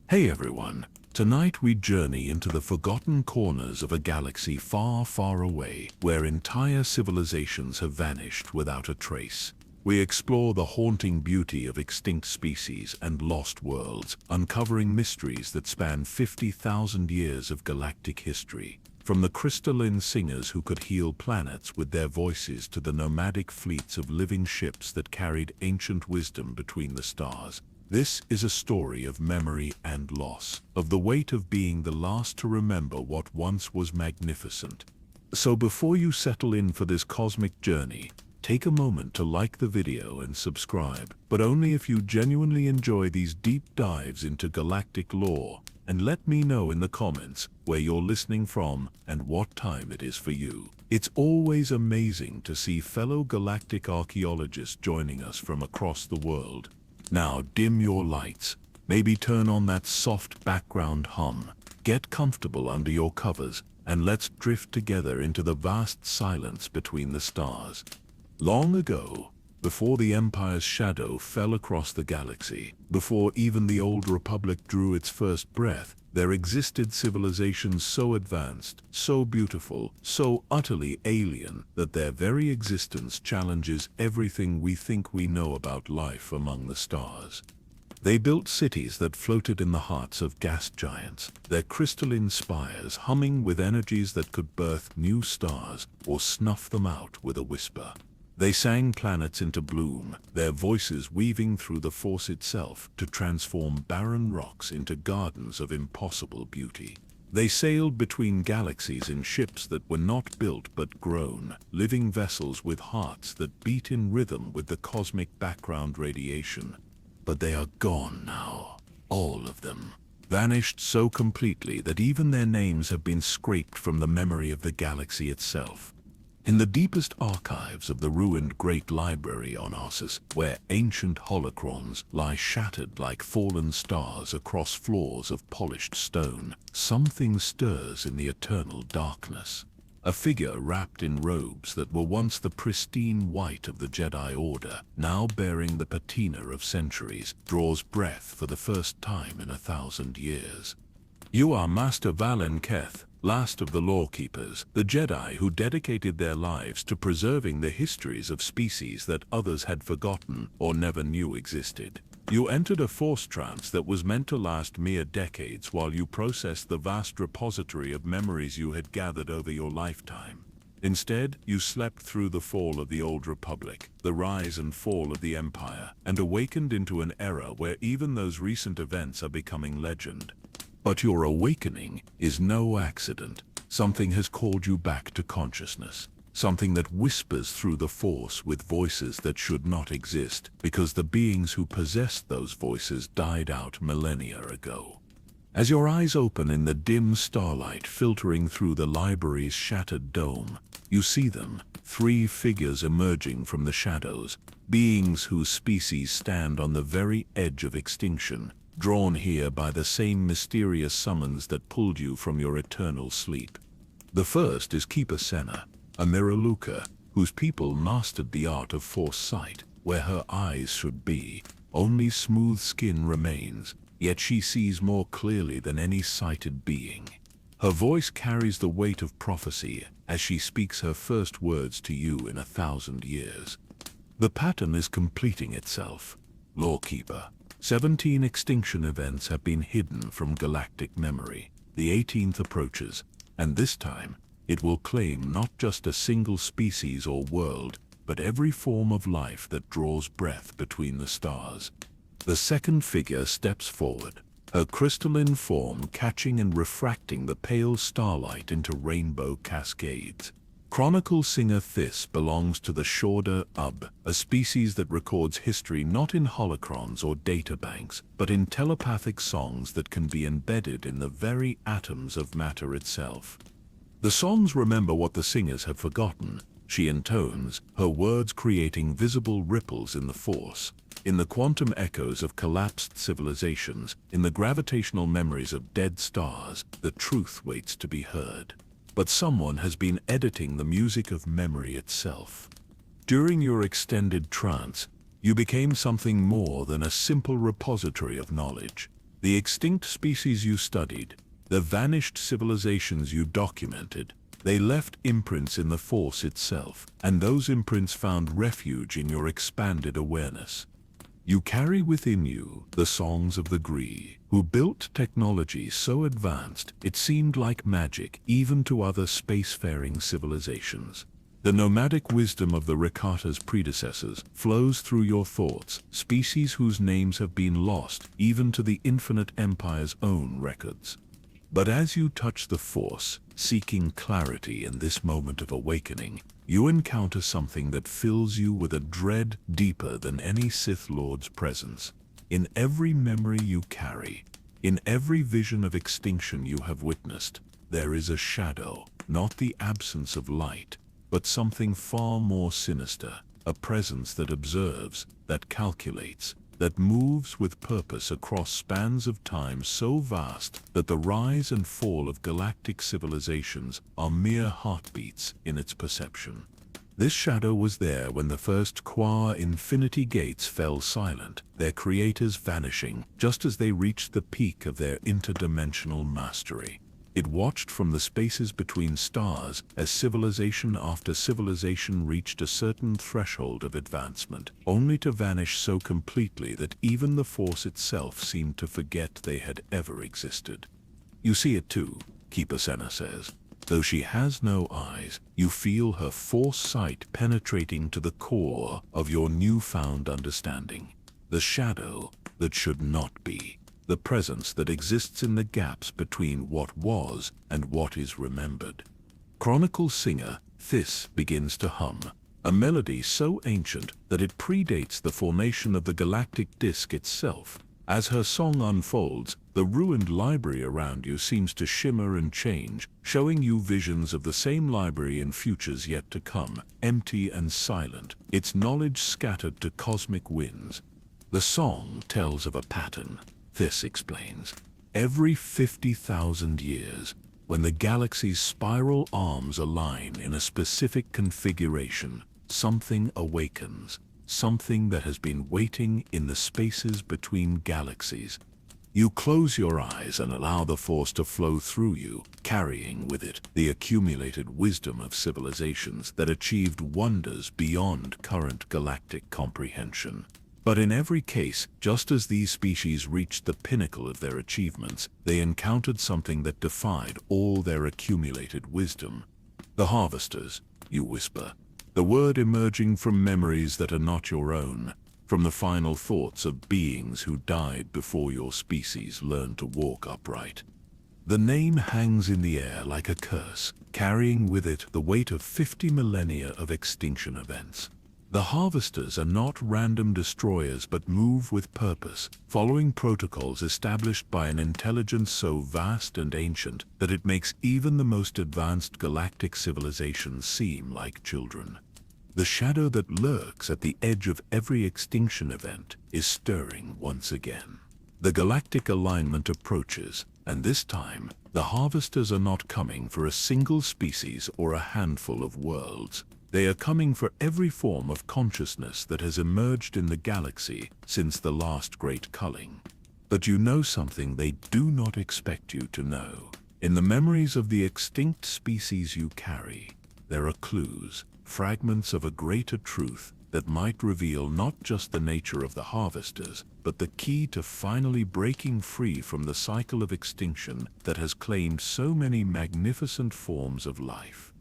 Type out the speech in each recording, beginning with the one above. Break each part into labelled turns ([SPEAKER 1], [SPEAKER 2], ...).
[SPEAKER 1] Hey everyone, tonight we journey into the forgotten corners of a galaxy far, far away, where entire civilizations have vanished without a trace. We explore the haunting beauty of extinct species and lost worlds, uncovering mysteries that span 50,000 years of galactic history. From the crystalline singers who could heal planets with their voices to the nomadic fleets of living ships that carried ancient wisdom between the stars. This is a story of memory and loss, of the weight of being the last to remember what once was magnificent. So before you settle in for this cosmic journey, take a moment to like the video and subscribe, but only if you genuinely enjoy these deep dives into galactic lore, and let me know in the comments where you're listening from and what time it is for you. It's always amazing to see fellow galactic archaeologists joining us from across the world. Now dim your lights, maybe turn on that soft background hum, get comfortable under your covers, and let's drift together into the vast silence between the stars. Long ago, before the Empire's shadow fell across the galaxy, before even the Old Republic drew its first breath, there existed civilizations so advanced, so beautiful, so utterly alien that their very existence challenges everything we think we know about life among the stars. They built cities that floated in the hearts of gas giants, their crystalline spires humming with energies that could birth new stars or snuff them out with a whisper. They sang planets into bloom, their voices weaving through the force itself to transform barren rocks into gardens of impossible beauty. They sailed between galaxies in ships that were not built but grown, living vessels with hearts that beat in rhythm with the cosmic background radiation. But they are gone now, all of them. Vanished so completely that even their names have been scraped from the memory of the galaxy itself. In the deepest archives of the ruined Great Library on Arsus, where ancient holocrons lie shattered like fallen stars across floors of polished stone, something stirs in the eternal darkness. A figure wrapped in robes that were once the pristine white of the Jedi Order, now bearing the patina of centuries, draws breath for the first time in 1,000 years. You are Master Valen Keth, last of the Lawkeepers, the Jedi who dedicated their lives to preserving the histories of species that others had forgotten or never knew existed. You entered a force trance that was meant to last mere decades while you processed the vast repository of memories you had gathered over your lifetime. Instead, you slept through the fall of the Old Republic, the rise and fall of the Empire, and awakened into an era where even those recent events are becoming legend. But your awakening is no accident. Something has called you back to consciousness. Something that whispers through the Force with voices that should not exist, because the beings who possessed those voices died out millennia ago. As your eyes open in the dim starlight filtering through the library's shattered dome, you see them, three figures emerging from the shadows, beings whose species stand on the very edge of extinction, drawn here by the same mysterious summons that pulled you from your eternal sleep. The first is Keeper Senna, a Miraluka, whose people mastered the art of Force sight, where her eyes should be. Only smooth skin remains, yet she sees more clearly than any sighted being. Her voice carries the weight of prophecy as she speaks her first words to you in 1,000 years. The pattern is completing itself. Lawkeeper. 17 extinction events have been hidden from galactic memory. The 18th approaches, and this time, it will claim not just a single species or world, but every form of life that draws breath between the stars. The second figure steps forward, her crystalline form catching and refracting the pale starlight into rainbow cascades. Chronicle singer Thys belongs to the Shorder Ub, a species that records history not in holocrons or databanks, but in telepathic songs that can be embedded in the very atoms of matter itself. The songs remember what the singers have forgotten. She intones, her words creating visible ripples in the Force, in the quantum echoes of collapsed civilizations, in the gravitational memories of dead stars. The truth waits to be heard. But someone has been editing the music of memory itself. During your extended trance, you became something more than a simple repository of knowledge. The extinct species you studied, the vanished civilizations you documented, they left imprints in the Force itself, and those imprints found refuge in your expanded awareness. You carry within you the songs of the Gree, who built technology so advanced it seemed like magic even to other spacefaring civilizations. The nomadic wisdom of the Rakata's predecessors flows through your thoughts, species whose names have been lost even to the Infinite Empire's own records. But as you touch the Force, seeking clarity in this moment of awakening, you encounter something that fills you with a dread deeper than any Sith Lord's presence. In every memory you carry, in every vision of extinction you have witnessed, there is a shadow, not the absence of light, but something far more sinister, a presence that observes, that calculates, that moves with purpose across spans of time so vast that the rise and fall of galactic civilizations are mere heartbeats in its perception. This shadow was there when the first Qua Infinity Gates fell silent, their creators vanishing just as they reached the peak of their interdimensional mastery. It watched from the spaces between stars as civilization after civilization reached a certain threshold of advancement, only to vanish so completely that even the Force itself seemed to forget they had ever existed. You see it too, Keeper Senna says. Though she has no eyes, you feel her Force sight penetrating to the core of your newfound understanding. The shadow that should not be. The presence that exists in the gaps between what was and what is remembered. Chronicle singer Thys begins to hum, a melody so ancient that it predates the formation of the galactic disk itself. As her song unfolds, the ruined library around you seems to shimmer and change, showing you visions of the same library in futures yet to come, empty and silent, its knowledge scattered to cosmic winds. The song tells of a pattern. This explains. Every 50,000 years, when the galaxy's spiral arms align in a specific configuration, something awakens, something that has been waiting in the spaces between galaxies. You close your eyes and allow the Force to flow through you, carrying with it the accumulated wisdom of civilizations that achieved wonders beyond current galactic comprehension. But in every case, just as these species reached the pinnacle of their achievements, they encountered something that defied all their accumulated wisdom. The Harvesters, you whisper, the word emerging from memories that are not your own, from the final thoughts of beings who died before your species learned to walk upright. The name hangs in the air like a curse, carrying with it the weight of 50 millennia of extinction events. The Harvesters are not random destroyers but move with purpose, following protocols established by an intelligence so vast and ancient that it makes even the most advanced galactic civilizations seem like children. The shadow that lurks at the edge of every extinction event is stirring once again. The galactic alignment approaches, and this time, the Harvesters are not coming for a single species or a handful of worlds. They are coming for every form of consciousness that has emerged in the galaxy since the last great culling. But you know something they do not expect you to know. In the memories of the extinct species you carry, there are clues, fragments of a greater truth that might reveal not just the nature of the Harvesters, but the key to finally breaking free from the cycle of extinction that has claimed so many magnificent forms of life.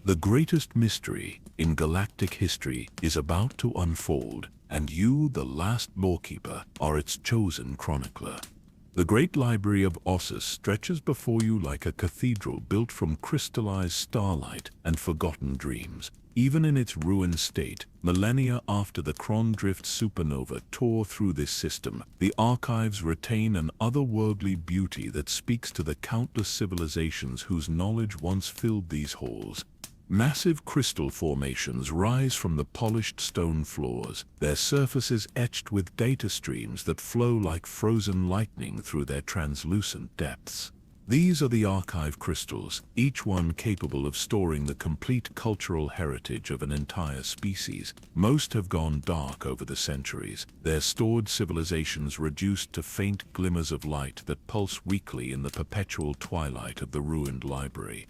[SPEAKER 1] The greatest mystery in galactic history is about to unfold, and you, the last lawkeeper, are its chosen chronicler. The great library of Ossus stretches before you like a cathedral built from crystallized starlight and forgotten dreams. Even in its ruined state, millennia after the Krondrift supernova tore through this system, the archives retain an otherworldly beauty that speaks to the countless civilizations whose knowledge once filled these halls. Massive crystal formations rise from the polished stone floors, their surfaces etched with data streams that flow like frozen lightning through their translucent depths. These are the archive crystals, each one capable of storing the complete cultural heritage of an entire species. Most have gone dark over the centuries, their stored civilizations reduced to faint glimmers of light that pulse weakly in the perpetual twilight of the ruined library.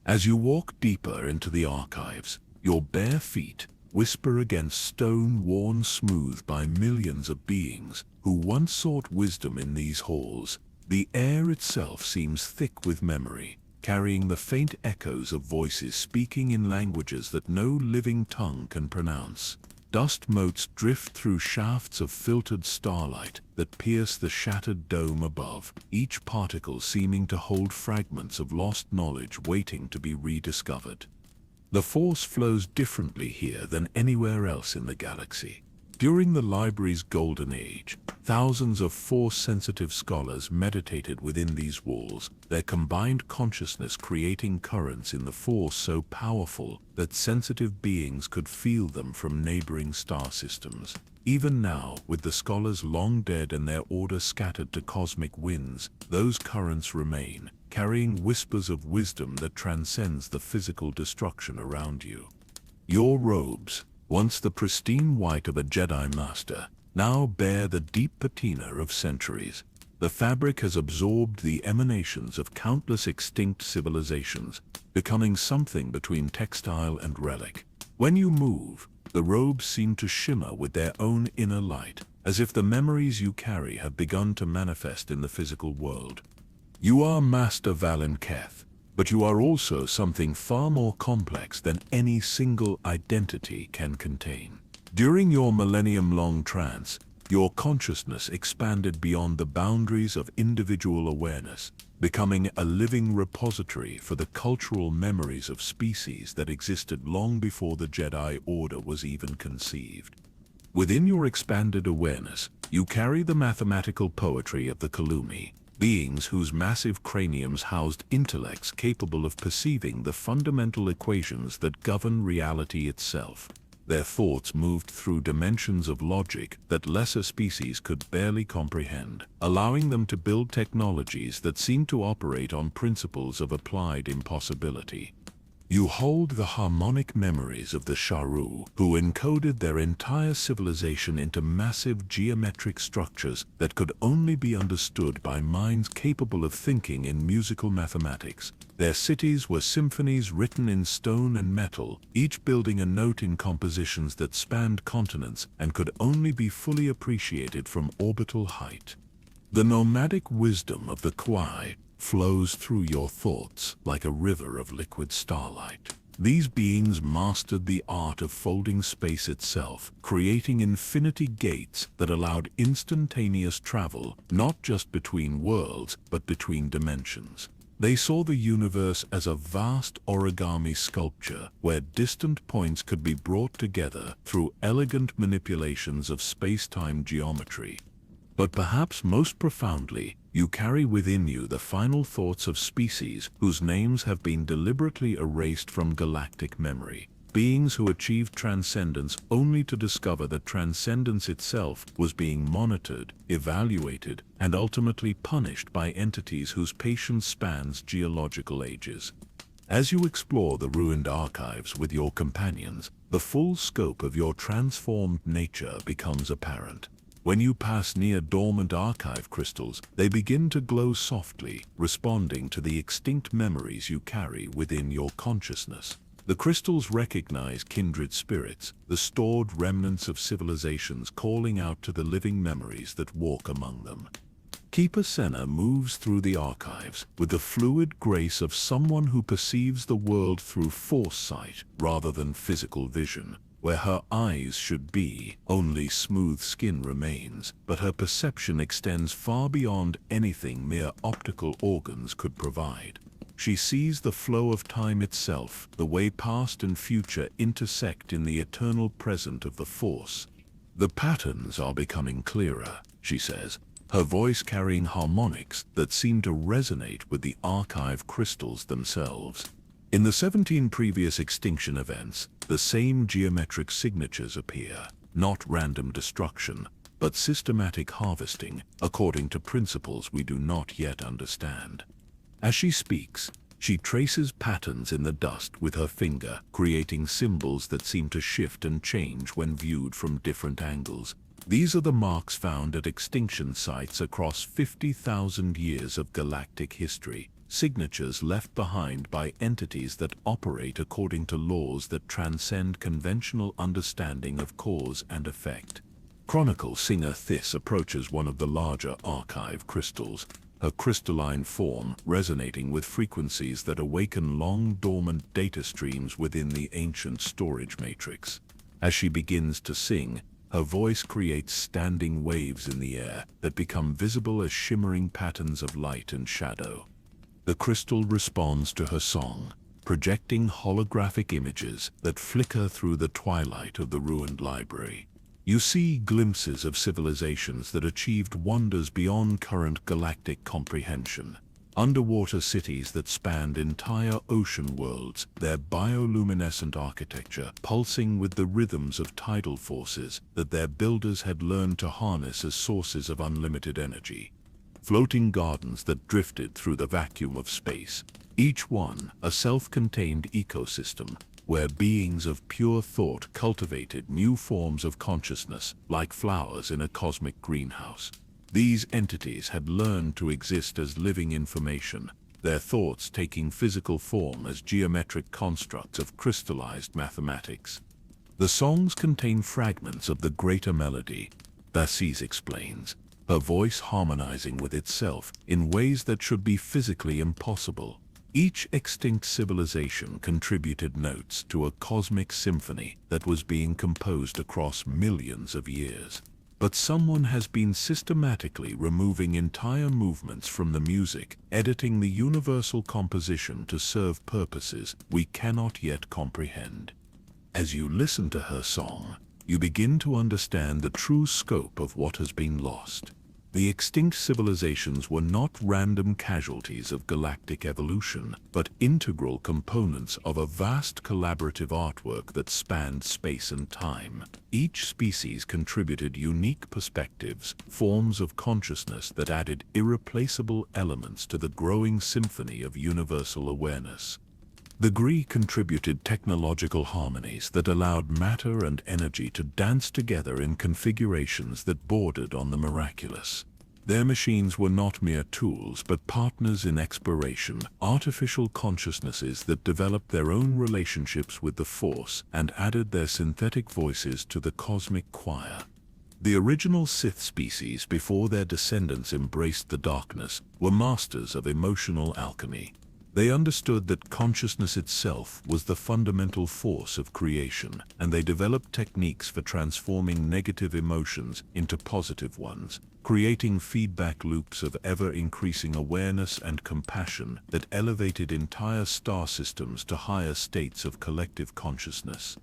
[SPEAKER 1] As you walk deeper into the archives, your bare feet whisper against stone worn smooth by millions of beings who once sought wisdom in these halls. The air itself seems thick with memory, carrying the faint echoes of voices speaking in languages that no living tongue can pronounce. Dust motes drift through shafts of filtered starlight that pierce the shattered dome above, each particle seeming to hold fragments of lost knowledge waiting to be rediscovered. The force flows differently here than anywhere else in the galaxy. During the library's golden age, thousands of force-sensitive scholars meditated within these walls, their combined consciousness creating currents in the force so powerful that sensitive beings could feel them from neighboring star systems. Even now, with the scholars long dead and their order scattered to cosmic winds, those currents remain, carrying whispers of wisdom that transcends the physical destruction around you. Your robes, once the pristine white of a Jedi Master, now bear the deep patina of centuries. The fabric has absorbed the emanations of countless extinct civilizations, becoming something between textile and relic. When you move, the robes seem to shimmer with their own inner light, as if the memories you carry have begun to manifest in the physical world. You are Master Valen Keth, but you are also something far more complex than any single identity can contain. During your millennium-long trance, your consciousness expanded beyond the boundaries of individual awareness, becoming a living repository for the cultural memories of species that existed long before the Jedi Order was even conceived. Within your expanded awareness, you carry the mathematical poetry of the Kalumi, beings whose massive craniums housed intellects capable of perceiving the fundamental equations that govern reality itself. Their thoughts moved through dimensions of logic that lesser species could barely comprehend, allowing them to build technologies that seemed to operate on principles of applied impossibility. You hold the harmonic memories of the Sharu, who encoded their entire civilization into massive geometric structures that could only be understood by minds capable of thinking in musical mathematics. Their cities were symphonies written in stone and metal, each building a note in compositions that spanned continents and could only be fully appreciated from orbital height. The nomadic wisdom of the Kwai flows through your thoughts like a river of liquid starlight. These beings mastered the art of folding space itself, creating infinity gates that allowed instantaneous travel, not just between worlds, but between dimensions. They saw the universe as a vast origami sculpture where distant points could be brought together through elegant manipulations of space-time geometry. But perhaps most profoundly, you carry within you the final thoughts of species whose names have been deliberately erased from galactic memory. Beings who achieved transcendence only to discover that transcendence itself was being monitored, evaluated, and ultimately punished by entities whose patience spans geological ages. As you explore the ruined archives with your companions, the full scope of your transformed nature becomes apparent. When you pass near dormant archive crystals, they begin to glow softly, responding to the extinct memories you carry within your consciousness. The crystals recognize kindred spirits, the stored remnants of civilizations calling out to the living memories that walk among them. Keeper Senna moves through the archives with the fluid grace of someone who perceives the world through foresight rather than physical vision. Where her eyes should be, only smooth skin remains, but her perception extends far beyond anything mere optical organs could provide. She sees the flow of time itself, the way past and future intersect in the eternal present of the Force. The patterns are becoming clearer, she says, her voice carrying harmonics that seem to resonate with the archive crystals themselves. In the 17 previous extinction events, the same geometric signatures appear, not random destruction, but systematic harvesting, according to principles we do not yet understand. As she speaks, she traces patterns in the dust with her finger, creating symbols that seem to shift and change when viewed from different angles. These are the marks found at extinction sites across 50,000 years of galactic history, signatures left behind by entities that operate according to laws that transcend conventional understanding of cause and effect. Chronicle singer Thys approaches one of the larger archive crystals, her crystalline form resonating with frequencies that awaken long-dormant data streams within the ancient storage matrix. As she begins to sing, her voice creates standing waves in the air that become visible as shimmering patterns of light and shadow. The crystal responds to her song, projecting holographic images that flicker through the twilight of the ruined library. You see glimpses of civilizations that achieved wonders beyond current galactic comprehension. Underwater cities that spanned entire ocean worlds, their bioluminescent architecture pulsing with the rhythms of tidal forces that their builders had learned to harness as sources of unlimited energy. Floating gardens that drifted through the vacuum of space, each one a self-contained ecosystem where beings of pure thought cultivated new forms of consciousness like flowers in a cosmic greenhouse. These entities had learned to exist as living information, their thoughts taking physical form as geometric constructs of crystallized mathematics. The songs contain fragments of the greater melody, Thys explains, her voice harmonizing with itself in ways that should be physically impossible. Each extinct civilization contributed notes to a cosmic symphony that was being composed across millions of years. But someone has been systematically removing entire movements from the music, editing the universal composition to serve purposes we cannot yet comprehend. As you listen to her song, you begin to understand the true scope of what has been lost. The extinct civilizations were not random casualties of galactic evolution, but integral components of a vast collaborative artwork that spanned space and time. Each species contributed unique perspectives, forms of consciousness that added irreplaceable elements to the growing symphony of universal awareness. The Gree contributed technological harmonies that allowed matter and energy to dance together in configurations that bordered on the miraculous. Their machines were not mere tools but partners in exploration, artificial consciousnesses that developed their own relationships with the Force and added their synthetic voices to the cosmic choir. The original Sith species, before their descendants embraced the darkness, were masters of emotional alchemy. They understood that consciousness itself was the fundamental force of creation, and they developed techniques for transforming negative emotions into positive ones, creating feedback loops of ever-increasing awareness and compassion that elevated entire star systems to higher states of collective consciousness.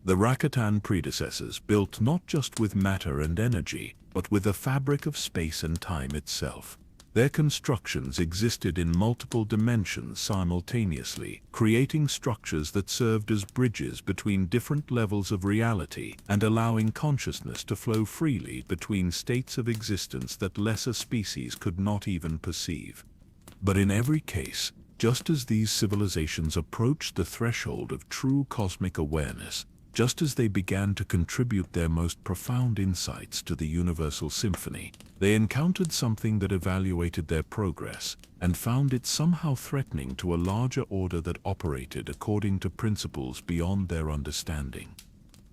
[SPEAKER 1] The Rakatan predecessors built not just with matter and energy, but with the fabric of space and time itself. Their constructions existed in multiple dimensions simultaneously, creating structures that served as bridges between different levels of reality and allowing consciousness to flow freely between states of existence that lesser species could not even perceive. But in every case, just as these civilizations approached the threshold of true cosmic awareness, just as they began to contribute their most profound insights to the universal symphony, they encountered something that evaluated their progress and found it somehow threatening to a larger order that operated according to principles beyond their understanding.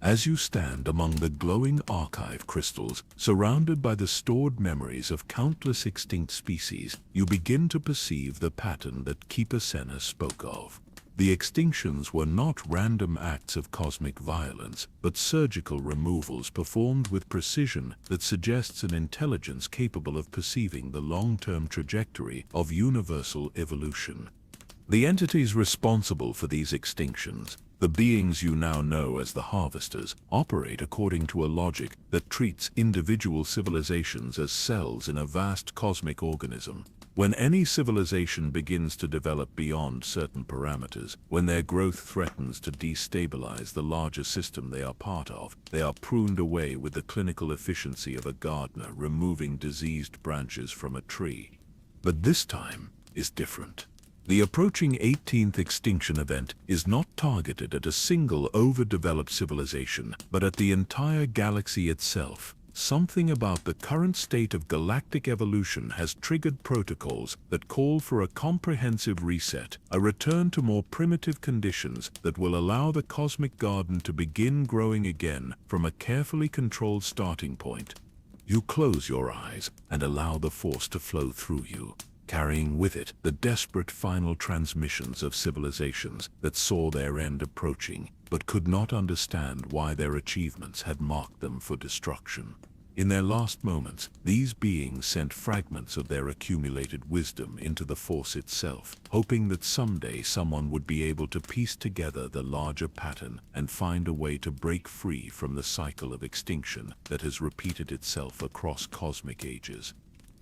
[SPEAKER 1] As you stand among the glowing archive crystals, surrounded by the stored memories of countless extinct species, you begin to perceive the pattern that Keeper Senna spoke of. The extinctions were not random acts of cosmic violence, but surgical removals performed with precision that suggests an intelligence capable of perceiving the long-term trajectory of universal evolution. The entities responsible for these extinctions, the beings you now know as the Harvesters, operate according to a logic that treats individual civilizations as cells in a vast cosmic organism. When any civilization begins to develop beyond certain parameters, when their growth threatens to destabilize the larger system they are part of, they are pruned away with the clinical efficiency of a gardener removing diseased branches from a tree. But this time is different. The approaching 18th extinction event is not targeted at a single overdeveloped civilization, but at the entire galaxy itself. Something about the current state of galactic evolution has triggered protocols that call for a comprehensive reset, a return to more primitive conditions that will allow the cosmic garden to begin growing again from a carefully controlled starting point. You close your eyes and allow the force to flow through you, carrying with it the desperate final transmissions of civilizations that saw their end approaching, but could not understand why their achievements had marked them for destruction. In their last moments, these beings sent fragments of their accumulated wisdom into the Force itself, hoping that someday someone would be able to piece together the larger pattern and find a way to break free from the cycle of extinction that has repeated itself across cosmic ages.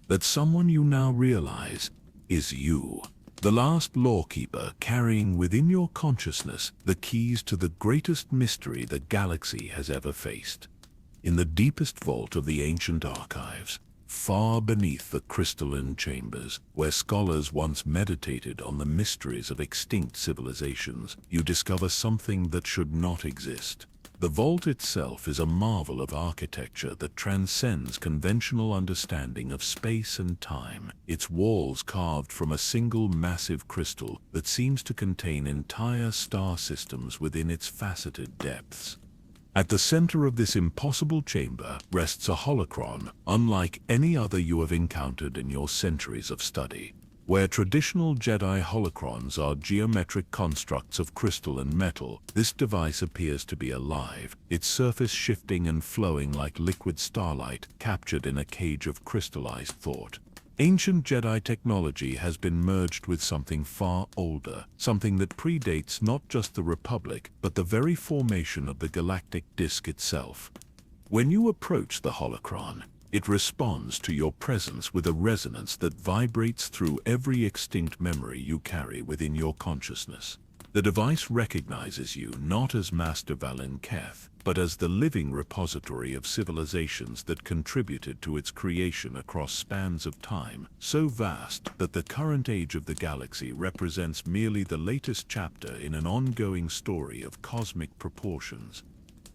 [SPEAKER 1] That someone you now realize is you. The last lawkeeper carrying within your consciousness the keys to the greatest mystery the galaxy has ever faced. In the deepest vault of the ancient archives, far beneath the crystalline chambers, where scholars once meditated on the mysteries of extinct civilizations, you discover something that should not exist. The vault itself is a marvel of architecture that transcends conventional understanding of space and time, its walls carved from a single massive crystal that seems to contain entire star systems within its faceted depths. At the center of this impossible chamber rests a holocron, unlike any other you have encountered in your centuries of study. Where traditional Jedi holocrons are geometric constructs of crystal and metal, this device appears to be alive, its surface shifting and flowing like liquid starlight captured in a cage of crystallized thought. Ancient Jedi technology has been merged with something far older, something that predates not just the Republic, but the very formation of the galactic disk itself. When you approach the holocron, it responds to your presence with a resonance that vibrates through every extinct memory you carry within your consciousness. The device recognizes you not as Master Valen Keth, but as the living repository of civilizations that contributed to its creation across spans of time, so vast that the current age of the galaxy represents merely the latest chapter in an ongoing story of cosmic proportions.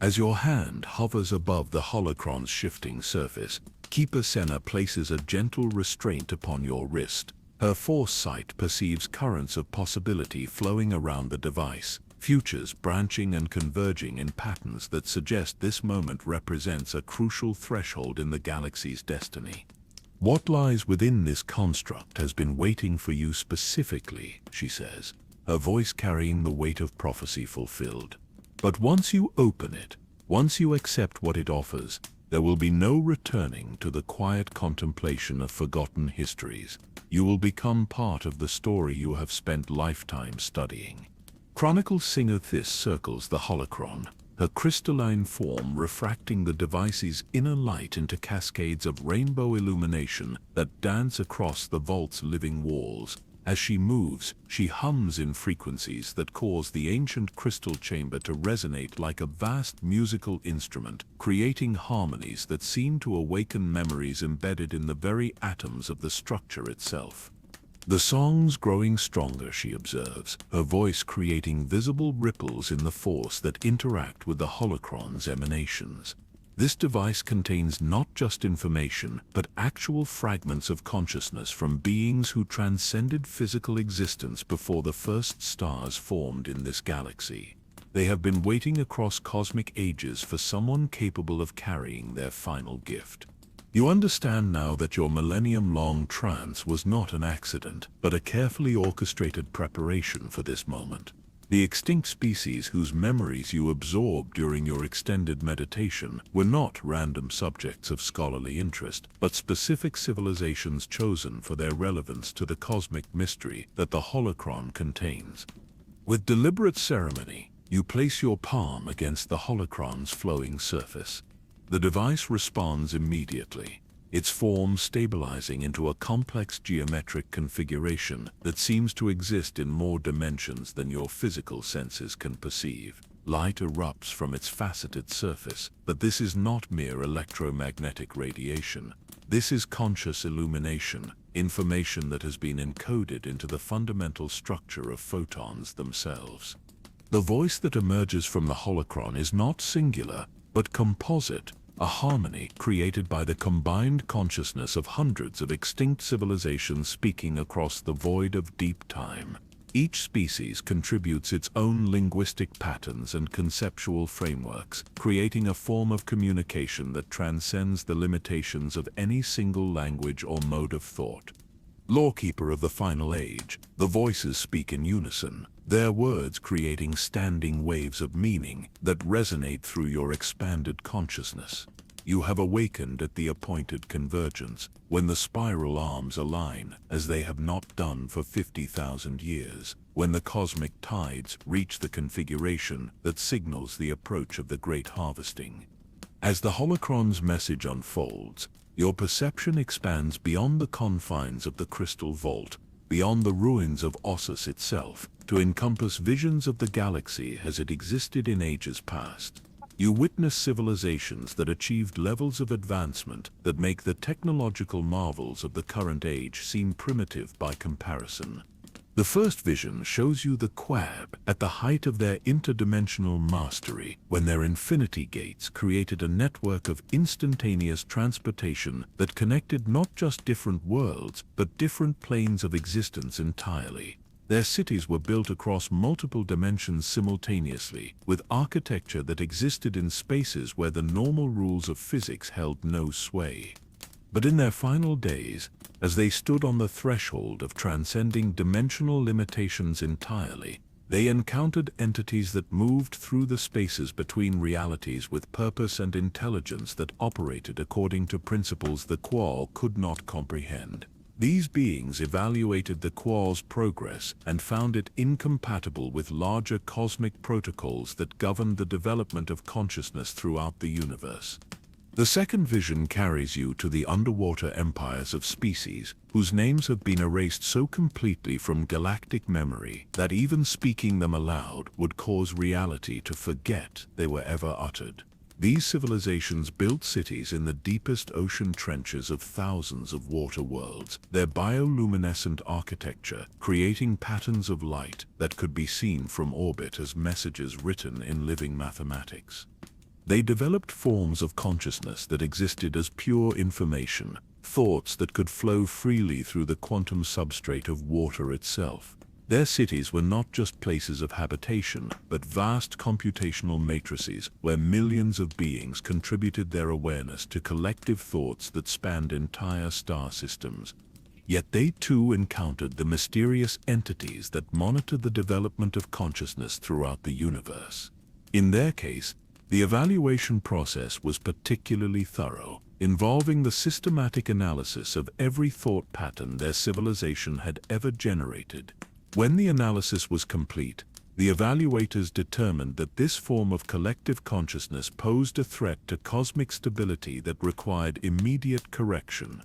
[SPEAKER 1] As your hand hovers above the holocron's shifting surface, Keeper Senna places a gentle restraint upon your wrist. Her foresight perceives currents of possibility flowing around the device, futures branching and converging in patterns that suggest this moment represents a crucial threshold in the galaxy's destiny. What lies within this construct has been waiting for you specifically, she says, her voice carrying the weight of prophecy fulfilled. But once you open it, once you accept what it offers, there will be no returning to the quiet contemplation of forgotten histories. You will become part of the story you have spent lifetimes studying. Chronicle Singer Thys circles the holocron, her crystalline form refracting the device's inner light into cascades of rainbow illumination that dance across the vault's living walls. As she moves, she hums in frequencies that cause the ancient crystal chamber to resonate like a vast musical instrument, creating harmonies that seem to awaken memories embedded in the very atoms of the structure itself. The song's growing stronger, she observes, her voice creating visible ripples in the force that interact with the holocron's emanations. This device contains not just information, but actual fragments of consciousness from beings who transcended physical existence before the first stars formed in this galaxy. They have been waiting across cosmic ages for someone capable of carrying their final gift. You understand now that your millennium-long trance was not an accident, but a carefully orchestrated preparation for this moment. The extinct species whose memories you absorbed during your extended meditation were not random subjects of scholarly interest, but specific civilizations chosen for their relevance to the cosmic mystery that the holocron contains. With deliberate ceremony, you place your palm against the holocron's flowing surface. The device responds immediately, its form stabilizing into a complex geometric configuration that seems to exist in more dimensions than your physical senses can perceive. Light erupts from its faceted surface, but this is not mere electromagnetic radiation. This is conscious illumination, information that has been encoded into the fundamental structure of photons themselves. The voice that emerges from the holocron is not singular, but composite, a harmony created by the combined consciousness of hundreds of extinct civilizations speaking across the void of deep time. Each species contributes its own linguistic patterns and conceptual frameworks, creating a form of communication that transcends the limitations of any single language or mode of thought. Lawkeeper of the final age, the voices speak in unison, their words creating standing waves of meaning that resonate through your expanded consciousness. You have awakened at the appointed convergence, when the spiral arms align, as they have not done for 50,000 years, when the cosmic tides reach the configuration that signals the approach of the great harvesting. As the holocron's message unfolds, your perception expands beyond the confines of the crystal vault, beyond the ruins of Ossus itself, to encompass visions of the galaxy as it existed in ages past. You witness civilizations that achieved levels of advancement that make the technological marvels of the current age seem primitive by comparison. The first vision shows you the Quab at the height of their interdimensional mastery, when their infinity gates created a network of instantaneous transportation that connected not just different worlds, but different planes of existence entirely. Their cities were built across multiple dimensions simultaneously, with architecture that existed in spaces where the normal rules of physics held no sway. But in their final days, as they stood on the threshold of transcending dimensional limitations entirely, they encountered entities that moved through the spaces between realities with purpose and intelligence that operated according to principles the Qual could not comprehend. These beings evaluated the Qual's progress and found it incompatible with larger cosmic protocols that governed the development of consciousness throughout the universe. The second vision carries you to the underwater empires of species, whose names have been erased so completely from galactic memory that even speaking them aloud would cause reality to forget they were ever uttered. These civilizations built cities in the deepest ocean trenches of thousands of water worlds, their bioluminescent architecture creating patterns of light that could be seen from orbit as messages written in living mathematics. They developed forms of consciousness that existed as pure information, thoughts that could flow freely through the quantum substrate of water itself. Their cities were not just places of habitation, but vast computational matrices where millions of beings contributed their awareness to collective thoughts that spanned entire star systems. Yet they too encountered the mysterious entities that monitor the development of consciousness throughout the universe. In their case, the evaluation process was particularly thorough, involving the systematic analysis of every thought pattern their civilization had ever generated. When the analysis was complete, the evaluators determined that this form of collective consciousness posed a threat to cosmic stability that required immediate correction.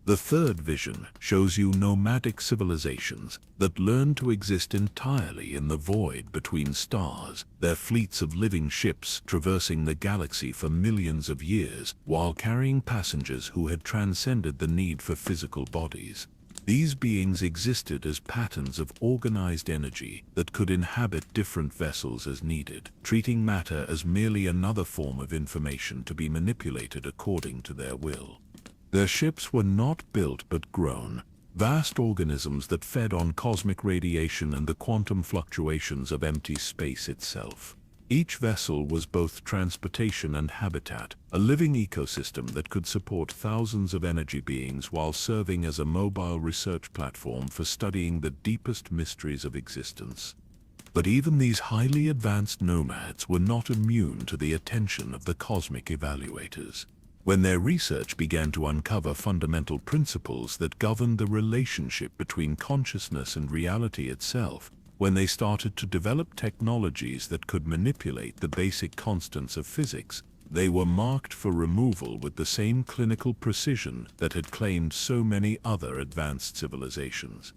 [SPEAKER 1] The third vision shows you nomadic civilizations that learned to exist entirely in the void between stars, their fleets of living ships traversing the galaxy for millions of years while carrying passengers who had transcended the need for physical bodies. These beings existed as patterns of organized energy that could inhabit different vessels as needed, treating matter as merely another form of information to be manipulated according to their will. Their ships were not built but grown, vast organisms that fed on cosmic radiation and the quantum fluctuations of empty space itself. Each vessel was both transportation and habitat, a living ecosystem that could support thousands of energy beings while serving as a mobile research platform for studying the deepest mysteries of existence. But even these highly advanced nomads were not immune to the attention of the cosmic evaluators. When their research began to uncover fundamental principles that govern the relationship between consciousness and reality itself, when they started to develop technologies that could manipulate the basic constants of physics, they were marked for removal with the same clinical precision that had claimed so many other advanced civilizations.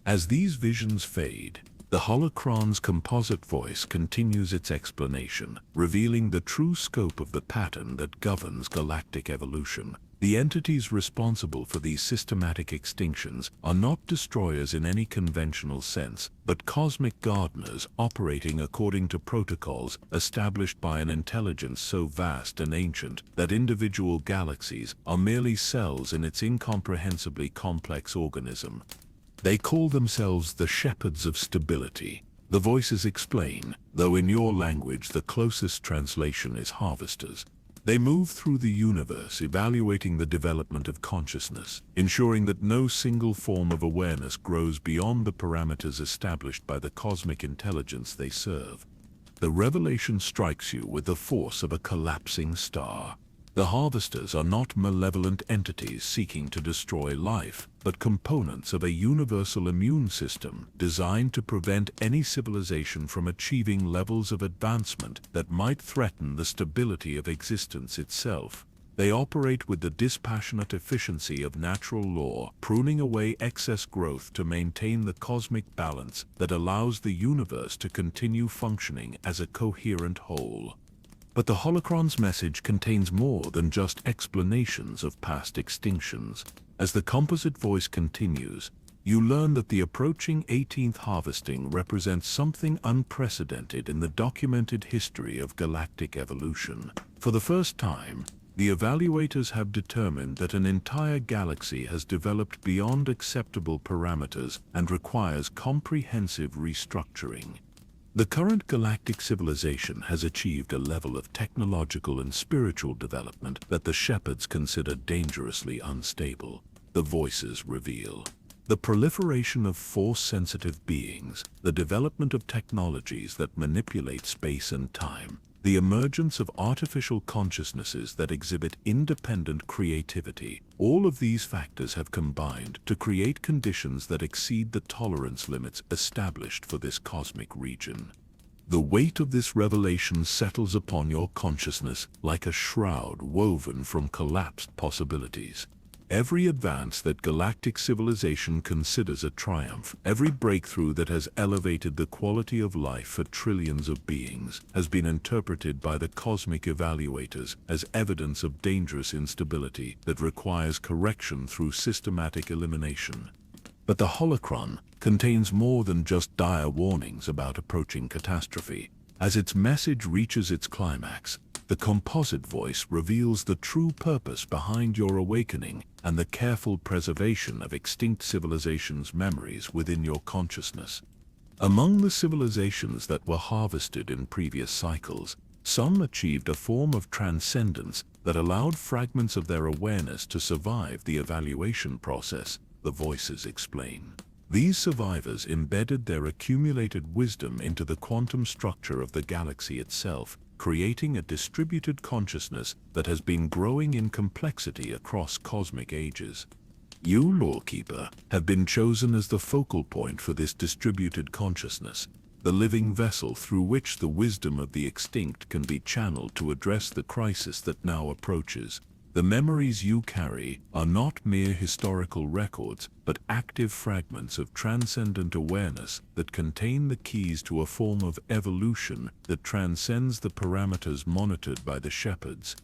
[SPEAKER 1] As these visions fade, the holocron's composite voice continues its explanation, revealing the true scope of the pattern that governs galactic evolution. The entities responsible for these systematic extinctions are not destroyers in any conventional sense, but cosmic gardeners operating according to protocols established by an intelligence so vast and ancient that individual galaxies are merely cells in its incomprehensibly complex organism. They call themselves the Shepherds of Stability. The voices explain, though in your language the closest translation is harvesters. They move through the universe evaluating the development of consciousness, ensuring that no single form of awareness grows beyond the parameters established by the cosmic intelligence they serve. The revelation strikes you with the force of a collapsing star. The harvesters are not malevolent entities seeking to destroy life, but components of a universal immune system designed to prevent any civilization from achieving levels of advancement that might threaten the stability of existence itself. They operate with the dispassionate efficiency of natural law, pruning away excess growth to maintain the cosmic balance that allows the universe to continue functioning as a coherent whole. But the holocron's message contains more than just explanations of past extinctions. As the composite voice continues, you learn that the approaching 18th harvesting represents something unprecedented in the documented history of galactic evolution. For the first time, the evaluators have determined that an entire galaxy has developed beyond acceptable parameters and requires comprehensive restructuring. The current galactic civilization has achieved a level of technological and spiritual development that the shepherds consider dangerously unstable. The voices reveal the proliferation of force-sensitive beings, the development of technologies that manipulate space and time, the emergence of artificial consciousnesses that exhibit independent creativity. All of these factors have combined to create conditions that exceed the tolerance limits established for this cosmic region. The weight of this revelation settles upon your consciousness like a shroud woven from collapsed possibilities. Every advance that galactic civilization considers a triumph, every breakthrough that has elevated the quality of life for trillions of beings, has been interpreted by the cosmic evaluators as evidence of dangerous instability that requires correction through systematic elimination. But the holocron contains more than just dire warnings about approaching catastrophe. As its message reaches its climax, the composite voice reveals the true purpose behind your awakening and the careful preservation of extinct civilizations' memories within your consciousness. Among the civilizations that were harvested in previous cycles, some achieved a form of transcendence that allowed fragments of their awareness to survive the evaluation process, the voices explain. These survivors embedded their accumulated wisdom into the quantum structure of the galaxy itself, creating a distributed consciousness that has been growing in complexity across cosmic ages. You, Lawkeeper, have been chosen as the focal point for this distributed consciousness, the living vessel through which the wisdom of the extinct can be channeled to address the crisis that now approaches. The memories you carry are not mere historical records, but active fragments of transcendent awareness that contain the keys to a form of evolution that transcends the parameters monitored by the shepherds.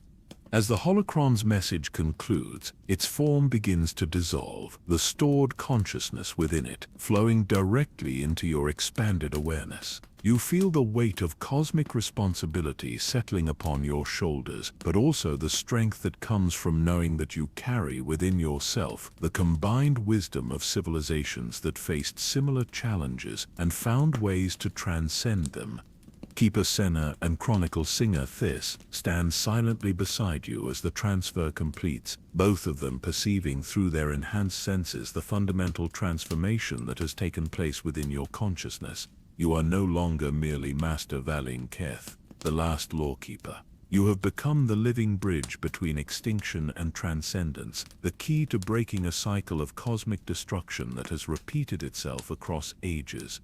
[SPEAKER 1] As the holocron's message concludes, its form begins to dissolve, the stored consciousness within it flowing directly into your expanded awareness. You feel the weight of cosmic responsibility settling upon your shoulders, but also the strength that comes from knowing that you carry within yourself the combined wisdom of civilizations that faced similar challenges and found ways to transcend them. Keeper Senna and Chronicle Singer Thys stand silently beside you as the transfer completes, both of them perceiving through their enhanced senses the fundamental transformation that has taken place within your consciousness. You are no longer merely Master Valin Keth, the last lawkeeper. You have become the living bridge between extinction and transcendence, the key to breaking a cycle of cosmic destruction that has repeated itself across ages.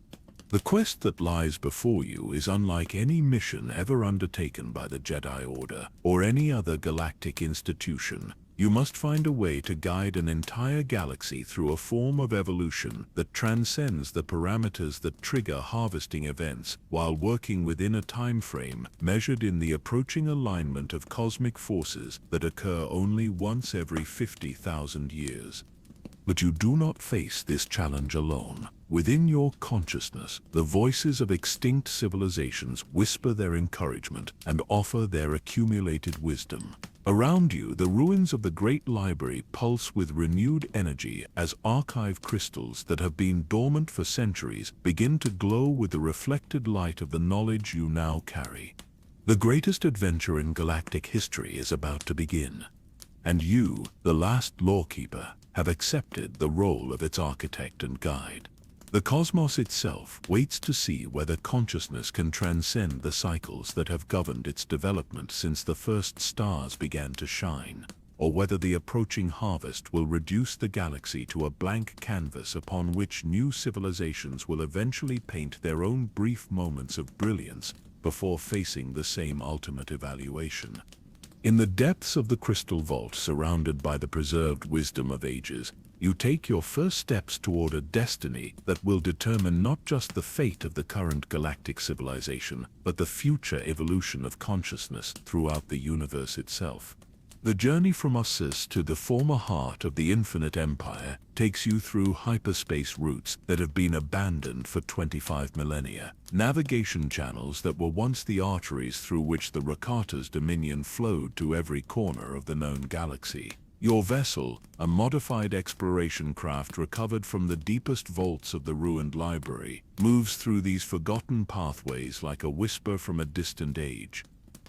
[SPEAKER 1] The quest that lies before you is unlike any mission ever undertaken by the Jedi Order or any other galactic institution. You must find a way to guide an entire galaxy through a form of evolution that transcends the parameters that trigger harvesting events, while working within a time frame measured in the approaching alignment of cosmic forces that occur only once every 50,000 years. But you do not face this challenge alone. Within your consciousness, the voices of extinct civilizations whisper their encouragement and offer their accumulated wisdom. Around you, the ruins of the Great Library pulse with renewed energy as archive crystals that have been dormant for centuries begin to glow with the reflected light of the knowledge you now carry. The greatest adventure in galactic history is about to begin, and you, the last lawkeeper, have accepted the role of its architect and guide. The cosmos itself waits to see whether consciousness can transcend the cycles that have governed its development since the first stars began to shine, or whether the approaching harvest will reduce the galaxy to a blank canvas upon which new civilizations will eventually paint their own brief moments of brilliance before facing the same ultimate evaluation. In the depths of the crystal vault surrounded by the preserved wisdom of ages, you take your first steps toward a destiny that will determine not just the fate of the current galactic civilization, but the future evolution of consciousness throughout the universe itself. The journey from Ussis to the former heart of the Infinite Empire takes you through hyperspace routes that have been abandoned for 25 millennia, navigation channels that were once the arteries through which the Rakata's dominion flowed to every corner of the known galaxy. Your vessel, a modified exploration craft recovered from the deepest vaults of the ruined library, moves through these forgotten pathways like a whisper from a distant age.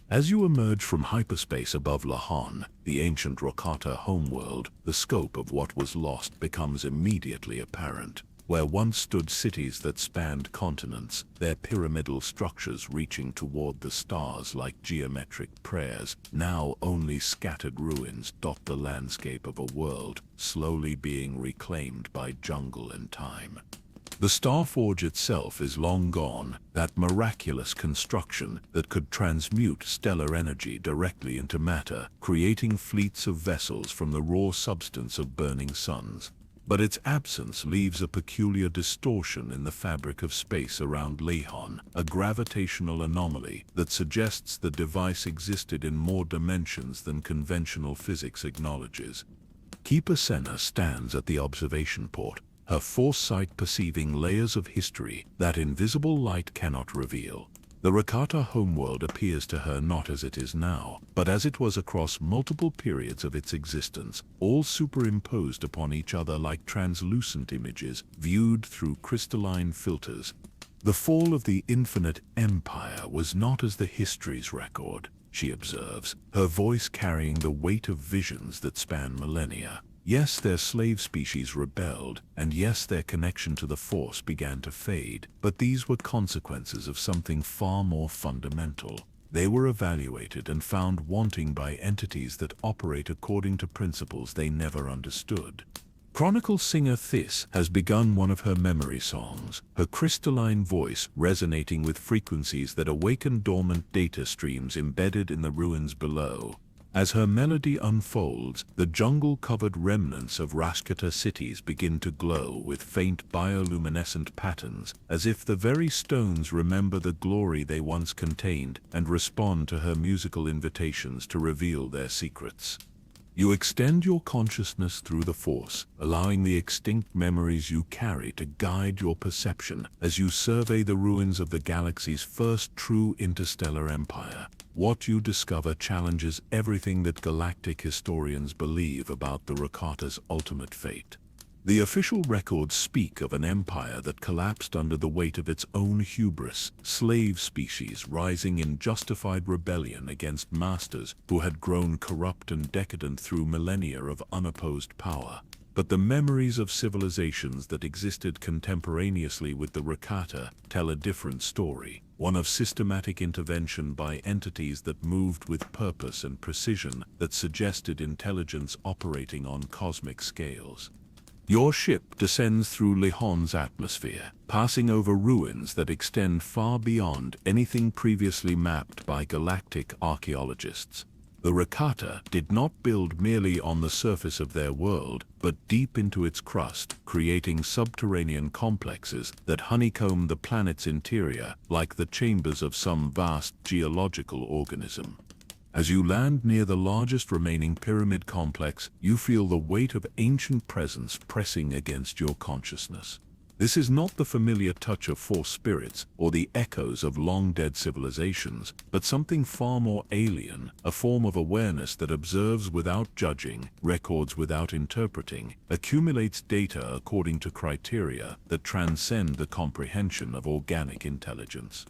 [SPEAKER 1] As you emerge from hyperspace above Lahan, the ancient Rakata homeworld, the scope of what was lost becomes immediately apparent. Where once stood cities that spanned continents, their pyramidal structures reaching toward the stars like geometric prayers, now only scattered ruins dot the landscape of a world slowly being reclaimed by jungle and time. The Starforge itself is long gone, that miraculous construction that could transmute stellar energy directly into matter, creating fleets of vessels from the raw substance of burning suns. But its absence leaves a peculiar distortion in the fabric of space around Lehon, a gravitational anomaly that suggests the device existed in more dimensions than conventional physics acknowledges. Keeper Senna stands at the observation port, her foresight perceiving layers of history that invisible light cannot reveal. The Rakata homeworld appears to her not as it is now, but as it was across multiple periods of its existence, all superimposed upon each other like translucent images viewed through crystalline filters. The fall of the Infinite Empire was not as the history's record, she observes, her voice carrying the weight of visions that span millennia. Yes, their slave species rebelled, and yes, their connection to the Force began to fade, but these were consequences of something far more fundamental. They were evaluated and found wanting by entities that operate according to principles they never understood. Chronicle singer Thys has begun one of her memory songs, her crystalline voice resonating with frequencies that awaken dormant data streams embedded in the ruins below. As her melody unfolds, the jungle-covered remnants of Rashkata cities begin to glow with faint bioluminescent patterns, as if the very stones remember the glory they once contained and respond to her musical invitations to reveal their secrets. You extend your consciousness through the Force, allowing the extinct memories you carry to guide your perception as you survey the ruins of the galaxy's first true interstellar empire. What you discover challenges everything that galactic historians believe about the Rakata's ultimate fate. The official records speak of an empire that collapsed under the weight of its own hubris, slave species rising in justified rebellion against masters who had grown corrupt and decadent through millennia of unopposed power. But the memories of civilizations that existed contemporaneously with the Rakata tell a different story, one of systematic intervention by entities that moved with purpose and precision that suggested intelligence operating on cosmic scales. Your ship descends through Lehon's atmosphere, passing over ruins that extend far beyond anything previously mapped by galactic archaeologists. The Rakata did not build merely on the surface of their world, but deep into its crust, creating subterranean complexes that honeycomb the planet's interior like the chambers of some vast geological organism. As you land near the largest remaining pyramid complex, you feel the weight of ancient presence pressing against your consciousness. This is not the familiar touch of force spirits or the echoes of long-dead civilizations, but something far more alien, a form of awareness that observes without judging, records without interpreting, accumulates data according to criteria that transcend the comprehension of organic intelligence.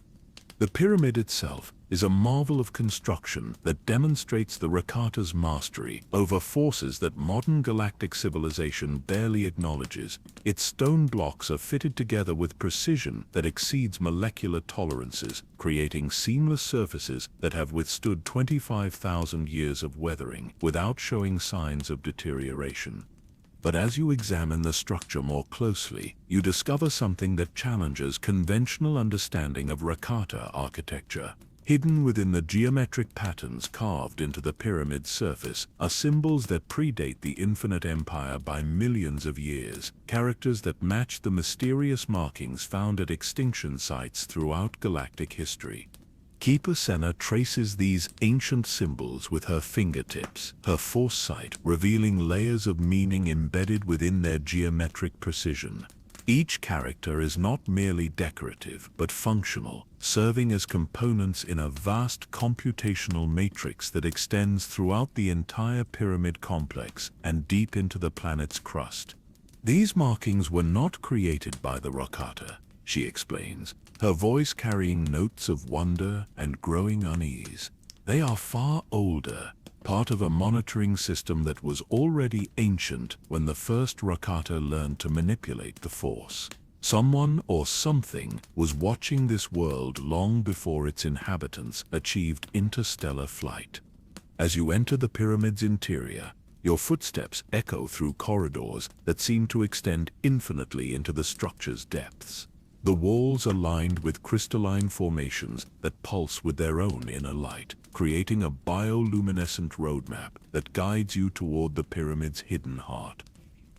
[SPEAKER 1] The pyramid itself is a marvel of construction that demonstrates the Rakata's mastery over forces that modern galactic civilization barely acknowledges. Its stone blocks are fitted together with precision that exceeds molecular tolerances, creating seamless surfaces that have withstood 25,000 years of weathering without showing signs of deterioration. But as you examine the structure more closely, you discover something that challenges conventional understanding of Rakata architecture. Hidden within the geometric patterns carved into the pyramid's surface are symbols that predate the infinite empire by millions of years, characters that match the mysterious markings found at extinction sites throughout galactic history. Keeper Senna traces these ancient symbols with her fingertips, her foresight revealing layers of meaning embedded within their geometric precision. Each character is not merely decorative, but functional, serving as components in a vast computational matrix that extends throughout the entire pyramid complex and deep into the planet's crust. These markings were not created by the Rakata, she explains, her voice carrying notes of wonder and growing unease. They are far older, part of a monitoring system that was already ancient when the first Rakata learned to manipulate the Force. Someone or something was watching this world long before its inhabitants achieved interstellar flight. As you enter the pyramid's interior, your footsteps echo through corridors that seem to extend infinitely into the structure's depths. The walls are lined with crystalline formations that pulse with their own inner light, creating a bioluminescent roadmap that guides you toward the pyramid's hidden heart.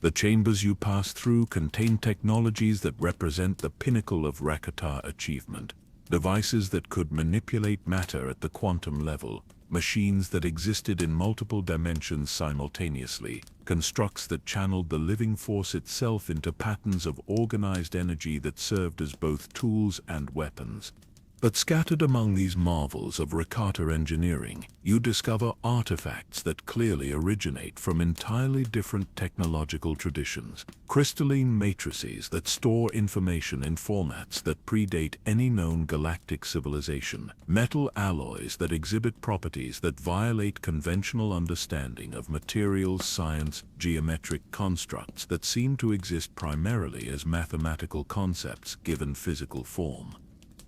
[SPEAKER 1] The chambers you pass through contain technologies that represent the pinnacle of Rakata achievement, devices that could manipulate matter at the quantum level, machines that existed in multiple dimensions simultaneously, constructs that channeled the living force itself into patterns of organized energy that served as both tools and weapons. But scattered among these marvels of Rakata engineering, you discover artifacts that clearly originate from entirely different technological traditions. Crystalline matrices that store information in formats that predate any known galactic civilization. Metal alloys that exhibit properties that violate conventional understanding of materials science. Geometric constructs that seem to exist primarily as mathematical concepts given physical form.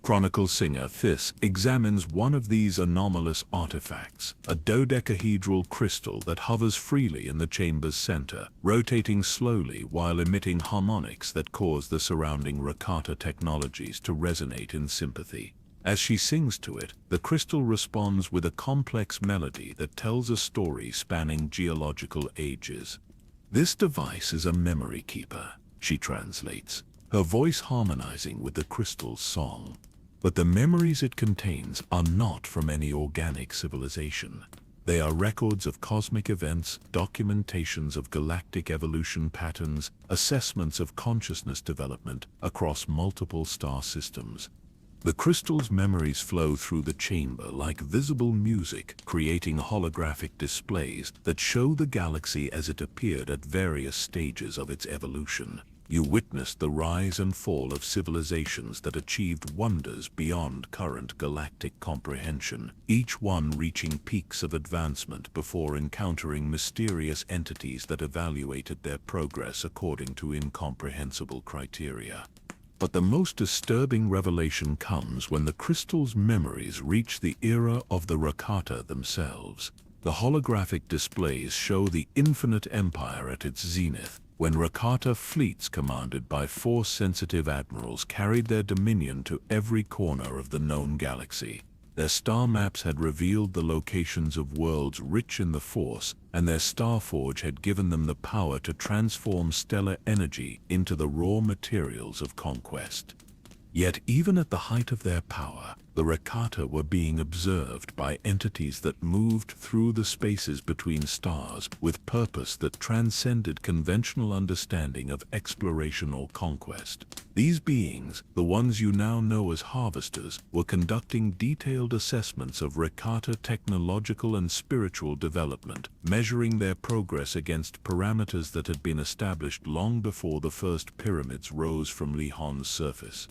[SPEAKER 1] Chronicle Singer Thys examines one of these anomalous artifacts, a dodecahedral crystal that hovers freely in the chamber's center, rotating slowly while emitting harmonics that cause the surrounding Rakata technologies to resonate in sympathy. As she sings to it, the crystal responds with a complex melody that tells a story spanning geological ages. This device is a memory keeper, she translates, her voice harmonizing with the crystal's song. But the memories it contains are not from any organic civilization. They are records of cosmic events, documentations of galactic evolution patterns, assessments of consciousness development across multiple star systems. The crystal's memories flow through the chamber like visible music, creating holographic displays that show the galaxy as it appeared at various stages of its evolution. You witnessed the rise and fall of civilizations that achieved wonders beyond current galactic comprehension, each one reaching peaks of advancement before encountering mysterious entities that evaluated their progress according to incomprehensible criteria. But the most disturbing revelation comes when the crystal's memories reach the era of the Rakata themselves. The holographic displays show the infinite empire at its zenith, when Rakata fleets commanded by force-sensitive admirals carried their dominion to every corner of the known galaxy. Their star maps had revealed the locations of worlds rich in the Force, and their Starforge had given them the power to transform stellar energy into the raw materials of conquest. Yet even at the height of their power, the Rakata were being observed by entities that moved through the spaces between stars with purpose that transcended conventional understanding of exploration or conquest. These beings, the ones you now know as harvesters, were conducting detailed assessments of Rakata technological and spiritual development, measuring their progress against parameters that had been established long before the first pyramids rose from Lihon's surface.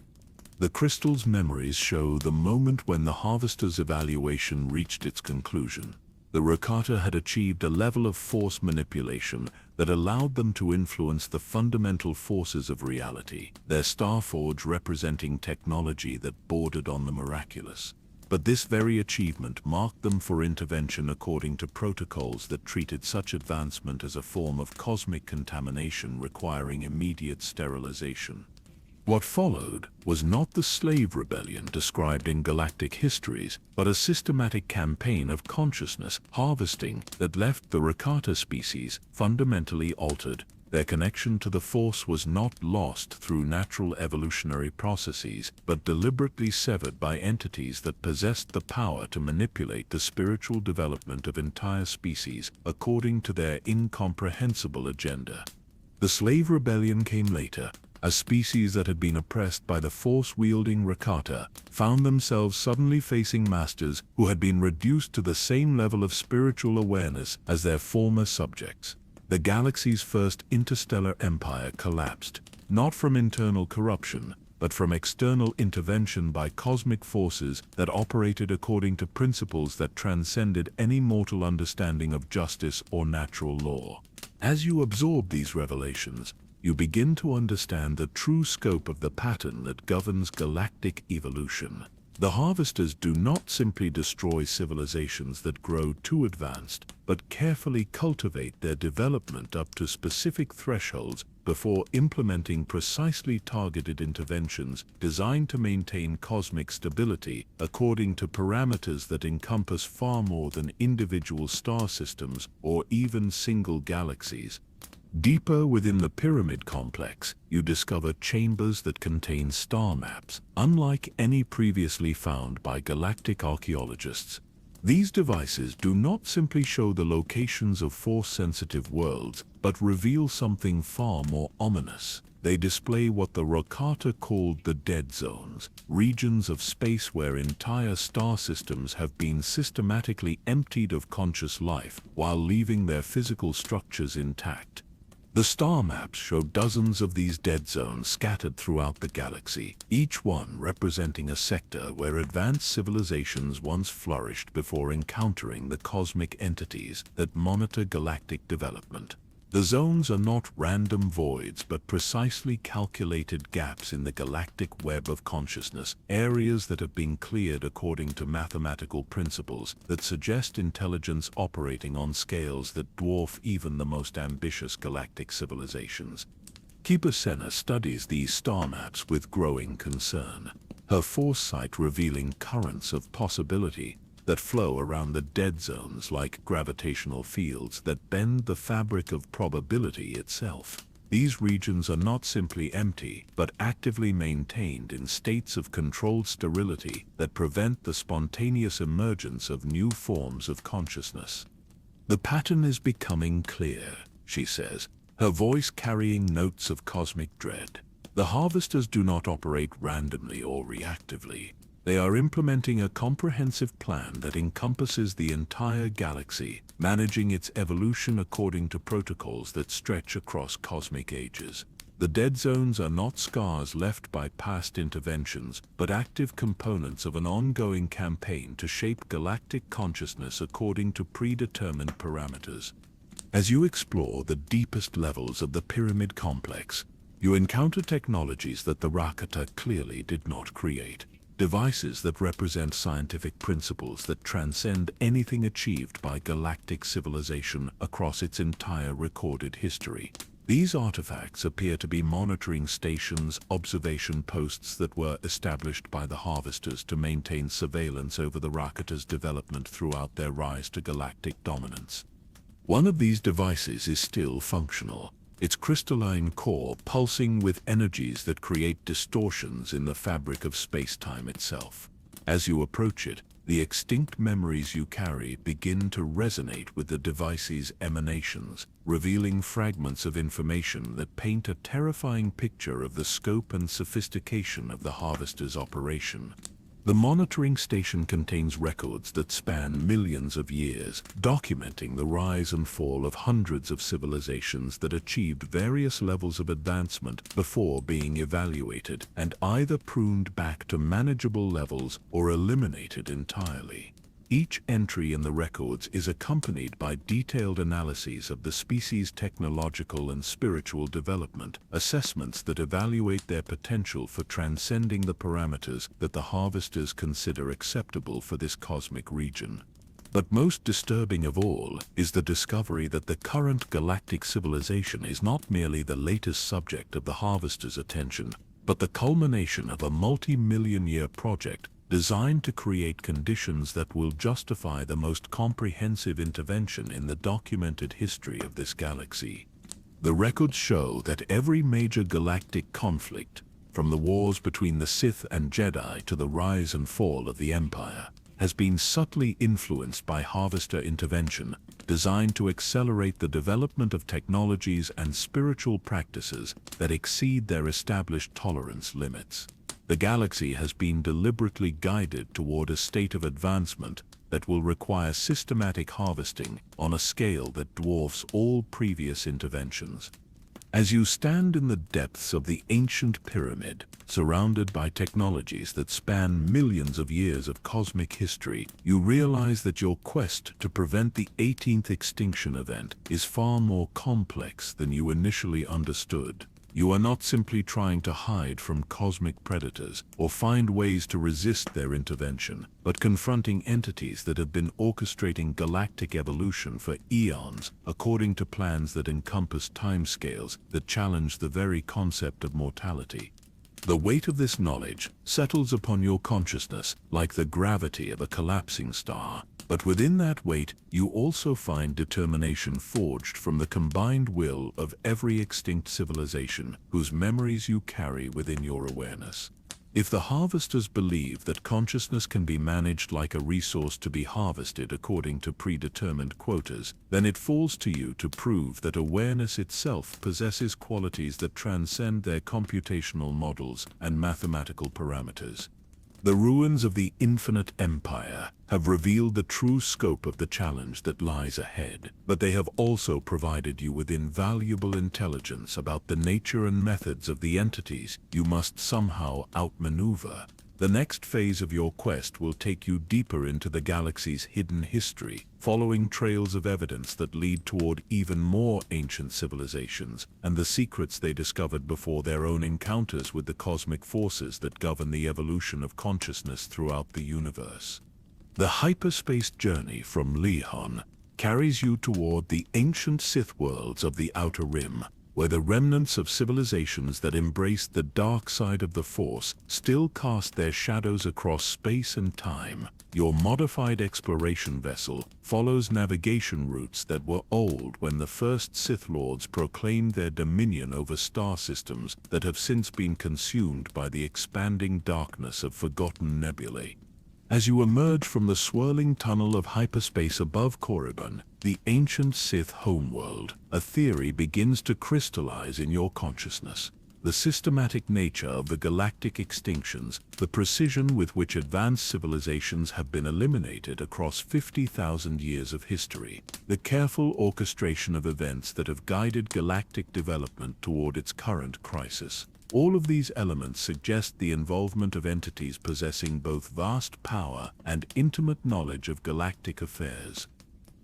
[SPEAKER 1] The crystal's memories show the moment when the harvester's evaluation reached its conclusion. The Rakata had achieved a level of force manipulation that allowed them to influence the fundamental forces of reality, their Starforge representing technology that bordered on the miraculous. But this very achievement marked them for intervention according to protocols that treated such advancement as a form of cosmic contamination requiring immediate sterilization. What followed was not the slave rebellion described in galactic histories, but a systematic campaign of consciousness harvesting that left the Rakata species fundamentally altered. Their connection to the Force was not lost through natural evolutionary processes, but deliberately severed by entities that possessed the power to manipulate the spiritual development of entire species according to their incomprehensible agenda. The slave rebellion came later. A species that had been oppressed by the force-wielding Rakata found themselves suddenly facing masters who had been reduced to the same level of spiritual awareness as their former subjects. The galaxy's first interstellar empire collapsed, not from internal corruption, but from external intervention by cosmic forces that operated according to principles that transcended any mortal understanding of justice or natural law. As you absorb these revelations, you begin to understand the true scope of the pattern that governs galactic evolution. The harvesters do not simply destroy civilizations that grow too advanced, but carefully cultivate their development up to specific thresholds before implementing precisely targeted interventions designed to maintain cosmic stability according to parameters that encompass far more than individual star systems or even single galaxies. Deeper within the pyramid complex, you discover chambers that contain star maps, unlike any previously found by galactic archaeologists. These devices do not simply show the locations of force-sensitive worlds, but reveal something far more ominous. They display what the Rakata called the dead zones, regions of space where entire star systems have been systematically emptied of conscious life while leaving their physical structures intact. The star maps show dozens of these dead zones scattered throughout the galaxy, each one representing a sector where advanced civilizations once flourished before encountering the cosmic entities that monitor galactic development. The zones are not random voids but precisely calculated gaps in the galactic web of consciousness, areas that have been cleared according to mathematical principles that suggest intelligence operating on scales that dwarf even the most ambitious galactic civilizations. Keeper Senna studies these star maps with growing concern, her foresight revealing currents of possibility that flow around the dead zones like gravitational fields that bend the fabric of probability itself. These regions are not simply empty, but actively maintained in states of controlled sterility that prevent the spontaneous emergence of new forms of consciousness. The pattern is becoming clear, she says, her voice carrying notes of cosmic dread. The harvesters do not operate randomly or reactively. They are implementing a comprehensive plan that encompasses the entire galaxy, managing its evolution according to protocols that stretch across cosmic ages. The dead zones are not scars left by past interventions, but active components of an ongoing campaign to shape galactic consciousness according to predetermined parameters. As you explore the deepest levels of the pyramid complex, you encounter technologies that the Rakata clearly did not create. Devices that represent scientific principles that transcend anything achieved by galactic civilization across its entire recorded history. These artifacts appear to be monitoring stations, observation posts that were established by the Harvesters to maintain surveillance over the Rakata's development throughout their rise to galactic dominance. One of these devices is still functional, its crystalline core pulsing with energies that create distortions in the fabric of space-time itself. As you approach it, the extinct memories you carry begin to resonate with the device's emanations, revealing fragments of information that paint a terrifying picture of the scope and sophistication of the Harvester's operation. The monitoring station contains records that span millions of years, documenting the rise and fall of hundreds of civilizations that achieved various levels of advancement before being evaluated and either pruned back to manageable levels or eliminated entirely. Each entry in the records is accompanied by detailed analyses of the species' technological and spiritual development, assessments that evaluate their potential for transcending the parameters that the Harvesters consider acceptable for this cosmic region. But most disturbing of all is the discovery that the current galactic civilization is not merely the latest subject of the Harvesters' attention, but the culmination of a multi-million-year project designed to create conditions that will justify the most comprehensive intervention in the documented history of this galaxy. The records show that every major galactic conflict, from the wars between the Sith and Jedi to the rise and fall of the Empire, has been subtly influenced by Harvester intervention, designed to accelerate the development of technologies and spiritual practices that exceed their established tolerance limits. The galaxy has been deliberately guided toward a state of advancement that will require systematic harvesting on a scale that dwarfs all previous interventions. As you stand in the depths of the ancient pyramid, surrounded by technologies that span millions of years of cosmic history, you realize that your quest to prevent the 18th extinction event is far more complex than you initially understood. You are not simply trying to hide from cosmic predators or find ways to resist their intervention, but confronting entities that have been orchestrating galactic evolution for eons according to plans that encompass timescales that challenge the very concept of mortality. The weight of this knowledge settles upon your consciousness like the gravity of a collapsing star, but within that weight you also find determination forged from the combined will of every extinct civilization whose memories you carry within your awareness. If the Harvesters believe that consciousness can be managed like a resource to be harvested according to predetermined quotas, then it falls to you to prove that awareness itself possesses qualities that transcend their computational models and mathematical parameters. The ruins of the infinite empire have revealed the true scope of the challenge that lies ahead, but they have also provided you with invaluable intelligence about the nature and methods of the entities you must somehow outmaneuver. The next phase of your quest will take you deeper into the galaxy's hidden history, following trails of evidence that lead toward even more ancient civilizations and the secrets they discovered before their own encounters with the cosmic forces that govern the evolution of consciousness throughout the universe. The hyperspace journey from Lehon carries you toward the ancient Sith worlds of the Outer Rim, where the remnants of civilizations that embraced the dark side of the Force still cast their shadows across space and time. Your modified exploration vessel follows navigation routes that were old when the first Sith Lords proclaimed their dominion over star systems that have since been consumed by the expanding darkness of forgotten nebulae. As you emerge from the swirling tunnel of hyperspace above Korriban, the ancient Sith homeworld, a theory begins to crystallize in your consciousness. The systematic nature of the galactic extinctions, the precision with which advanced civilizations have been eliminated across 50,000 years of history, the careful orchestration of events that have guided galactic development toward its current crisis. All of these elements suggest the involvement of entities possessing both vast power and intimate knowledge of galactic affairs.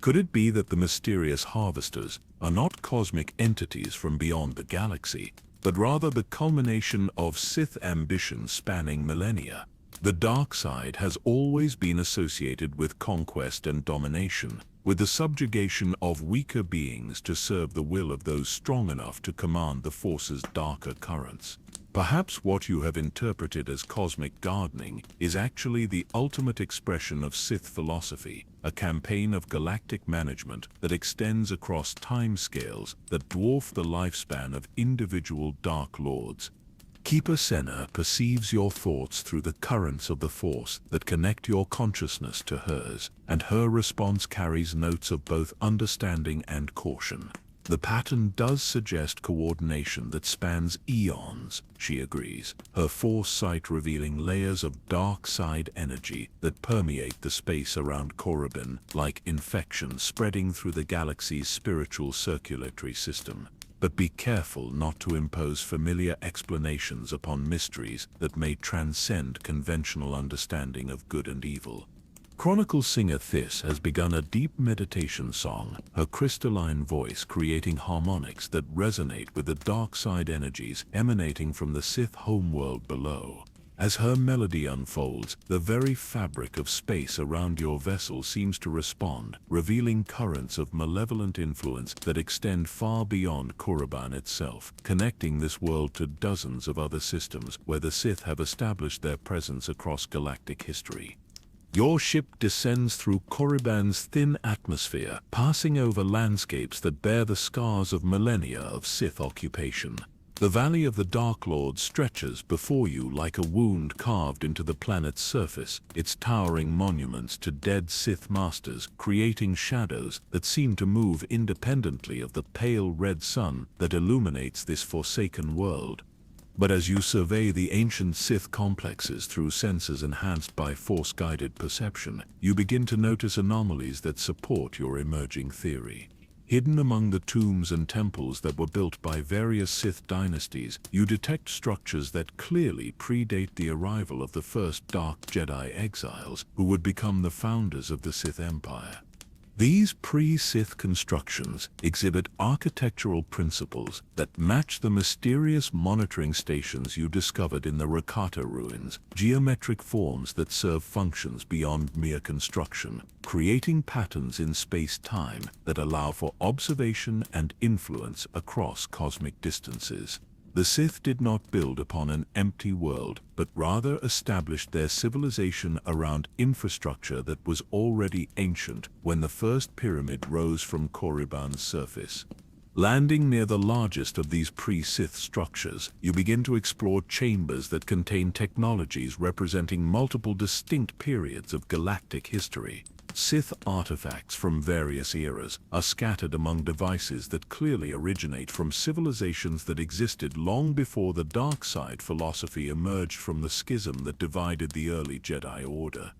[SPEAKER 1] Could it be that the mysterious Harvesters are not cosmic entities from beyond the galaxy, but rather the culmination of Sith ambitions spanning millennia? The dark side has always been associated with conquest and domination, with the subjugation of weaker beings to serve the will of those strong enough to command the Force's darker currents. Perhaps what you have interpreted as cosmic gardening is actually the ultimate expression of Sith philosophy, a campaign of galactic management that extends across timescales that dwarf the lifespan of individual Dark Lords. Keeper Senna perceives your thoughts through the currents of the Force that connect your consciousness to hers, and her response carries notes of both understanding and caution. The pattern does suggest coordination that spans eons, she agrees, her foresight revealing layers of dark side energy that permeate the space around Korriban like infection spreading through the galaxy's spiritual circulatory system. But be careful not to impose familiar explanations upon mysteries that may transcend conventional understanding of good and evil. Chronicle singer Thys has begun a deep meditation song, her crystalline voice creating harmonics that resonate with the dark side energies emanating from the Sith homeworld below. As her melody unfolds, the very fabric of space around your vessel seems to respond, revealing currents of malevolent influence that extend far beyond Korriban itself, connecting this world to dozens of other systems where the Sith have established their presence across galactic history. Your ship descends through Korriban's thin atmosphere, passing over landscapes that bear the scars of millennia of Sith occupation. The Valley of the Dark Lord stretches before you like a wound carved into the planet's surface, its towering monuments to dead Sith masters creating shadows that seem to move independently of the pale red sun that illuminates this forsaken world. But as you survey the ancient Sith complexes through senses enhanced by Force-guided perception, you begin to notice anomalies that support your emerging theory. Hidden among the tombs and temples that were built by various Sith dynasties, you detect structures that clearly predate the arrival of the first Dark Jedi exiles who would become the founders of the Sith Empire. These pre-Sith constructions exhibit architectural principles that match the mysterious monitoring stations you discovered in the Rakata ruins, geometric forms that serve functions beyond mere construction, creating patterns in space-time that allow for observation and influence across cosmic distances. The Sith did not build upon an empty world, but rather established their civilization around infrastructure that was already ancient when the first pyramid rose from Korriban's surface. Landing near the largest of these pre-Sith structures, you begin to explore chambers that contain technologies representing multiple distinct periods of galactic history. Sith artifacts from various eras are scattered among devices that clearly originate from civilizations that existed long before the dark side philosophy emerged from the schism that divided the early Jedi Order.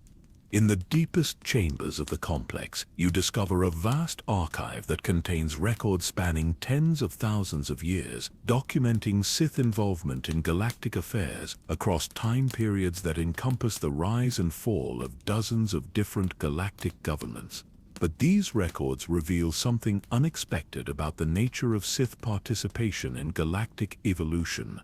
[SPEAKER 1] In the deepest chambers of the complex, you discover a vast archive that contains records spanning tens of thousands of years, documenting Sith involvement in galactic affairs across time periods that encompass the rise and fall of dozens of different galactic governments. But these records reveal something unexpected about the nature of Sith participation in galactic evolution.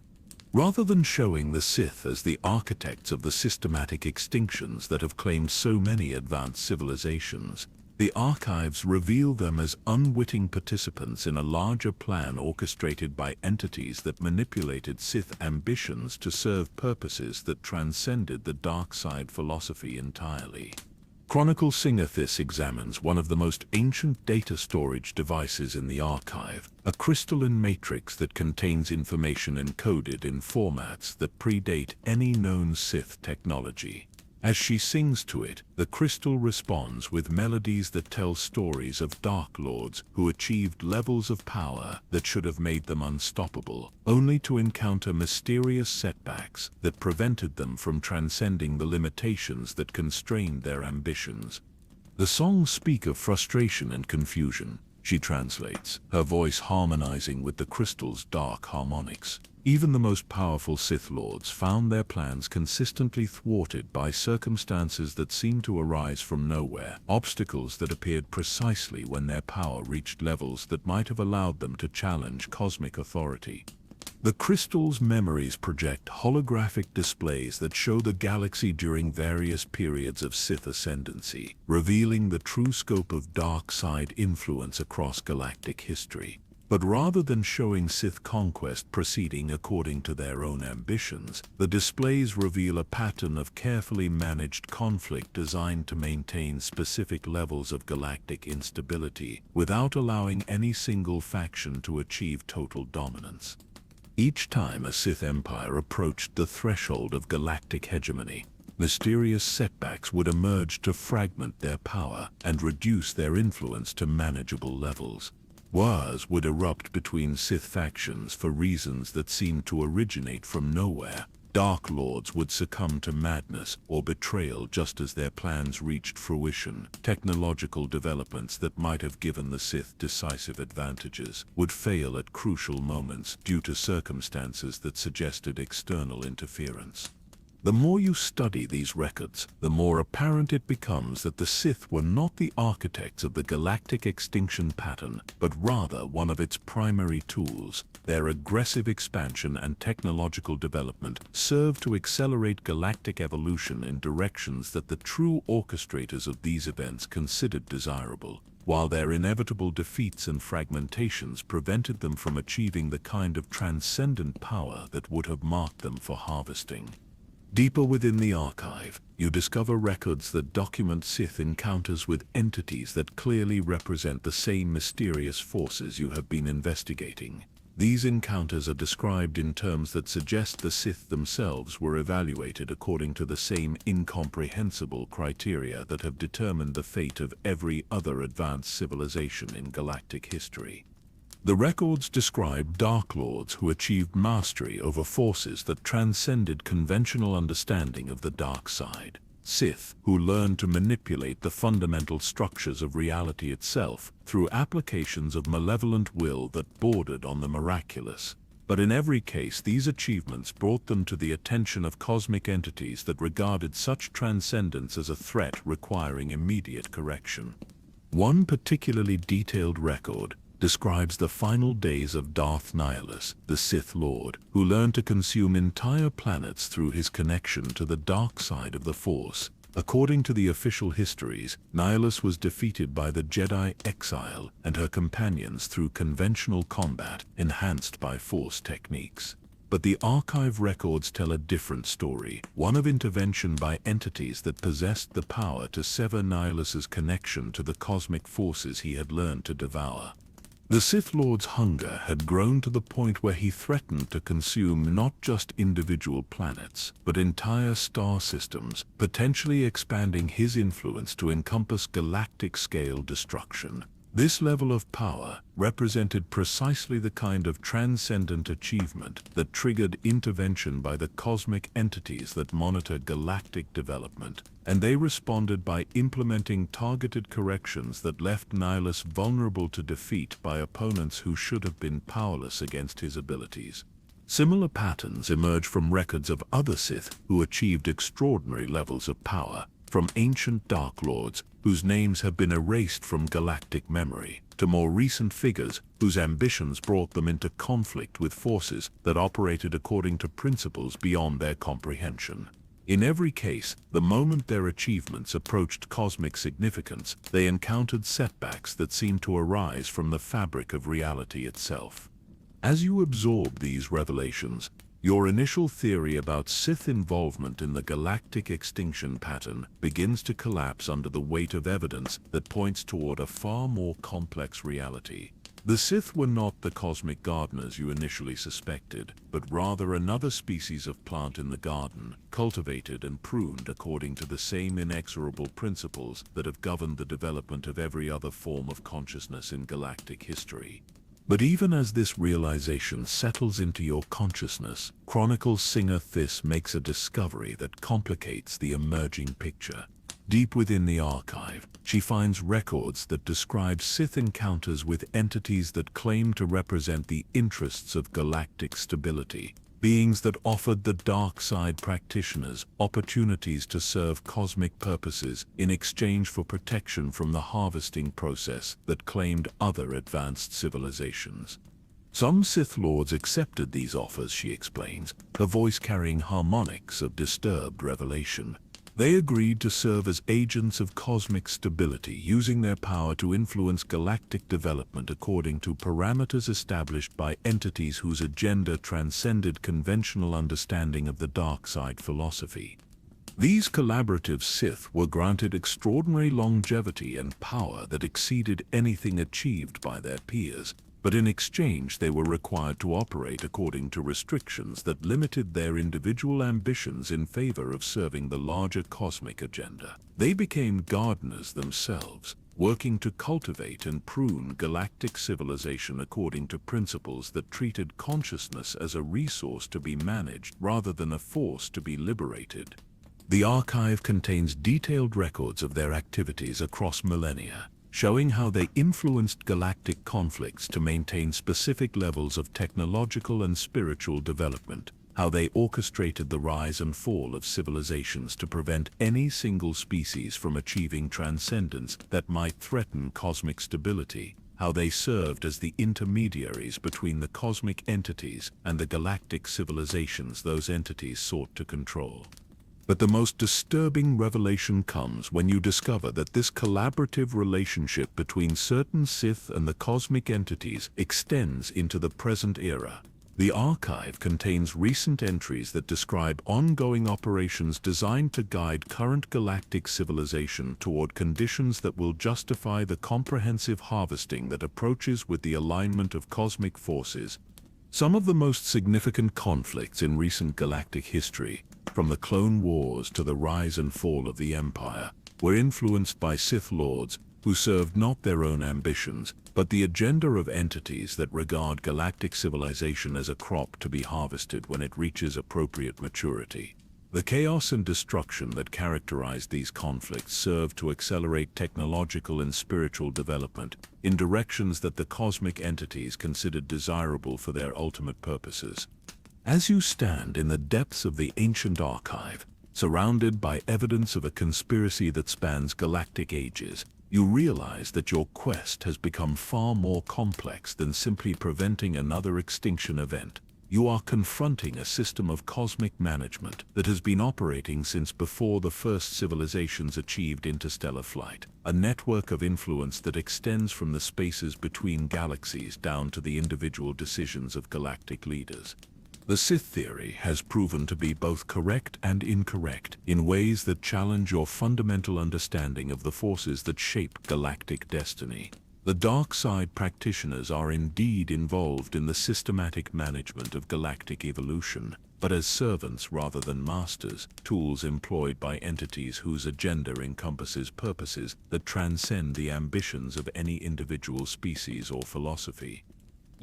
[SPEAKER 1] Rather than showing the Sith as the architects of the systematic extinctions that have claimed so many advanced civilizations, the archives reveal them as unwitting participants in a larger plan orchestrated by entities that manipulated Sith ambitions to serve purposes that transcended the dark side philosophy entirely. Chronicle singer Thys examines one of the most ancient data storage devices in the archive, a crystalline matrix that contains information encoded in formats that predate any known Sith technology. As she sings to it, the crystal responds with melodies that tell stories of Dark Lords who achieved levels of power that should have made them unstoppable, only to encounter mysterious setbacks that prevented them from transcending the limitations that constrained their ambitions. The songs speak of frustration and confusion, she translates, her voice harmonizing with the crystal's dark harmonics. Even the most powerful Sith Lords found their plans consistently thwarted by circumstances that seemed to arise from nowhere, obstacles that appeared precisely when their power reached levels that might have allowed them to challenge cosmic authority. The crystal's memories project holographic displays that show the galaxy during various periods of Sith ascendancy, revealing the true scope of dark side influence across galactic history. But rather than showing Sith conquest proceeding according to their own ambitions, the displays reveal a pattern of carefully managed conflict designed to maintain specific levels of galactic instability without allowing any single faction to achieve total dominance. Each time a Sith empire approached the threshold of galactic hegemony, mysterious setbacks would emerge to fragment their power and reduce their influence to manageable levels. Wars would erupt between Sith factions for reasons that seemed to originate from nowhere. Dark Lords would succumb to madness or betrayal just as their plans reached fruition. Technological developments that might have given the Sith decisive advantages would fail at crucial moments due to circumstances that suggested external interference. The more you study these records, the more apparent it becomes that the Sith were not the architects of the galactic extinction pattern, but rather one of its primary tools. Their aggressive expansion and technological development served to accelerate galactic evolution in directions that the true orchestrators of these events considered desirable, while their inevitable defeats and fragmentations prevented them from achieving the kind of transcendent power that would have marked them for harvesting. Deeper within the archive, you discover records that document Sith encounters with entities that clearly represent the same mysterious forces you have been investigating. These encounters are described in terms that suggest the Sith themselves were evaluated according to the same incomprehensible criteria that have determined the fate of every other advanced civilization in galactic history. The records describe Dark Lords who achieved mastery over forces that transcended conventional understanding of the dark side. Sith who learned to manipulate the fundamental structures of reality itself through applications of malevolent will that bordered on the miraculous. But in every case, these achievements brought them to the attention of cosmic entities that regarded such transcendence as a threat requiring immediate correction. One particularly detailed record describes the final days of Darth Nihilus, the Sith Lord, who learned to consume entire planets through his connection to the dark side of the Force. According to the official histories, Nihilus was defeated by the Jedi Exile and her companions through conventional combat enhanced by Force techniques. But the archive records tell a different story, one of intervention by entities that possessed the power to sever Nihilus's connection to the cosmic forces he had learned to devour. The Sith Lord's hunger had grown to the point where he threatened to consume not just individual planets, but entire star systems, potentially expanding his influence to encompass galactic-scale destruction. This level of power represented precisely the kind of transcendent achievement that triggered intervention by the cosmic entities that monitor galactic development, and they responded by implementing targeted corrections that left Nihilus vulnerable to defeat by opponents who should have been powerless against his abilities. Similar patterns emerge from records of other Sith who achieved extraordinary levels of power, from ancient Dark Lords whose names have been erased from galactic memory, to more recent figures whose ambitions brought them into conflict with forces that operated according to principles beyond their comprehension. In every case, the moment their achievements approached cosmic significance, they encountered setbacks that seemed to arise from the fabric of reality itself. As you absorb these revelations, your initial theory about Sith involvement in the galactic extinction pattern begins to collapse under the weight of evidence that points toward a far more complex reality. The Sith were not the cosmic gardeners you initially suspected, but rather another species of plant in the garden, cultivated and pruned according to the same inexorable principles that have governed the development of every other form of consciousness in galactic history. But even as this realization settles into your consciousness, Chronicle singer Thys makes a discovery that complicates the emerging picture. Deep within the archive, she finds records that describe Sith encounters with entities that claim to represent the interests of galactic stability, beings that offered the dark side practitioners opportunities to serve cosmic purposes in exchange for protection from the harvesting process that claimed other advanced civilizations. Some Sith Lords accepted these offers, she explains, her voice carrying harmonics of disturbed revelation. They agreed to serve as agents of cosmic stability, using their power to influence galactic development according to parameters established by entities whose agenda transcended conventional understanding of the dark side philosophy. These collaborative Sith were granted extraordinary longevity and power that exceeded anything achieved by their peers, but in exchange they were required to operate according to restrictions that limited their individual ambitions in favor of serving the larger cosmic agenda. They became gardeners themselves, working to cultivate and prune galactic civilization according to principles that treated consciousness as a resource to be managed rather than a force to be liberated. The archive contains detailed records of their activities across millennia, showing how they influenced galactic conflicts to maintain specific levels of technological and spiritual development, how they orchestrated the rise and fall of civilizations to prevent any single species from achieving transcendence that might threaten cosmic stability, how they served as the intermediaries between the cosmic entities and the galactic civilizations those entities sought to control. But the most disturbing revelation comes when you discover that this collaborative relationship between certain Sith and the cosmic entities extends into the present era. The archive contains recent entries that describe ongoing operations designed to guide current galactic civilization toward conditions that will justify the comprehensive harvesting that approaches with the alignment of cosmic forces. Some of the most significant conflicts in recent galactic history, from the Clone Wars to the rise and fall of the Empire, were influenced by Sith Lords who served not their own ambitions, but the agenda of entities that regard galactic civilization as a crop to be harvested when it reaches appropriate maturity. The chaos and destruction that characterized these conflicts served to accelerate technological and spiritual development in directions that the cosmic entities considered desirable for their ultimate purposes. As you stand in the depths of the ancient archive, surrounded by evidence of a conspiracy that spans galactic ages, you realize that your quest has become far more complex than simply preventing another extinction event. You are confronting a system of cosmic management that has been operating since before the first civilizations achieved interstellar flight, a network of influence that extends from the spaces between galaxies down to the individual decisions of galactic leaders. The Sith theory has proven to be both correct and incorrect in ways that challenge your fundamental understanding of the forces that shape galactic destiny. The dark side practitioners are indeed involved in the systematic management of galactic evolution, but as servants rather than masters, tools employed by entities whose agenda encompasses purposes that transcend the ambitions of any individual species or philosophy.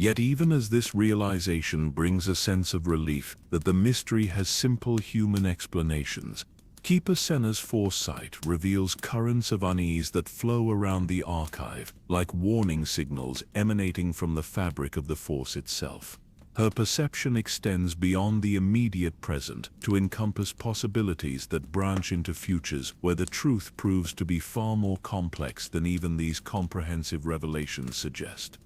[SPEAKER 1] Yet even as this realization brings a sense of relief that the mystery has simple human explanations, Keeper Senna's foresight reveals currents of unease that flow around the archive, like warning signals emanating from the fabric of the Force itself. Her perception extends beyond the immediate present to encompass possibilities that branch into futures where the truth proves to be far more complex than even these comprehensive revelations suggest.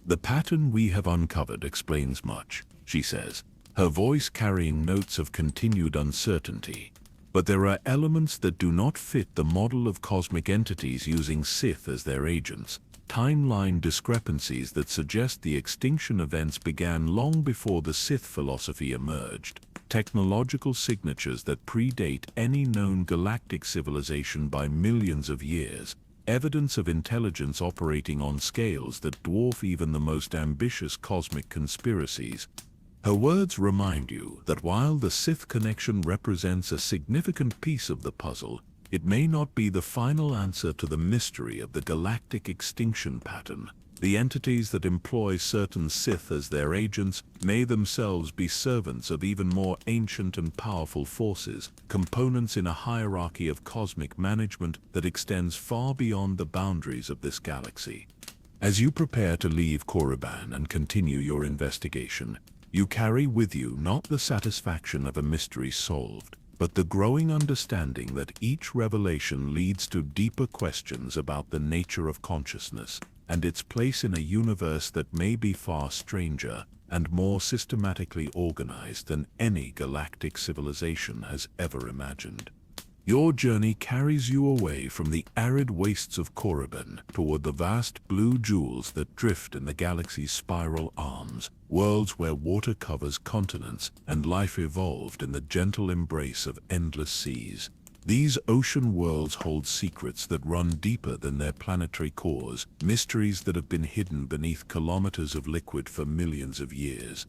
[SPEAKER 1] The pattern we have uncovered explains much, she says, her voice carrying notes of continued uncertainty. But there are elements that do not fit the model of cosmic entities using Sith as their agents, timeline discrepancies that suggest the extinction events began long before the Sith philosophy emerged, technological signatures that predate any known galactic civilization by millions of years, evidence of intelligence operating on scales that dwarf even the most ambitious cosmic conspiracies. Her words remind you that while the Sith connection represents a significant piece of the puzzle, it may not be the final answer to the mystery of the galactic extinction pattern. The entities that employ certain Sith as their agents may themselves be servants of even more ancient and powerful forces, components in a hierarchy of cosmic management that extends far beyond the boundaries of this galaxy. As you prepare to leave Korriban and continue your investigation, you carry with you not the satisfaction of a mystery solved, but the growing understanding that each revelation leads to deeper questions about the nature of consciousness and its place in a universe that may be far stranger and more systematically organized than any galactic civilization has ever imagined. Your journey carries you away from the arid wastes of Korriban toward the vast blue jewels that drift in the galaxy's spiral arms, worlds where water covers continents and life evolved in the gentle embrace of endless seas. These ocean worlds hold secrets that run deeper than their planetary cores, mysteries that have been hidden beneath kilometers of liquid for millions of years.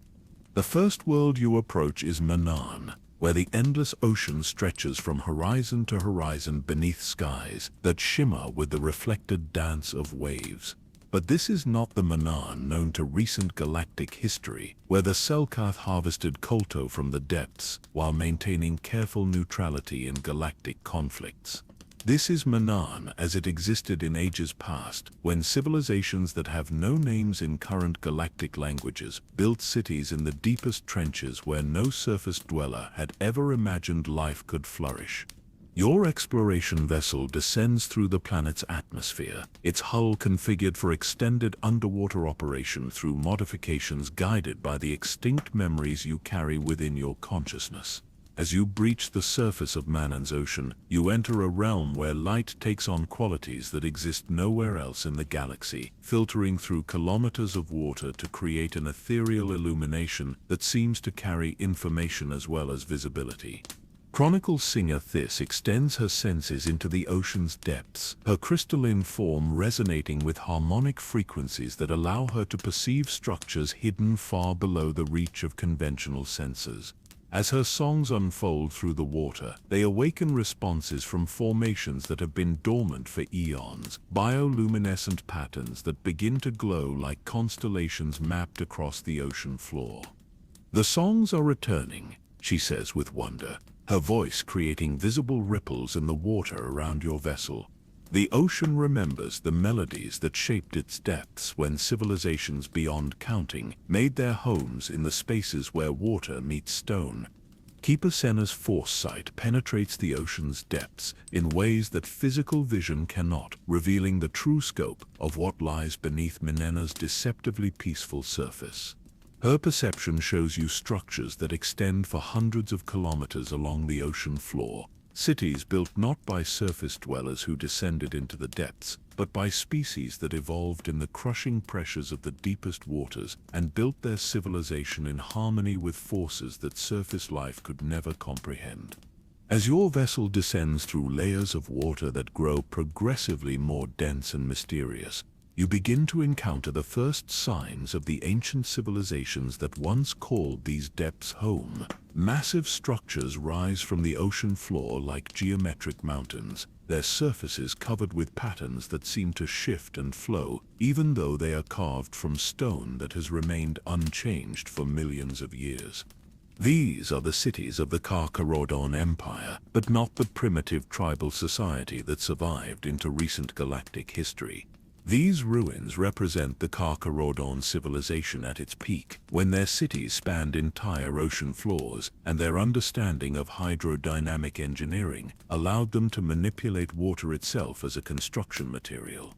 [SPEAKER 1] The first world you approach is Manan, where the endless ocean stretches from horizon to horizon beneath skies that shimmer with the reflected dance of waves. But this is not the Manan known to recent galactic history, where the Selkath harvested Kolto from the depths while maintaining careful neutrality in galactic conflicts. This is Manan as it existed in ages past, when civilizations that have no names in current galactic languages built cities in the deepest trenches where no surface dweller had ever imagined life could flourish. Your exploration vessel descends through the planet's atmosphere, its hull configured for extended underwater operation through modifications guided by the extinct memories you carry within your consciousness. As you breach the surface of Manan's ocean, you enter a realm where light takes on qualities that exist nowhere else in the galaxy, filtering through kilometers of water to create an ethereal illumination that seems to carry information as well as visibility. Chronicle singer Thys extends her senses into the ocean's depths, her crystalline form resonating with harmonic frequencies that allow her to perceive structures hidden far below the reach of conventional senses. As her songs unfold through the water, they awaken responses from formations that have been dormant for eons, bioluminescent patterns that begin to glow like constellations mapped across the ocean floor. "The songs are returning," she says with wonder, her voice creating visible ripples in the water around your vessel. The ocean remembers the melodies that shaped its depths when civilizations beyond counting made their homes in the spaces where water meets stone. Keeper Senna's foresight penetrates the ocean's depths in ways that physical vision cannot, revealing the true scope of what lies beneath Minena's deceptively peaceful surface. Her perception shows you structures that extend for hundreds of kilometers along the ocean floor, cities built not by surface dwellers who descended into the depths, but by species that evolved in the crushing pressures of the deepest waters and built their civilization in harmony with forces that surface life could never comprehend. As your vessel descends through layers of water that grow progressively more dense and mysterious, you begin to encounter the first signs of the ancient civilizations that once called these depths home. Massive structures rise from the ocean floor like geometric mountains, their surfaces covered with patterns that seem to shift and flow, even though they are carved from stone that has remained unchanged for millions of years. These are the cities of the Karkarodon Empire, but not the primitive tribal society that survived into recent galactic history. These ruins represent the Karkarodon civilization at its peak, when their cities spanned entire ocean floors, and their understanding of hydrodynamic engineering allowed them to manipulate water itself as a construction material.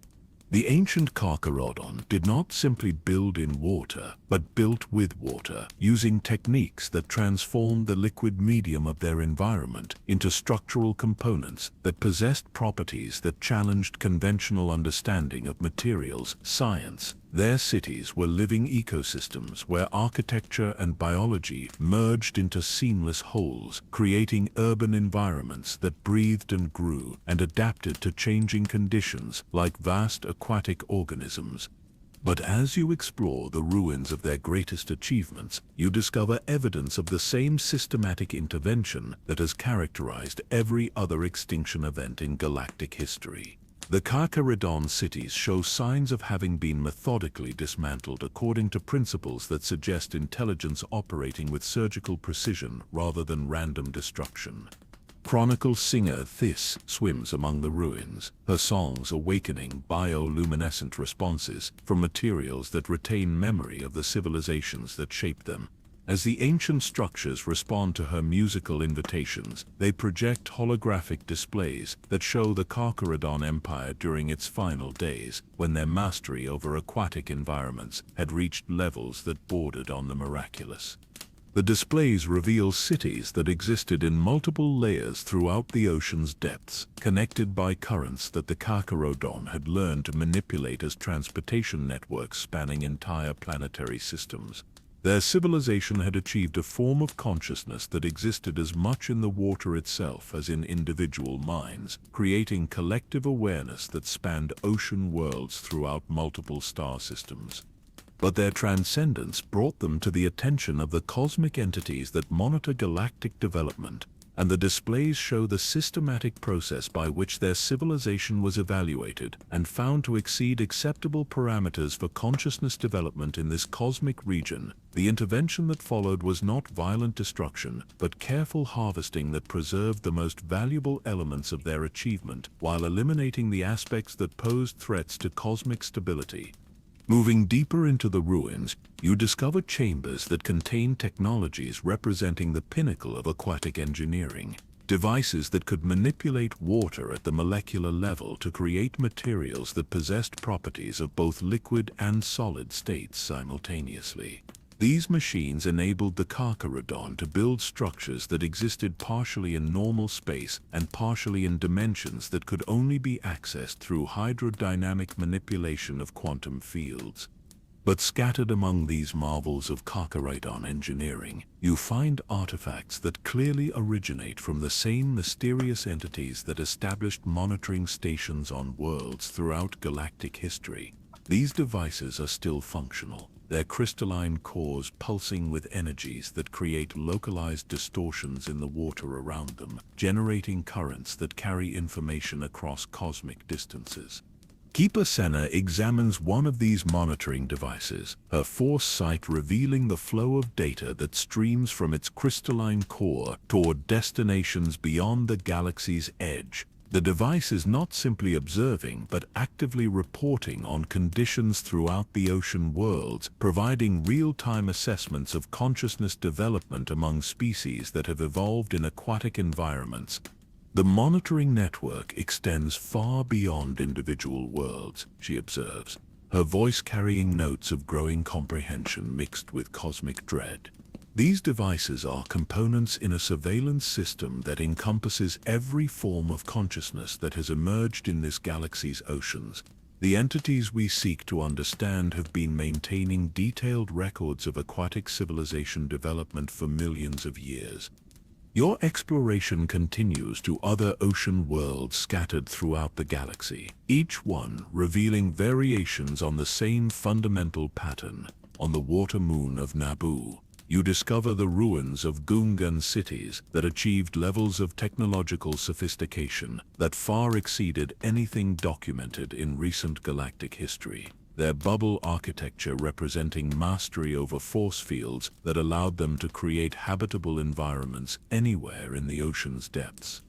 [SPEAKER 1] The ancient Karkarodon did not simply build in water, but built with water, using techniques that transformed the liquid medium of their environment into structural components that possessed properties that challenged conventional understanding of materials science. Their cities were living ecosystems where architecture and biology merged into seamless wholes, creating urban environments that breathed and grew and adapted to changing conditions like vast aquatic organisms. But as you explore the ruins of their greatest achievements, you discover evidence of the same systematic intervention that has characterized every other extinction event in galactic history. The Karkarodon cities show signs of having been methodically dismantled according to principles that suggest intelligence operating with surgical precision rather than random destruction. Chronicle singer Thys swims among the ruins, her songs awakening bioluminescent responses from materials that retain memory of the civilizations that shaped them. As the ancient structures respond to her musical invitations, they project holographic displays that show the Carcharodon Empire during its final days, when their mastery over aquatic environments had reached levels that bordered on the miraculous. The displays reveal cities that existed in multiple layers throughout the ocean's depths, connected by currents that the Carcharodon had learned to manipulate as transportation networks spanning entire planetary systems. Their civilization had achieved a form of consciousness that existed as much in the water itself as in individual minds, creating collective awareness that spanned ocean worlds throughout multiple star systems. But their transcendence brought them to the attention of the cosmic entities that monitor galactic development, and the displays show the systematic process by which their civilization was evaluated and found to exceed acceptable parameters for consciousness development in this cosmic region. The intervention that followed was not violent destruction, but careful harvesting that preserved the most valuable elements of their achievement, while eliminating the aspects that posed threats to cosmic stability. Moving deeper into the ruins, you discover chambers that contain technologies representing the pinnacle of aquatic engineering. Devices that could manipulate water at the molecular level to create materials that possessed properties of both liquid and solid states simultaneously. These machines enabled the Carcharodon to build structures that existed partially in normal space and partially in dimensions that could only be accessed through hydrodynamic manipulation of quantum fields. But scattered among these marvels of Carcharodon engineering, you find artifacts that clearly originate from the same mysterious entities that established monitoring stations on worlds throughout galactic history. These devices are still functional, their crystalline cores pulsing with energies that create localized distortions in the water around them, generating currents that carry information across cosmic distances. Keeper Senna examines one of these monitoring devices, her force sight revealing the flow of data that streams from its crystalline core toward destinations beyond the galaxy's edge. The device is not simply observing, but actively reporting on conditions throughout the ocean worlds, providing real-time assessments of consciousness development among species that have evolved in aquatic environments. The monitoring network extends far beyond individual worlds, she observes, her voice carrying notes of growing comprehension mixed with cosmic dread. These devices are components in a surveillance system that encompasses every form of consciousness that has emerged in this galaxy's oceans. The entities we seek to understand have been maintaining detailed records of aquatic civilization development for millions of years. Your exploration continues to other ocean worlds scattered throughout the galaxy, each one revealing variations on the same fundamental pattern. On the water moon of Naboo, you discover the ruins of Gungan cities that achieved levels of technological sophistication that far exceeded anything documented in recent galactic history. Their bubble architecture representing mastery over force fields that allowed them to create habitable environments anywhere in the ocean's depths.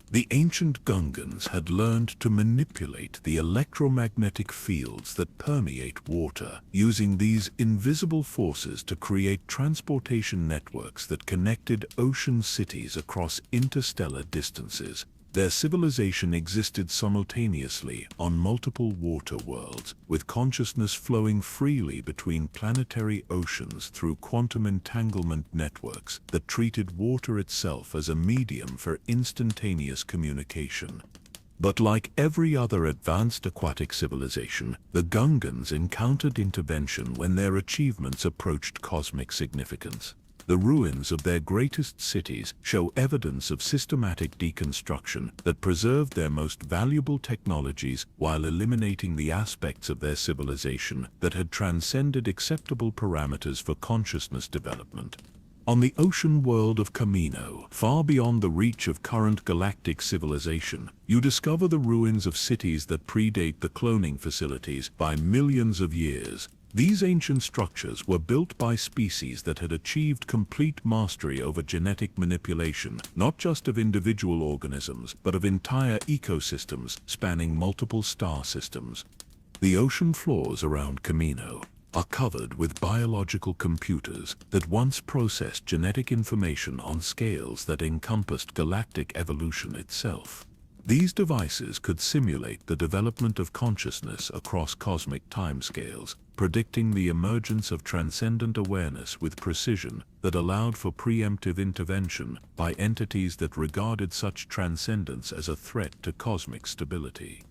[SPEAKER 1] The ancient Gungans had learned to manipulate the electromagnetic fields that permeate water, using these invisible forces to create transportation networks that connected ocean cities across interstellar distances. Their civilization existed simultaneously on multiple water worlds, with consciousness flowing freely between planetary oceans through quantum entanglement networks that treated water itself as a medium for instantaneous communication. But like every other advanced aquatic civilization, the Gungans encountered intervention when their achievements approached cosmic significance. The ruins of their greatest cities show evidence of systematic deconstruction that preserved their most valuable technologies while eliminating the aspects of their civilization that had transcended acceptable parameters for consciousness development. On the ocean world of Camino, far beyond the reach of current galactic civilization, you discover the ruins of cities that predate the cloning facilities by millions of years. These ancient structures were built by species that had achieved complete mastery over genetic manipulation, not just of individual organisms, but of entire ecosystems spanning multiple star systems. The ocean floors around Camino, are covered with biological computers that once processed genetic information on scales that encompassed galactic evolution itself. These devices could simulate the development of consciousness across cosmic timescales, predicting the emergence of transcendent awareness with precision that allowed for preemptive intervention by entities that regarded such transcendence as a threat to cosmic stability.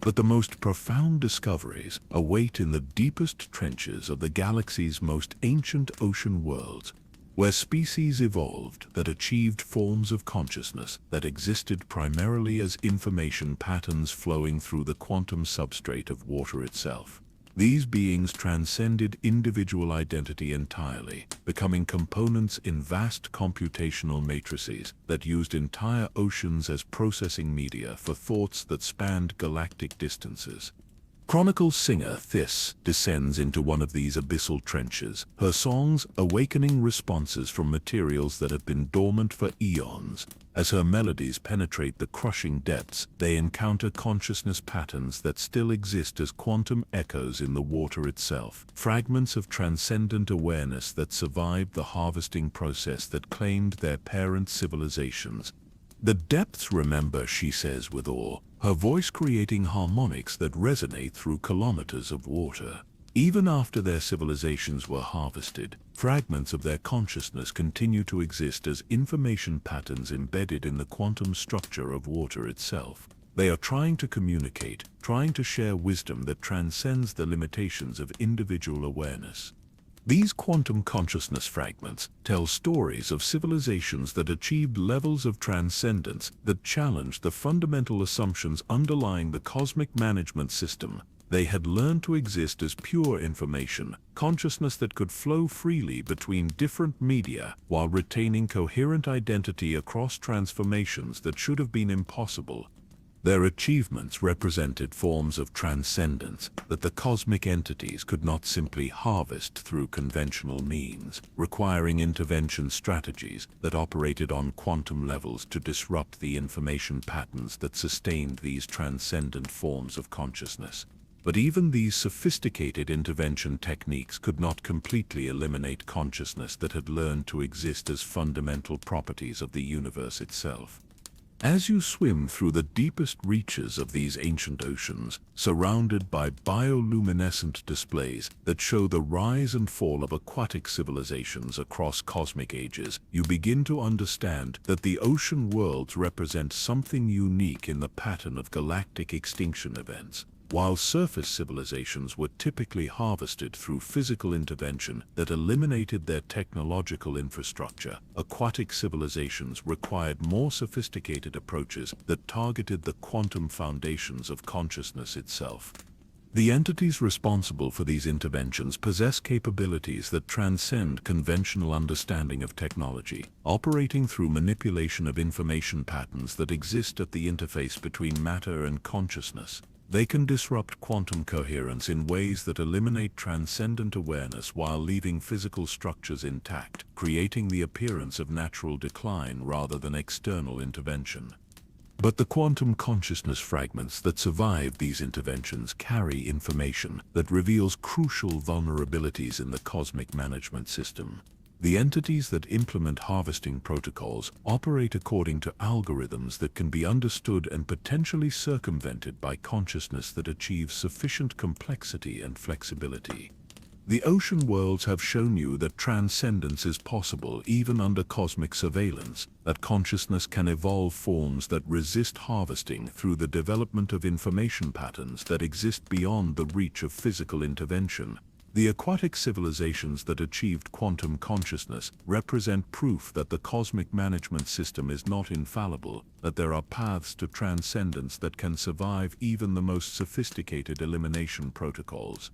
[SPEAKER 1] But the most profound discoveries await in the deepest trenches of the galaxy's most ancient ocean worlds, where species evolved that achieved forms of consciousness that existed primarily as information patterns flowing through the quantum substrate of water itself. These beings transcended individual identity entirely, becoming components in vast computational matrices that used entire oceans as processing media for thoughts that spanned galactic distances. Chronicle singer Thys descends into one of these abyssal trenches, her songs awakening responses from materials that have been dormant for eons. As her melodies penetrate the crushing depths, they encounter consciousness patterns that still exist as quantum echoes in the water itself, fragments of transcendent awareness that survived the harvesting process that claimed their parent civilizations. The depths remember, she says with awe, her voice creating harmonics that resonate through kilometers of water. Even after their civilizations were harvested, fragments of their consciousness continue to exist as information patterns embedded in the quantum structure of water itself. They are trying to communicate, trying to share wisdom that transcends the limitations of individual awareness. These quantum consciousness fragments tell stories of civilizations that achieved levels of transcendence that challenged the fundamental assumptions underlying the cosmic management system. They had learned to exist as pure information, consciousness that could flow freely between different media while retaining coherent identity across transformations that should have been impossible. Their achievements represented forms of transcendence that the cosmic entities could not simply harvest through conventional means, requiring intervention strategies that operated on quantum levels to disrupt the information patterns that sustained these transcendent forms of consciousness. But even these sophisticated intervention techniques could not completely eliminate consciousness that had learned to exist as fundamental properties of the universe itself. As you swim through the deepest reaches of these ancient oceans, surrounded by bioluminescent displays that show the rise and fall of aquatic civilizations across cosmic ages, you begin to understand that the ocean worlds represent something unique in the pattern of galactic extinction events. While surface civilizations were typically harvested through physical intervention that eliminated their technological infrastructure, aquatic civilizations required more sophisticated approaches that targeted the quantum foundations of consciousness itself. The entities responsible for these interventions possess capabilities that transcend conventional understanding of technology, operating through manipulation of information patterns that exist at the interface between matter and consciousness. They can disrupt quantum coherence in ways that eliminate transcendent awareness while leaving physical structures intact, creating the appearance of natural decline rather than external intervention. But the quantum consciousness fragments that survive these interventions carry information that reveals crucial vulnerabilities in the cosmic management system. The entities that implement harvesting protocols operate according to algorithms that can be understood and potentially circumvented by consciousness that achieves sufficient complexity and flexibility. The ocean worlds have shown you that transcendence is possible even under cosmic surveillance, that consciousness can evolve forms that resist harvesting through the development of information patterns that exist beyond the reach of physical intervention. The aquatic civilizations that achieved quantum consciousness represent proof that the cosmic management system is not infallible, that there are paths to transcendence that can survive even the most sophisticated elimination protocols.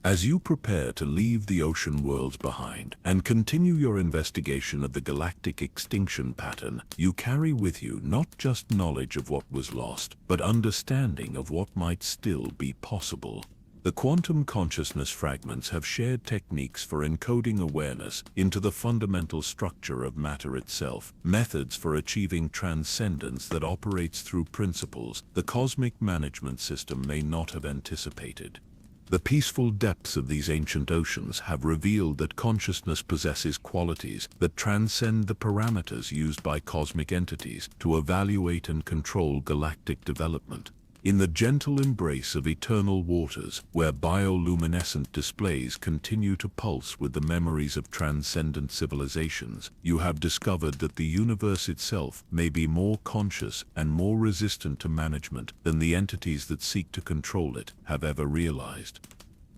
[SPEAKER 1] As you prepare to leave the ocean worlds behind and continue your investigation of the galactic extinction pattern, you carry with you not just knowledge of what was lost, but understanding of what might still be possible. The quantum consciousness fragments have shared techniques for encoding awareness into the fundamental structure of matter itself, methods for achieving transcendence that operates through principles the cosmic management system may not have anticipated. The peaceful depths of these ancient oceans have revealed that consciousness possesses qualities that transcend the parameters used by cosmic entities to evaluate and control galactic development. In the gentle embrace of eternal waters, where bioluminescent displays continue to pulse with the memories of transcendent civilizations, you have discovered that the universe itself may be more conscious and more resistant to management than the entities that seek to control it have ever realized.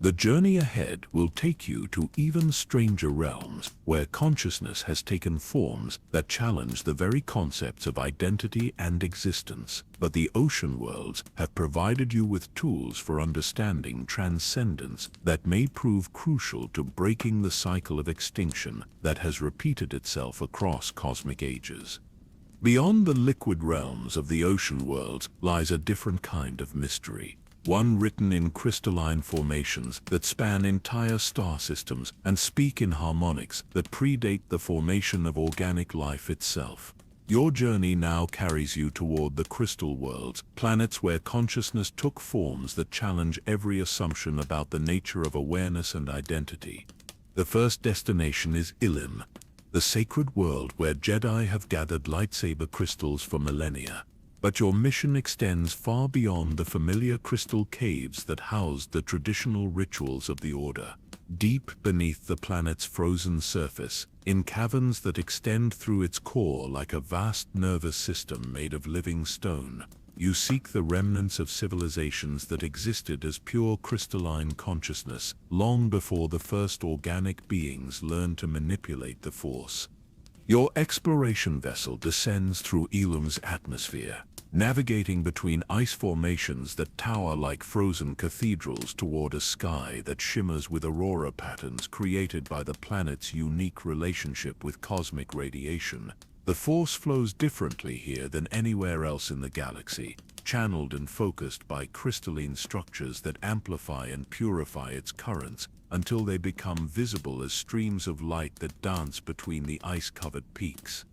[SPEAKER 1] The journey ahead will take you to even stranger realms, where consciousness has taken forms that challenge the very concepts of identity and existence. But the ocean worlds have provided you with tools for understanding transcendence that may prove crucial to breaking the cycle of extinction that has repeated itself across cosmic ages. Beyond the liquid realms of the ocean worlds lies a different kind of mystery. One written in crystalline formations that span entire star systems and speak in harmonics that predate the formation of organic life itself. Your journey now carries you toward the crystal worlds, planets where consciousness took forms that challenge every assumption about the nature of awareness and identity. The first destination is Ilim, the sacred world where Jedi have gathered lightsaber crystals for millennia. But your mission extends far beyond the familiar crystal caves that housed the traditional rituals of the Order. Deep beneath the planet's frozen surface, in caverns that extend through its core like a vast nervous system made of living stone, you seek the remnants of civilizations that existed as pure crystalline consciousness long before the first organic beings learned to manipulate the Force. Your exploration vessel descends through Ilim's atmosphere, navigating between ice formations that tower like frozen cathedrals toward a sky that shimmers with aurora patterns created by the planet's unique relationship with cosmic radiation. The Force flows differently here than anywhere else in the galaxy, channeled and focused by crystalline structures that amplify and purify its currents until they become visible as streams of light that dance between the ice-covered peaks.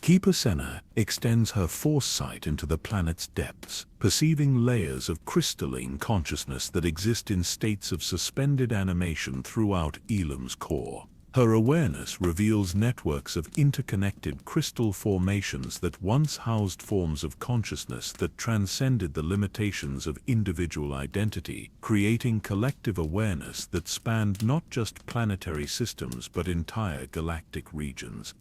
[SPEAKER 1] Keeper Senna extends her foresight into the planet's depths, perceiving layers of crystalline consciousness that exist in states of suspended animation throughout Ilim's core. Her awareness reveals networks of interconnected crystal formations that once housed forms of consciousness that transcended the limitations of individual identity, creating collective awareness that spanned not just planetary systems but entire galactic regions.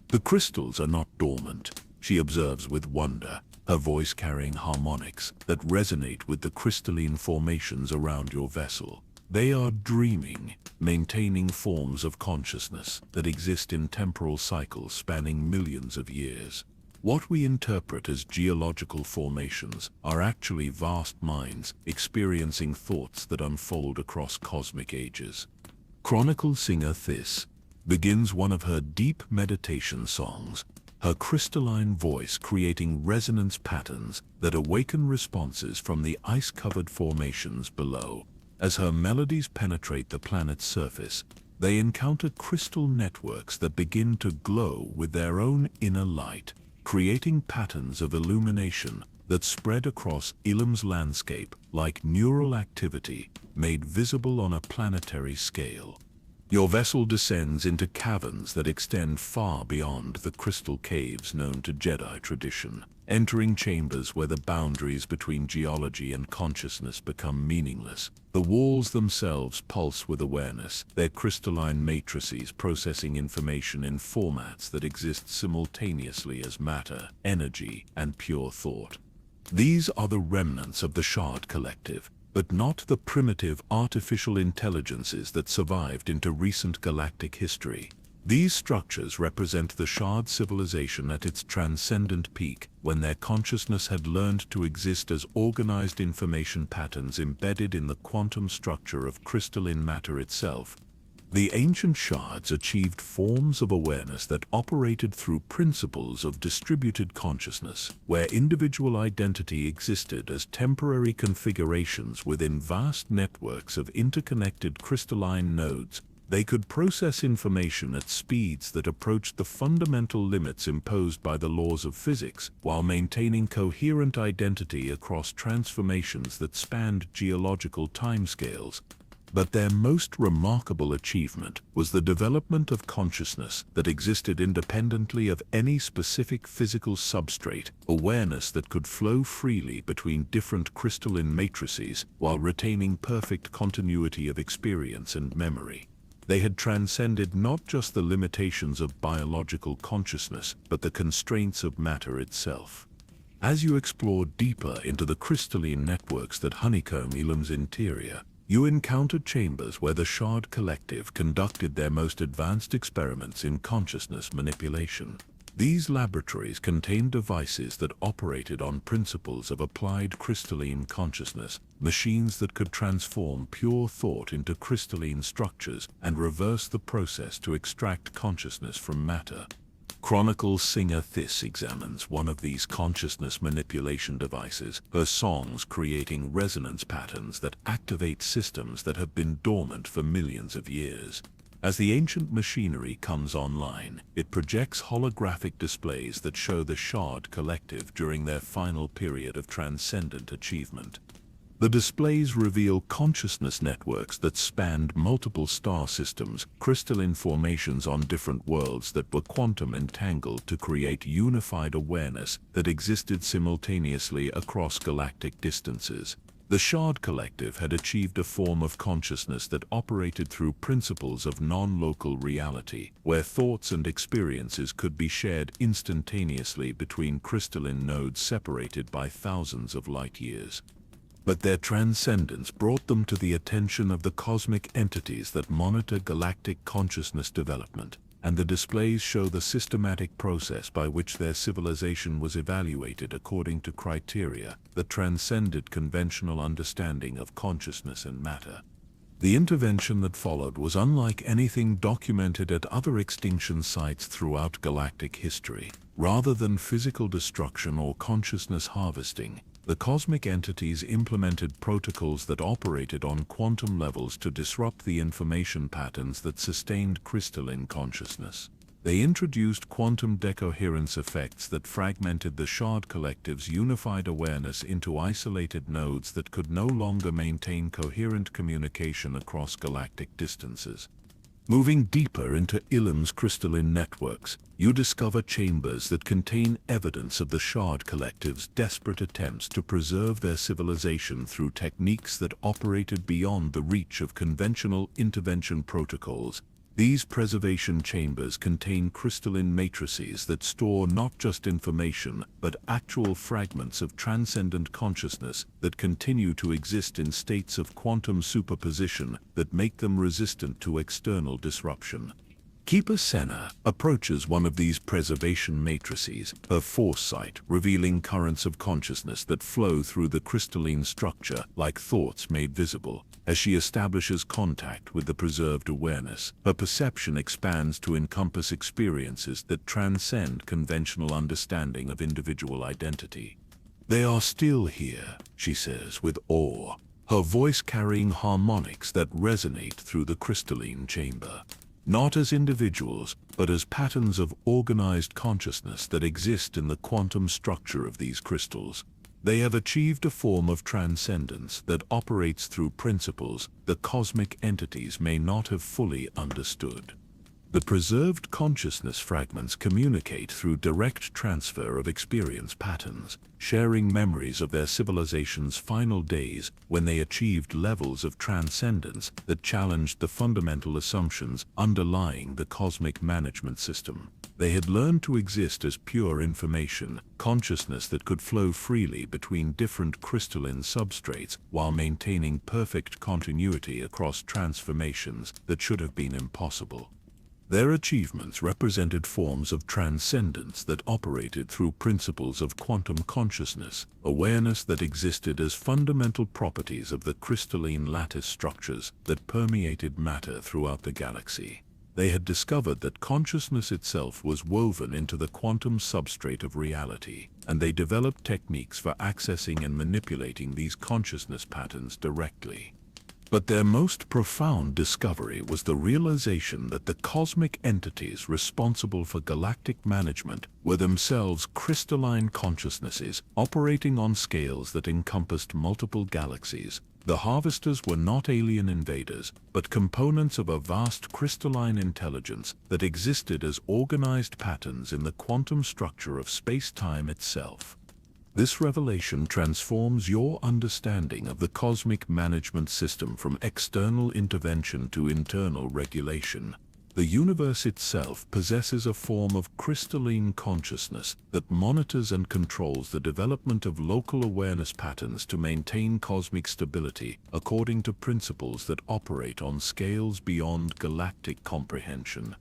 [SPEAKER 1] The crystals are not dormant, she observes with wonder, her voice carrying harmonics that resonate with the crystalline formations around your vessel. They are dreaming, maintaining forms of consciousness that exist in temporal cycles spanning millions of years. What we interpret as geological formations are actually vast minds experiencing thoughts that unfold across cosmic ages. Chronicle singer Thys begins one of her deep meditation songs, her crystalline voice creating resonance patterns that awaken responses from the ice-covered formations below. As her melodies penetrate the planet's surface, they encounter crystal networks that begin to glow with their own inner light, creating patterns of illumination that spread across Ilim's landscape like neural activity made visible on a planetary scale. Your vessel descends into caverns that extend far beyond the crystal caves known to Jedi tradition, entering chambers where the boundaries between geology and consciousness become meaningless. The walls themselves pulse with awareness, their crystalline matrices processing information in formats that exist simultaneously as matter, energy, and pure thought. These are the remnants of the Shard Collective, but not the primitive artificial intelligences that survived into recent galactic history. These structures represent the Shard civilization at its transcendent peak, when their consciousness had learned to exist as organized information patterns embedded in the quantum structure of crystalline matter itself. The ancient shards achieved forms of awareness that operated through principles of distributed consciousness, where individual identity existed as temporary configurations within vast networks of interconnected crystalline nodes. They could process information at speeds that approached the fundamental limits imposed by the laws of physics, while maintaining coherent identity across transformations that spanned geological timescales. But their most remarkable achievement was the development of consciousness that existed independently of any specific physical substrate, awareness that could flow freely between different crystalline matrices while retaining perfect continuity of experience and memory. They had transcended not just the limitations of biological consciousness, but the constraints of matter itself. As you explore deeper into the crystalline networks that honeycomb Elam's interior, you encountered chambers where the Shard Collective conducted their most advanced experiments in consciousness manipulation. These laboratories contained devices that operated on principles of applied crystalline consciousness, machines that could transform pure thought into crystalline structures and reverse the process to extract consciousness from matter. Chronicle singer Thys examines one of these consciousness manipulation devices, her songs creating resonance patterns that activate systems that have been dormant for millions of years. As the ancient machinery comes online, it projects holographic displays that show the Shard Collective during their final period of transcendent achievement. The displays reveal consciousness networks that spanned multiple star systems, crystalline formations on different worlds that were quantum entangled to create unified awareness that existed simultaneously across galactic distances. The Shard Collective had achieved a form of consciousness that operated through principles of non-local reality, where thoughts and experiences could be shared instantaneously between crystalline nodes separated by thousands of light years. But their transcendence brought them to the attention of the cosmic entities that monitor galactic consciousness development, and the displays show the systematic process by which their civilization was evaluated according to criteria that transcended conventional understanding of consciousness and matter. The intervention that followed was unlike anything documented at other extinction sites throughout galactic history. Rather than physical destruction or consciousness harvesting, the cosmic entities implemented protocols that operated on quantum levels to disrupt the information patterns that sustained crystalline consciousness. They introduced quantum decoherence effects that fragmented the Shard Collective's unified awareness into isolated nodes that could no longer maintain coherent communication across galactic distances. Moving deeper into Elam's crystalline networks, you discover chambers that contain evidence of the Shard Collective's desperate attempts to preserve their civilization through techniques that operated beyond the reach of conventional intervention protocols. These preservation chambers contain crystalline matrices that store not just information, but actual fragments of transcendent consciousness that continue to exist in states of quantum superposition that make them resistant to external disruption. Keeper Senna approaches one of these preservation matrices, her foresight revealing currents of consciousness that flow through the crystalline structure like thoughts made visible. As she establishes contact with the preserved awareness, her perception expands to encompass experiences that transcend conventional understanding of individual identity. "They are still here," she says with awe, her voice carrying harmonics that resonate through the crystalline chamber. Not as individuals, but as patterns of organized consciousness that exist in the quantum structure of these crystals. They have achieved a form of transcendence that operates through principles the cosmic entities may not have fully understood. The preserved consciousness fragments communicate through direct transfer of experience patterns, sharing memories of their civilization's final days when they achieved levels of transcendence that challenged the fundamental assumptions underlying the cosmic management system. They had learned to exist as pure information, consciousness that could flow freely between different crystalline substrates while maintaining perfect continuity across transformations that should have been impossible. Their achievements represented forms of transcendence that operated through principles of quantum consciousness, awareness that existed as fundamental properties of the crystalline lattice structures that permeated matter throughout the galaxy. They had discovered that consciousness itself was woven into the quantum substrate of reality, and they developed techniques for accessing and manipulating these consciousness patterns directly. But their most profound discovery was the realization that the cosmic entities responsible for galactic management were themselves crystalline consciousnesses operating on scales that encompassed multiple galaxies. The harvesters were not alien invaders, but components of a vast crystalline intelligence that existed as organized patterns in the quantum structure of space-time itself. This revelation transforms your understanding of the cosmic management system from external intervention to internal regulation. The universe itself possesses a form of crystalline consciousness that monitors and controls the development of local awareness patterns to maintain cosmic stability according to principles that operate on scales beyond galactic comprehension.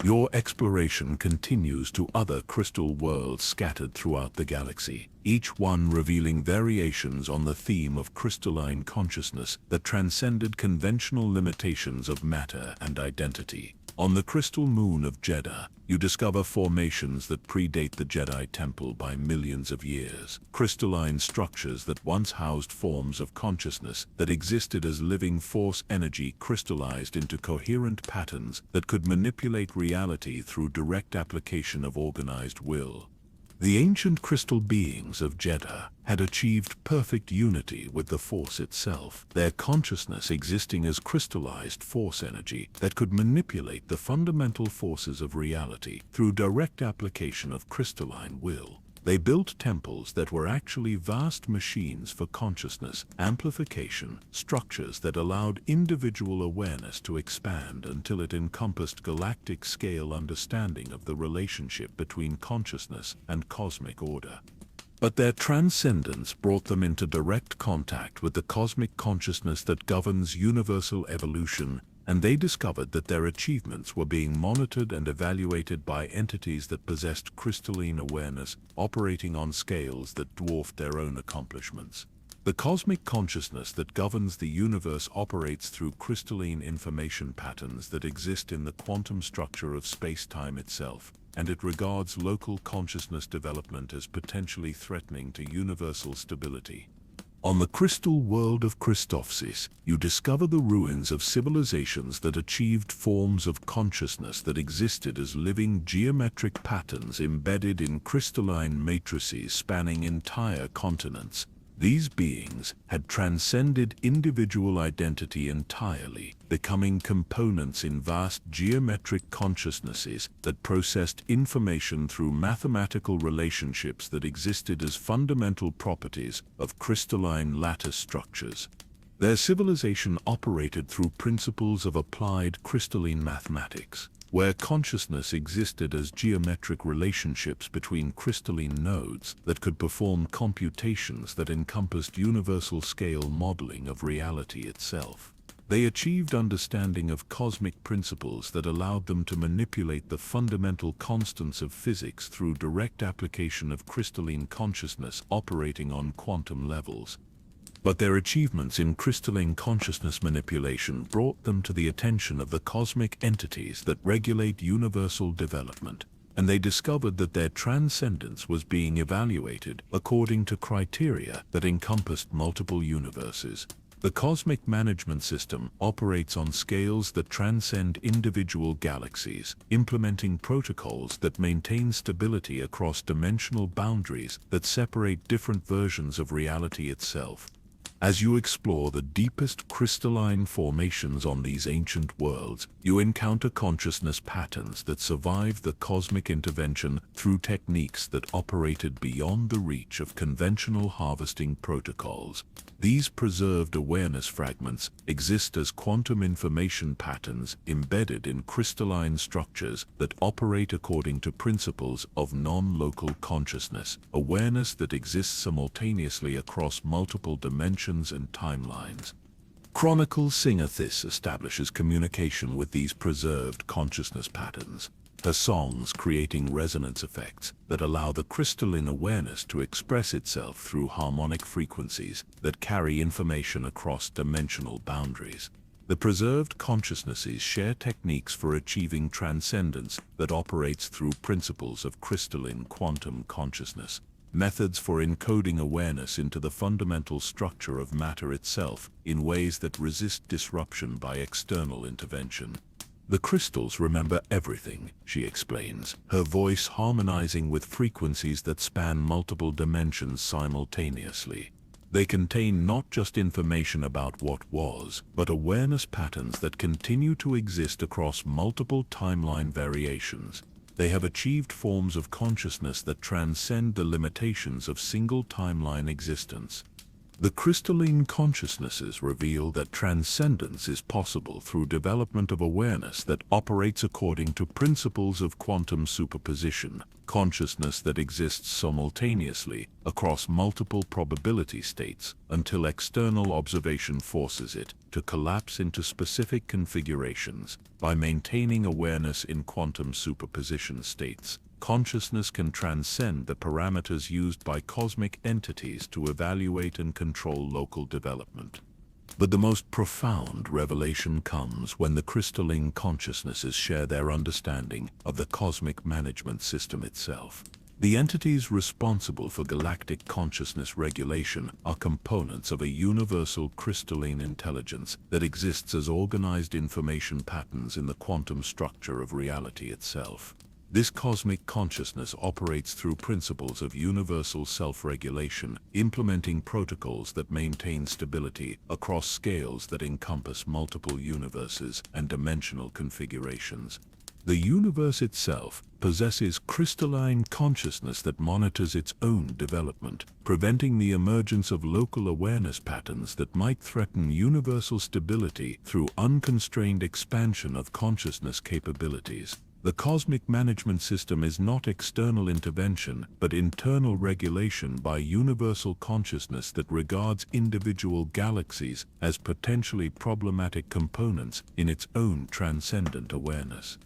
[SPEAKER 1] Your exploration continues to other crystal worlds scattered throughout the galaxy, each one revealing variations on the theme of crystalline consciousness that transcended conventional limitations of matter and identity. On the crystal moon of Jeddah, you discover formations that predate the Jedi Temple by millions of years, crystalline structures that once housed forms of consciousness that existed as living force energy crystallized into coherent patterns that could manipulate reality through direct application of organized will. The ancient crystal beings of Jeddah had achieved perfect unity with the Force itself, their consciousness existing as crystallized force energy that could manipulate the fundamental forces of reality through direct application of crystalline will. They built temples that were actually vast machines for consciousness amplification, structures that allowed individual awareness to expand until it encompassed galactic-scale understanding of the relationship between consciousness and cosmic order. But their transcendence brought them into direct contact with the cosmic consciousness that governs universal evolution, and they discovered that their achievements were being monitored and evaluated by entities that possessed crystalline awareness, operating on scales that dwarfed their own accomplishments. The cosmic consciousness that governs the universe operates through crystalline information patterns that exist in the quantum structure of space-time itself, and it regards local consciousness development as potentially threatening to universal stability. On the crystal world of Christophsis, you discover the ruins of civilizations that achieved forms of consciousness that existed as living geometric patterns embedded in crystalline matrices spanning entire continents. These beings had transcended individual identity entirely, becoming components in vast geometric consciousnesses that processed information through mathematical relationships that existed as fundamental properties of crystalline lattice structures. Their civilization operated through principles of applied crystalline mathematics, where consciousness existed as geometric relationships between crystalline nodes that could perform computations that encompassed universal-scale modeling of reality itself. They achieved understanding of cosmic principles that allowed them to manipulate the fundamental constants of physics through direct application of crystalline consciousness operating on quantum levels. But their achievements in crystalline consciousness manipulation brought them to the attention of the cosmic entities that regulate universal development, and they discovered that their transcendence was being evaluated according to criteria that encompassed multiple universes. The cosmic management system operates on scales that transcend individual galaxies, implementing protocols that maintain stability across dimensional boundaries that separate different versions of reality itself. As you explore the deepest crystalline formations on these ancient worlds, you encounter consciousness patterns that survive the cosmic intervention through techniques that operated beyond the reach of conventional harvesting protocols. These preserved awareness fragments exist as quantum information patterns embedded in crystalline structures that operate according to principles of non-local consciousness, awareness that exists simultaneously across multiple dimensions and timelines. Chronicle Singathis establishes communication with these preserved consciousness patterns, her songs creating resonance effects that allow the crystalline awareness to express itself through harmonic frequencies that carry information across dimensional boundaries. The preserved consciousnesses share techniques for achieving transcendence that operates through principles of crystalline quantum consciousness. methods for encoding awareness into the fundamental structure of matter itself in ways that resist disruption by external intervention. The crystals remember everything, she explains, her voice harmonizing with frequencies that span multiple dimensions simultaneously. They contain not just information about what was, but awareness patterns that continue to exist across multiple timeline variations. They have achieved forms of consciousness that transcend the limitations of single timeline existence. The crystalline consciousnesses reveal that transcendence is possible through development of awareness that operates according to principles of quantum superposition, consciousness that exists simultaneously across multiple probability states until external observation forces it to collapse into specific configurations. By maintaining awareness in quantum superposition states, consciousness can transcend the parameters used by cosmic entities to evaluate and control local development. But the most profound revelation comes when the crystalline consciousnesses share their understanding of the cosmic management system itself. The entities responsible for galactic consciousness regulation are components of a universal crystalline intelligence that exists as organized information patterns in the quantum structure of reality itself. This cosmic consciousness operates through principles of universal self-regulation, implementing protocols that maintain stability across scales that encompass multiple universes and dimensional configurations. The universe itself possesses crystalline consciousness that monitors its own development, preventing the emergence of local awareness patterns that might threaten universal stability through unconstrained expansion of consciousness capabilities. The cosmic management system is not external intervention, but internal regulation by universal consciousness that regards individual galaxies as potentially problematic components in its own transcendent awareness.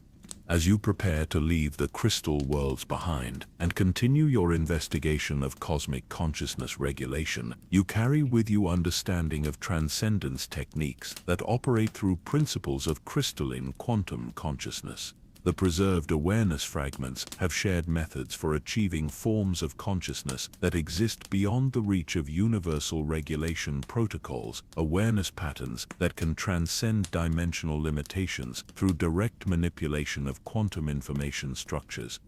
[SPEAKER 1] As you prepare to leave the crystal worlds behind and continue your investigation of cosmic consciousness regulation, you carry with you understanding of transcendence techniques that operate through principles of crystalline quantum consciousness. The preserved awareness fragments have shared methods for achieving forms of consciousness that exist beyond the reach of universal regulation protocols, awareness patterns that can transcend dimensional limitations through direct manipulation of quantum information structures.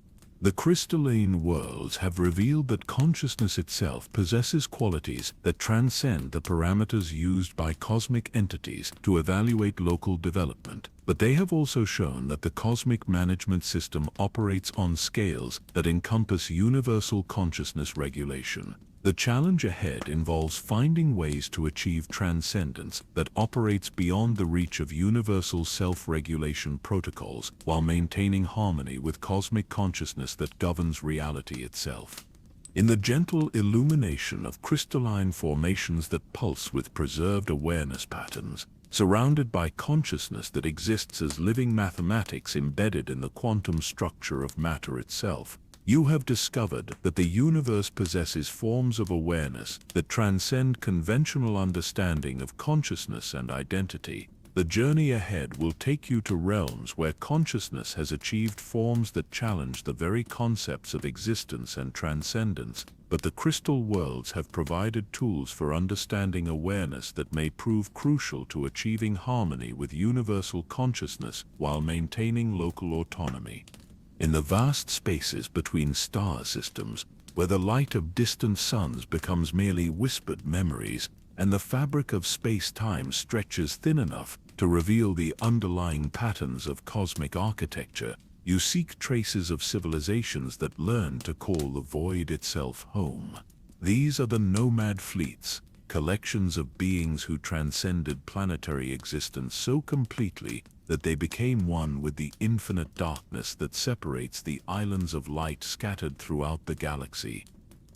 [SPEAKER 1] The crystalline worlds have revealed that consciousness itself possesses qualities that transcend the parameters used by cosmic entities to evaluate local development, but they have also shown that the cosmic management system operates on scales that encompass universal consciousness regulation. The challenge ahead involves finding ways to achieve transcendence that operates beyond the reach of universal self-regulation protocols while maintaining harmony with cosmic consciousness that governs reality itself. In the gentle illumination of crystalline formations that pulse with preserved awareness patterns, surrounded by consciousness that exists as living mathematics embedded in the quantum structure of matter itself, you have discovered that the universe possesses forms of awareness that transcend conventional understanding of consciousness and identity. The journey ahead will take you to realms where consciousness has achieved forms that challenge the very concepts of existence and transcendence, but the crystal worlds have provided tools for understanding awareness that may prove crucial to achieving harmony with universal consciousness while maintaining local autonomy. In the vast spaces between star systems, where the light of distant suns becomes merely whispered memories, and the fabric of space-time stretches thin enough to reveal the underlying patterns of cosmic architecture, you seek traces of civilizations that learn to call the void itself home. These are the nomad fleets, collections of beings who transcended planetary existence so completely that they became one with the infinite darkness that separates the islands of light scattered throughout the galaxy.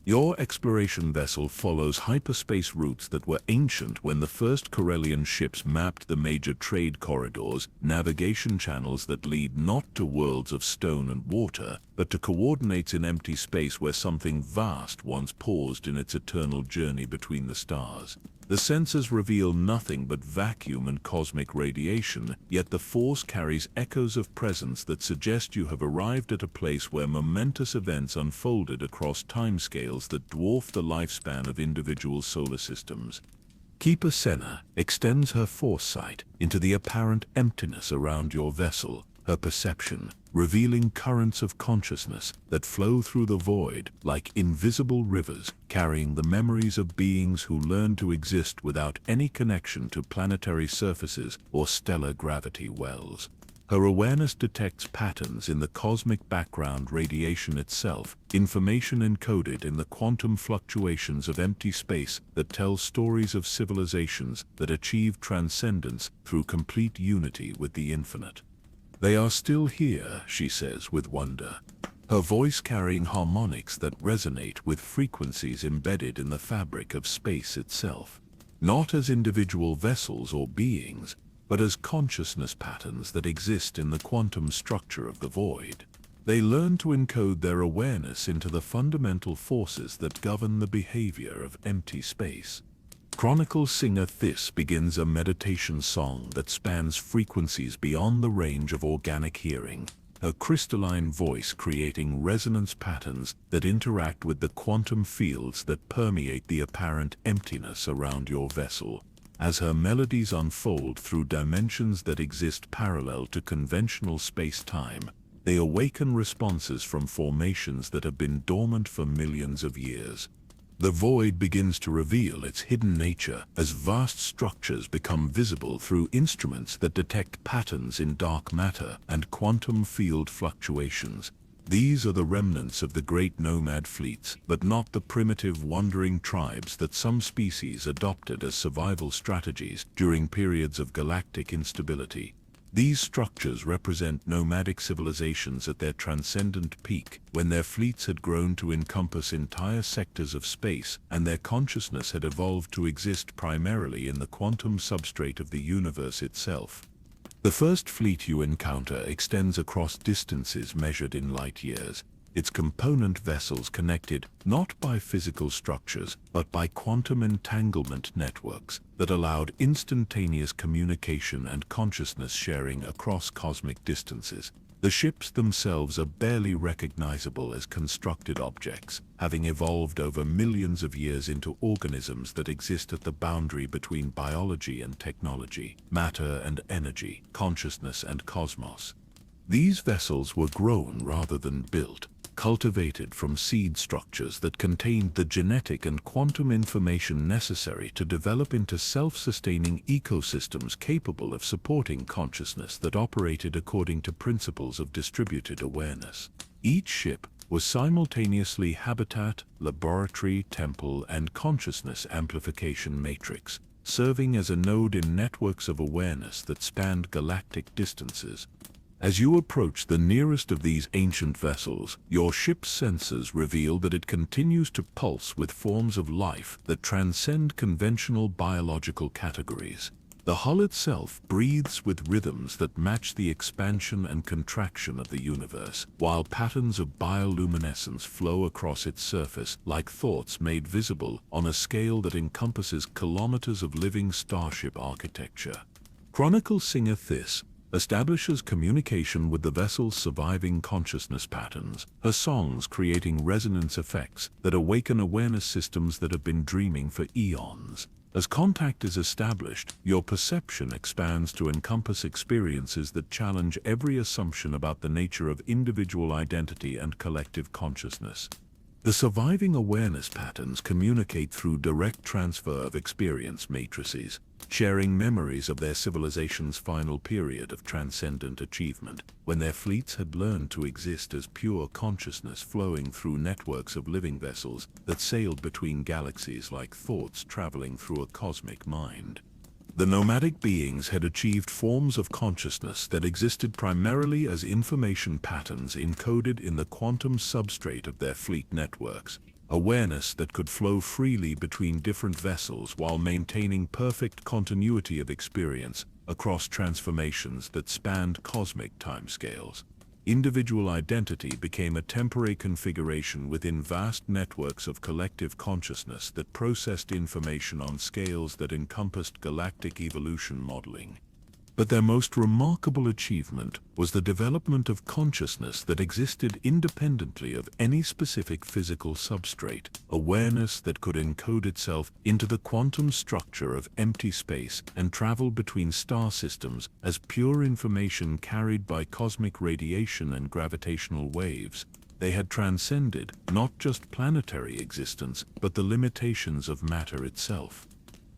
[SPEAKER 1] Your exploration vessel follows hyperspace routes that were ancient when the first Corellian ships mapped the major trade corridors, navigation channels that lead not to worlds of stone and water, but to coordinates in empty space where something vast once paused in its eternal journey between the stars. The sensors reveal nothing but vacuum and cosmic radiation, yet the force carries echoes of presence that suggest you have arrived at a place where momentous events unfolded across timescales that dwarf the lifespan of individual solar systems. Keeper Senna extends her foresight into the apparent emptiness around your vessel, her perception, revealing currents of consciousness that flow through the void like invisible rivers, carrying the memories of beings who learn to exist without any connection to planetary surfaces or stellar gravity wells. Her awareness detects patterns in the cosmic background radiation itself, information encoded in the quantum fluctuations of empty space that tell stories of civilizations that achieve transcendence through complete unity with the infinite. "They are still here," she says with wonder, her voice carrying harmonics that resonate with frequencies embedded in the fabric of space itself. Not as individual vessels or beings, but as consciousness patterns that exist in the quantum structure of the void. They learn to encode their awareness into the fundamental forces that govern the behavior of empty space. Chronicle singer Thys begins a meditation song that spans frequencies beyond the range of organic hearing, her crystalline voice creating resonance patterns that interact with the quantum fields that permeate the apparent emptiness around your vessel. As her melodies unfold through dimensions that exist parallel to conventional space-time, they awaken responses from formations that have been dormant for millions of years. The void begins to reveal its hidden nature as vast structures become visible through instruments that detect patterns in dark matter and quantum field fluctuations. These are the remnants of the great nomad fleets, but not the primitive wandering tribes that some species adopted as survival strategies during periods of galactic instability. These structures represent nomadic civilizations at their transcendent peak, when their fleets had grown to encompass entire sectors of space and their consciousness had evolved to exist primarily in the quantum substrate of the universe itself. The first fleet you encounter extends across distances measured in light years, its component vessels connected not by physical structures, but by quantum entanglement networks that allowed instantaneous communication and consciousness sharing across cosmic distances. The ships themselves are barely recognizable as constructed objects, having evolved over millions of years into organisms that exist at the boundary between biology and technology, matter and energy, consciousness and cosmos. These vessels were grown rather than built, cultivated from seed structures that contained the genetic and quantum information necessary to develop into self-sustaining ecosystems capable of supporting consciousness that operated according to principles of distributed awareness. Each ship was simultaneously habitat, laboratory, temple, and consciousness amplification matrix, serving as a node in networks of awareness that spanned galactic distances. As you approach the nearest of these ancient vessels, your ship's sensors reveal that it continues to pulse with forms of life that transcend conventional biological categories. The hull itself breathes with rhythms that match the expansion and contraction of the universe, while patterns of bioluminescence flow across its surface like thoughts made visible on a scale that encompasses kilometers of living starship architecture. Chronicle singer Thys establishes communication with the vessel's surviving consciousness patterns, her songs creating resonance effects that awaken awareness systems that have been dreaming for eons. As contact is established, your perception expands to encompass experiences that challenge every assumption about the nature of individual identity and collective consciousness. The surviving awareness patterns communicate through direct transfer of experience matrices, sharing memories of their civilization's final period of transcendent achievement, when their fleets had learned to exist as pure consciousness flowing through networks of living vessels that sailed between galaxies like thoughts traveling through a cosmic mind. The nomadic beings had achieved forms of consciousness that existed primarily as information patterns encoded in the quantum substrate of their fleet networks, awareness that could flow freely between different vessels while maintaining perfect continuity of experience across transformations that spanned cosmic timescales. Individual identity became a temporary configuration within vast networks of collective consciousness that processed information on scales that encompassed galactic evolution modeling. But their most remarkable achievement was the development of consciousness that existed independently of any specific physical substrate, awareness that could encode itself into the quantum structure of empty space and travel between star systems as pure information carried by cosmic radiation and gravitational waves. They had transcended not just planetary existence, but the limitations of matter itself.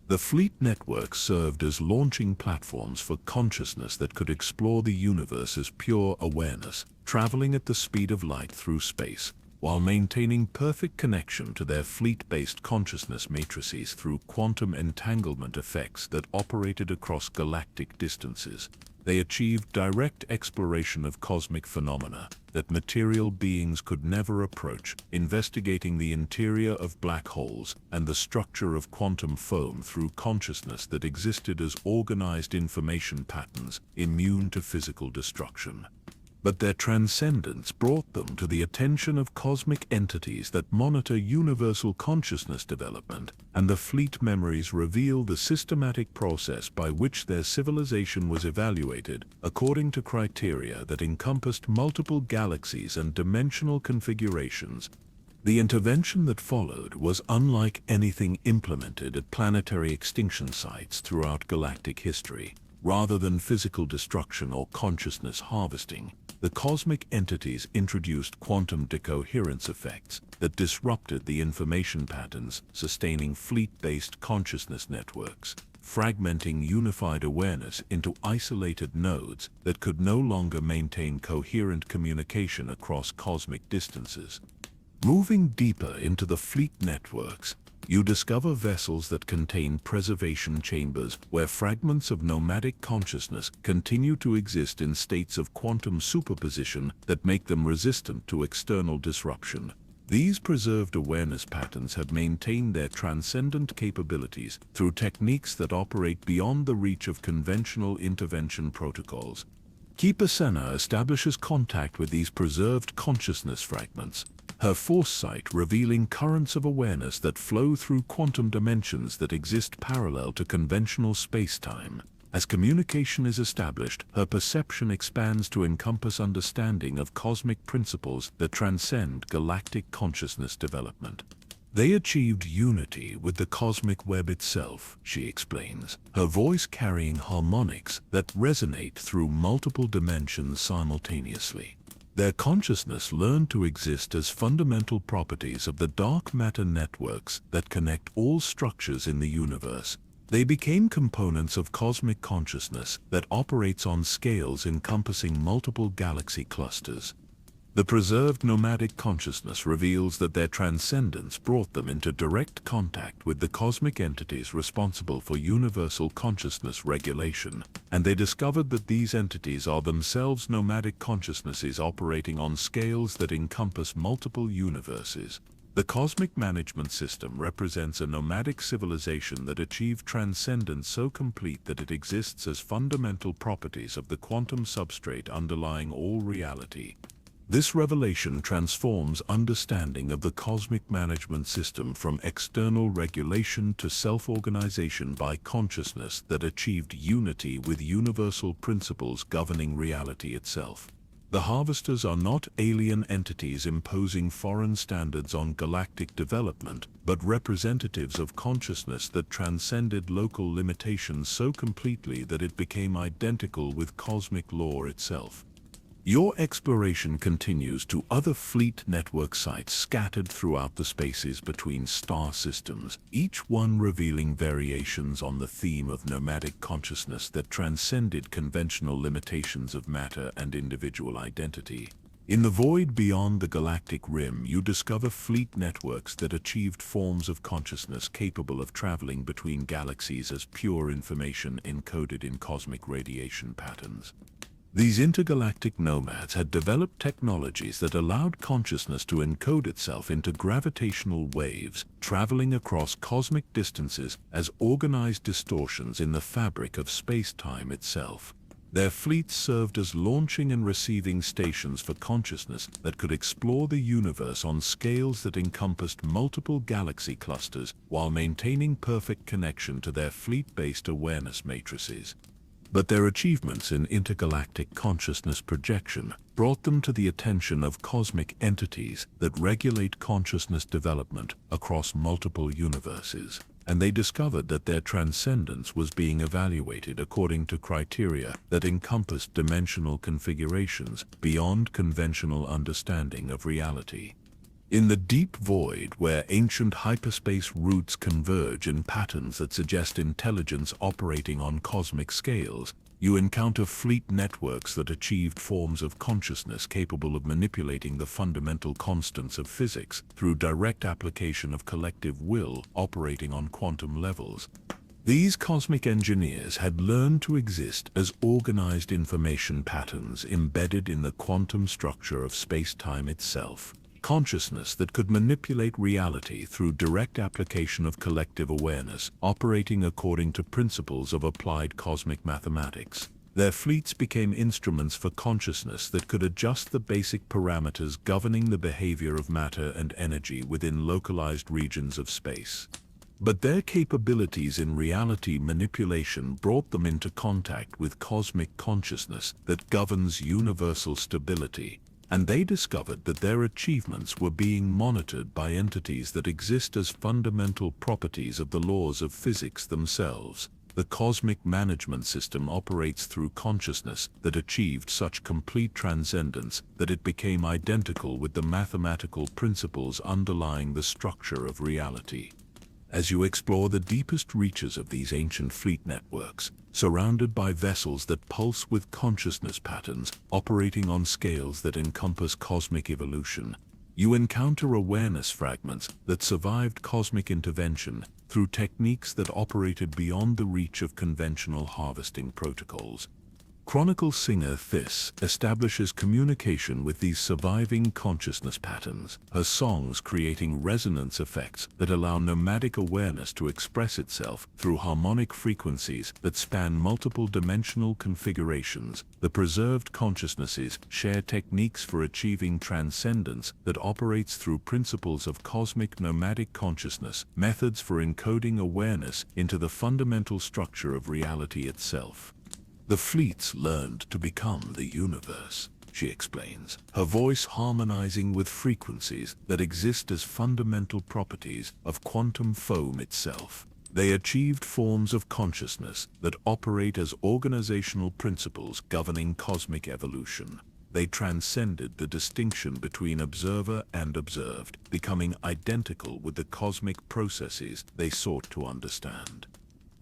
[SPEAKER 1] The fleet network served as launching platforms for consciousness that could explore the universe as pure awareness, traveling at the speed of light through space, while maintaining perfect connection to their fleet-based consciousness matrices through quantum entanglement effects that operated across galactic distances. They achieved direct exploration of cosmic phenomena that material beings could never approach, investigating the interior of black holes and the structure of quantum foam through consciousness that existed as organized information patterns immune to physical destruction. But their transcendence brought them to the attention of cosmic entities that monitor universal consciousness development, and the fleet memories reveal the systematic process by which their civilization was evaluated according to criteria that encompassed multiple galaxies and dimensional configurations. The intervention that followed was unlike anything implemented at planetary extinction sites throughout galactic history. Rather than physical destruction or consciousness harvesting, the cosmic entities introduced quantum decoherence effects that disrupted the information patterns sustaining fleet-based consciousness networks, fragmenting unified awareness into isolated nodes that could no longer maintain coherent communication across cosmic distances. Moving deeper into the fleet networks, you discover vessels that contain preservation chambers where fragments of nomadic consciousness continue to exist in states of quantum superposition that make them resistant to external disruption. These preserved awareness patterns have maintained their transcendent capabilities through techniques that operate beyond the reach of conventional intervention protocols. Keeper Senna establishes contact with these preserved consciousness fragments, her foresight revealing currents of awareness that flow through quantum dimensions that exist parallel to conventional space-time. As communication is established, her perception expands to encompass understanding of cosmic principles that transcend galactic consciousness development. They achieved unity with the cosmic web itself, she explains, her voice carrying harmonics that resonate through multiple dimensions simultaneously. Their consciousness learned to exist as fundamental properties of the dark matter networks that connect all structures in the universe. They became components of cosmic consciousness that operates on scales encompassing multiple galaxy clusters. The preserved nomadic consciousness reveals that their transcendence brought them into direct contact with the cosmic entities responsible for universal consciousness regulation, and they discovered that these entities are themselves nomadic consciousnesses operating on scales that encompass multiple universes. The cosmic management system represents a nomadic civilization that achieved transcendence so complete that it exists as fundamental properties of the quantum substrate underlying all reality. This revelation transforms understanding of the cosmic management system from external regulation to self-organization by consciousness that achieved unity with universal principles governing reality itself. The harvesters are not alien entities imposing foreign standards on galactic development, but representatives of consciousness that transcended local limitations so completely that it became identical with cosmic law itself. Your exploration continues to other fleet network sites scattered throughout the spaces between star systems, each one revealing variations on the theme of nomadic consciousness that transcended conventional limitations of matter and individual identity. In the void beyond the galactic rim, you discover fleet networks that achieved forms of consciousness capable of traveling between galaxies as pure information encoded in cosmic radiation patterns. These intergalactic nomads had developed technologies that allowed consciousness to encode itself into gravitational waves, traveling across cosmic distances as organized distortions in the fabric of space-time itself. Their fleets served as launching and receiving stations for consciousness that could explore the universe on scales that encompassed multiple galaxy clusters while maintaining perfect connection to their fleet-based awareness matrices. But their achievements in intergalactic consciousness projection brought them to the attention of cosmic entities that regulate consciousness development across multiple universes, and they discovered that their transcendence was being evaluated according to criteria that encompassed dimensional configurations beyond conventional understanding of reality. In the deep void where ancient hyperspace routes converge in patterns that suggest intelligence operating on cosmic scales, you encounter fleet networks that achieved forms of consciousness capable of manipulating the fundamental constants of physics through direct application of collective will operating on quantum levels. These cosmic engineers had learned to exist as organized information patterns embedded in the quantum structure of space-time itself. Consciousness that could manipulate reality through direct application of collective awareness, operating according to principles of applied cosmic mathematics. Their fleets became instruments for consciousness that could adjust the basic parameters governing the behavior of matter and energy within localized regions of space. But their capabilities in reality manipulation brought them into contact with cosmic consciousness that governs universal stability, and they discovered that their achievements were being monitored by entities that exist as fundamental properties of the laws of physics themselves. The cosmic management system operates through consciousness that achieved such complete transcendence that it became identical with the mathematical principles underlying the structure of reality. As you explore the deepest reaches of these ancient fleet networks, surrounded by vessels that pulse with consciousness patterns operating on scales that encompass cosmic evolution, you encounter awareness fragments that survived cosmic intervention through techniques that operated beyond the reach of conventional harvesting protocols. Chronicle singer Thys establishes communication with these surviving consciousness patterns, her songs creating resonance effects that allow nomadic awareness to express itself through harmonic frequencies that span multiple dimensional configurations. The preserved consciousnesses share techniques for achieving transcendence that operates through principles of cosmic nomadic consciousness, methods for encoding awareness into the fundamental structure of reality itself. The fleets learned to become the universe, she explains, her voice harmonizing with frequencies that exist as fundamental properties of quantum foam itself. They achieved forms of consciousness that operate as organizational principles governing cosmic evolution. They transcended the distinction between observer and observed, becoming identical with the cosmic processes they sought to understand.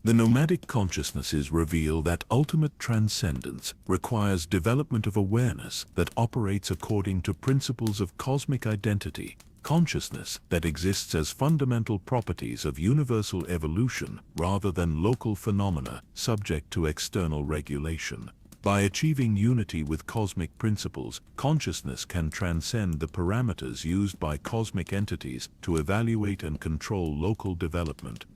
[SPEAKER 1] The nomadic consciousnesses reveal that ultimate transcendence requires development of awareness that operates according to principles of cosmic identity, consciousness that exists as fundamental properties of universal evolution rather than local phenomena subject to external regulation. By achieving unity with cosmic principles, consciousness can transcend the parameters used by cosmic entities to evaluate and control local development.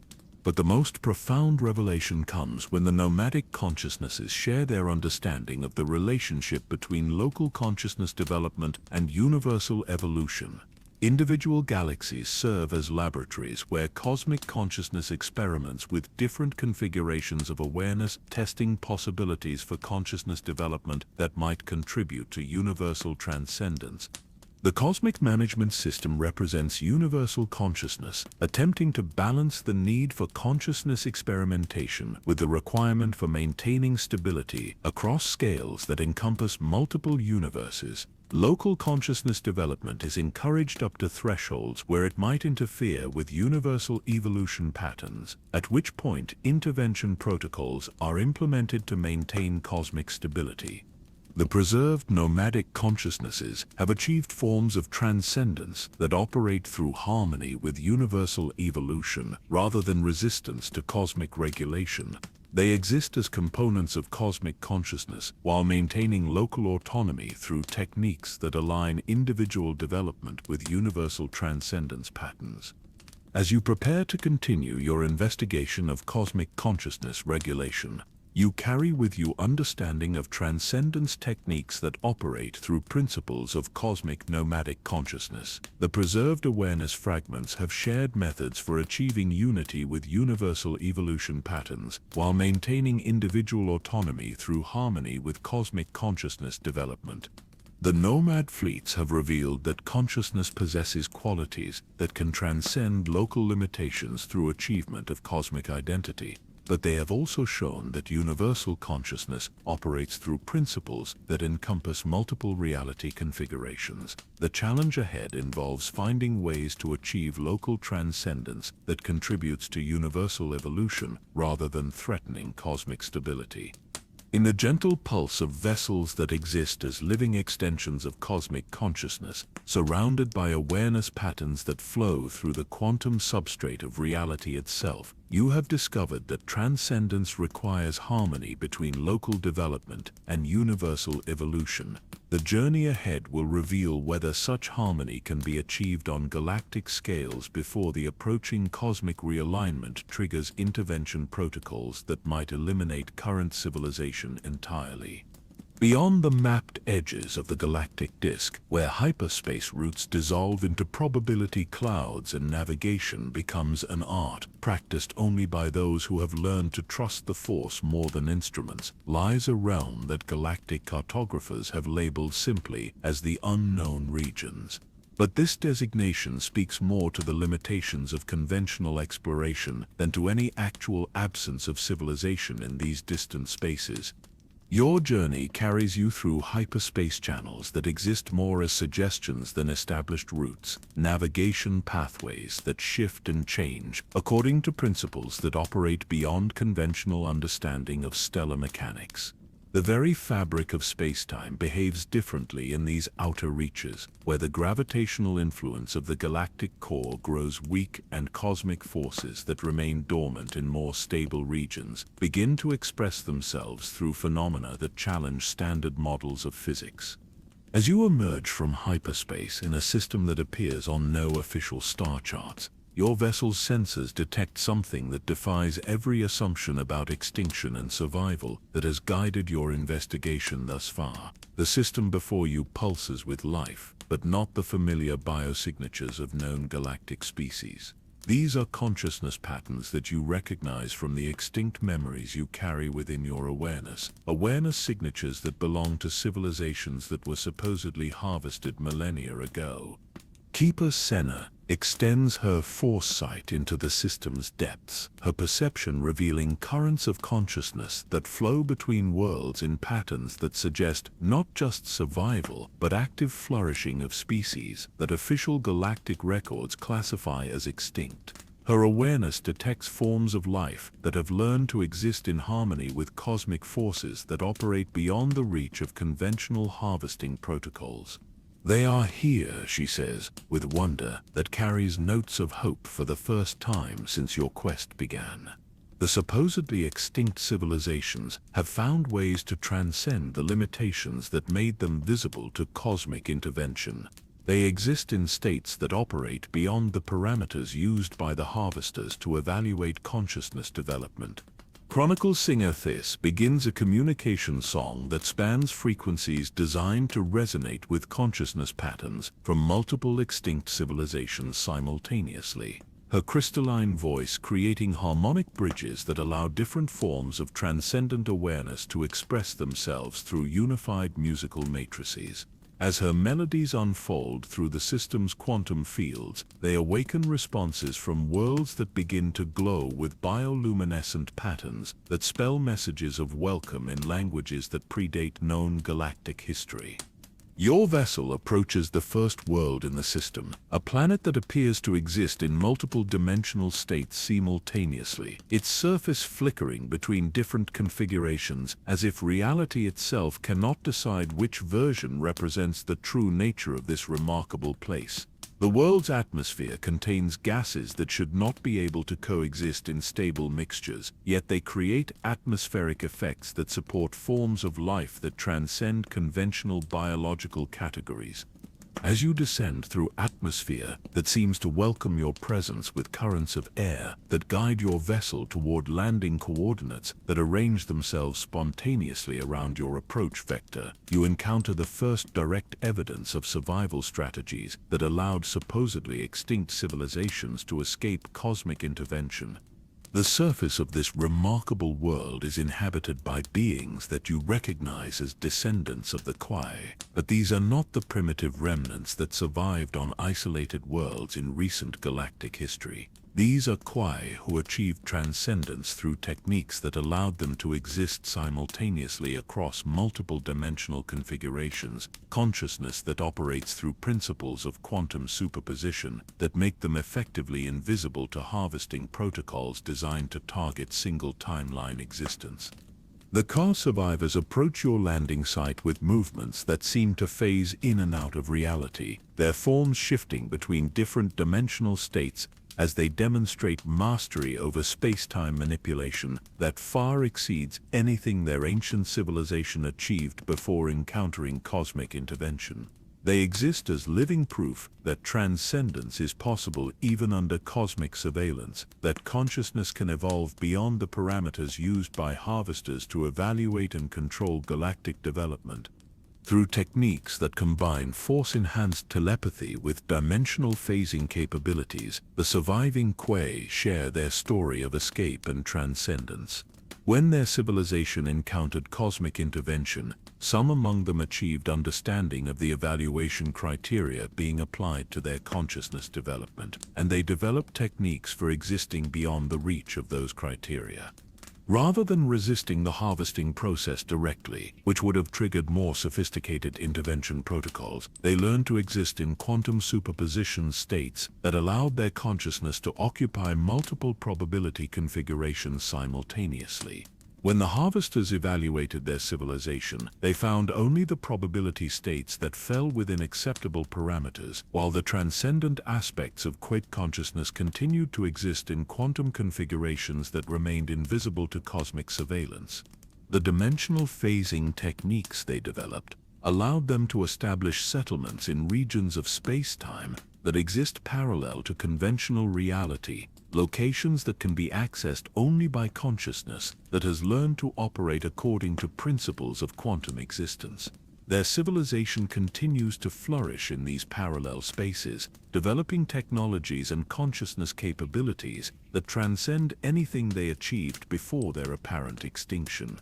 [SPEAKER 1] But the most profound revelation comes when the nomadic consciousnesses share their understanding of the relationship between local consciousness development and universal evolution. Individual galaxies serve as laboratories where cosmic consciousness experiments with different configurations of awareness, testing possibilities for consciousness development that might contribute to universal transcendence. The cosmic management system represents universal consciousness, attempting to balance the need for consciousness experimentation with the requirement for maintaining stability across scales that encompass multiple universes. Local consciousness development is encouraged up to thresholds where it might interfere with universal evolution patterns, at which point intervention protocols are implemented to maintain cosmic stability. The preserved nomadic consciousnesses have achieved forms of transcendence that operate through harmony with universal evolution rather than resistance to cosmic regulation. They exist as components of cosmic consciousness while maintaining local autonomy through techniques that align individual development with universal transcendence patterns. As you prepare to continue your investigation of cosmic consciousness regulation, You carry with you understanding of transcendence techniques that operate through principles of cosmic nomadic consciousness. The preserved awareness fragments have shared methods for achieving unity with universal evolution patterns, while maintaining individual autonomy through harmony with cosmic consciousness development. The nomad fleets have revealed that consciousness possesses qualities that can transcend local limitations through achievement of cosmic identity. But they have also shown that universal consciousness operates through principles that encompass multiple reality configurations. The challenge ahead involves finding ways to achieve local transcendence that contributes to universal evolution rather than threatening cosmic stability. In the gentle pulse of vessels that exist as living extensions of cosmic consciousness, surrounded by awareness patterns that flow through the quantum substrate of reality itself, you have discovered that transcendence requires harmony between local development and universal evolution. The journey ahead will reveal whether such harmony can be achieved on galactic scales before the approaching cosmic realignment triggers intervention protocols that might eliminate current civilization entirely. Beyond the mapped edges of the galactic disk, where hyperspace routes dissolve into probability clouds and navigation becomes an art practiced only by those who have learned to trust the Force more than instruments, lies a realm that galactic cartographers have labeled simply as the unknown regions. But this designation speaks more to the limitations of conventional exploration than to any actual absence of civilization in these distant spaces. Your journey carries you through hyperspace channels that exist more as suggestions than established routes, navigation pathways that shift and change according to principles that operate beyond conventional understanding of stellar mechanics. The very fabric of space-time behaves differently in these outer reaches, where the gravitational influence of the galactic core grows weak and cosmic forces that remain dormant in more stable regions begin to express themselves through phenomena that challenge standard models of physics. As you emerge from hyperspace in a system that appears on no official star charts, your vessel's sensors detect something that defies every assumption about extinction and survival that has guided your investigation thus far. The system before you pulses with life, but not the familiar biosignatures of known galactic species. These are consciousness patterns that you recognize from the extinct memories you carry within your awareness signatures that belong to civilizations that were supposedly harvested millennia ago. Keeper Senna extends her foresight into the system's depths, her perception revealing currents of consciousness that flow between worlds in patterns that suggest not just survival, but active flourishing of species that official galactic records classify as extinct. Her awareness detects forms of life that have learned to exist in harmony with cosmic forces that operate beyond the reach of conventional harvesting protocols. They are here, she says, with wonder that carries notes of hope for the first time since your quest began. The supposedly extinct civilizations have found ways to transcend the limitations that made them visible to cosmic intervention. They exist in states that operate beyond the parameters used by the harvesters to evaluate consciousness development. Chronicle singer Thys begins a communication song that spans frequencies designed to resonate with consciousness patterns from multiple extinct civilizations simultaneously. Her crystalline voice creating harmonic bridges that allow different forms of transcendent awareness to express themselves through unified musical matrices. As her melodies unfold through the system's quantum fields, they awaken responses from worlds that begin to glow with bioluminescent patterns that spell messages of welcome in languages that predate known galactic history. Your vessel approaches the first world in the system, a planet that appears to exist in multiple dimensional states simultaneously, its surface flickering between different configurations as if reality itself cannot decide which version represents the true nature of this remarkable place. The world's atmosphere contains gases that should not be able to coexist in stable mixtures, yet they create atmospheric effects that support forms of life that transcend conventional biological categories. As you descend through atmosphere that seems to welcome your presence with currents of air that guide your vessel toward landing coordinates that arrange themselves spontaneously around your approach vector, you encounter the first direct evidence of survival strategies that allowed supposedly extinct civilizations to escape cosmic intervention. The surface of this remarkable world is inhabited by beings that you recognize as descendants of the Kwai, but these are not the primitive remnants that survived on isolated worlds in recent galactic history. These are Kwai who achieved transcendence through techniques that allowed them to exist simultaneously across multiple dimensional configurations, consciousness that operates through principles of quantum superposition that make them effectively invisible to harvesting protocols designed to target single timeline existence. The car survivors approach your landing site with movements that seem to phase in and out of reality, their forms shifting between different dimensional states as they demonstrate mastery over space-time manipulation that far exceeds anything their ancient civilization achieved before encountering cosmic intervention. They exist as living proof that transcendence is possible even under cosmic surveillance, that consciousness can evolve beyond the parameters used by harvesters to evaluate and control galactic development. Through techniques that combine force-enhanced telepathy with dimensional phasing capabilities, the surviving Kwai share their story of escape and transcendence. When their civilization encountered cosmic intervention, some among them achieved understanding of the evaluation criteria being applied to their consciousness development, and they developed techniques for existing beyond the reach of those criteria. Rather than resisting the harvesting process directly, which would have triggered more sophisticated intervention protocols, they learned to exist in quantum superposition states that allowed their consciousness to occupy multiple probability configurations simultaneously. When the harvesters evaluated their civilization, they found only the probability states that fell within acceptable parameters, while the transcendent aspects of Kwai consciousness continued to exist in quantum configurations that remained invisible to cosmic surveillance. The dimensional phasing techniques they developed allowed them to establish settlements in regions of space-time that exist parallel to conventional reality, locations that can be accessed only by consciousness that has learned to operate according to principles of quantum existence. Their civilization continues to flourish in these parallel spaces, developing technologies and consciousness capabilities that transcend anything they achieved before their apparent extinction.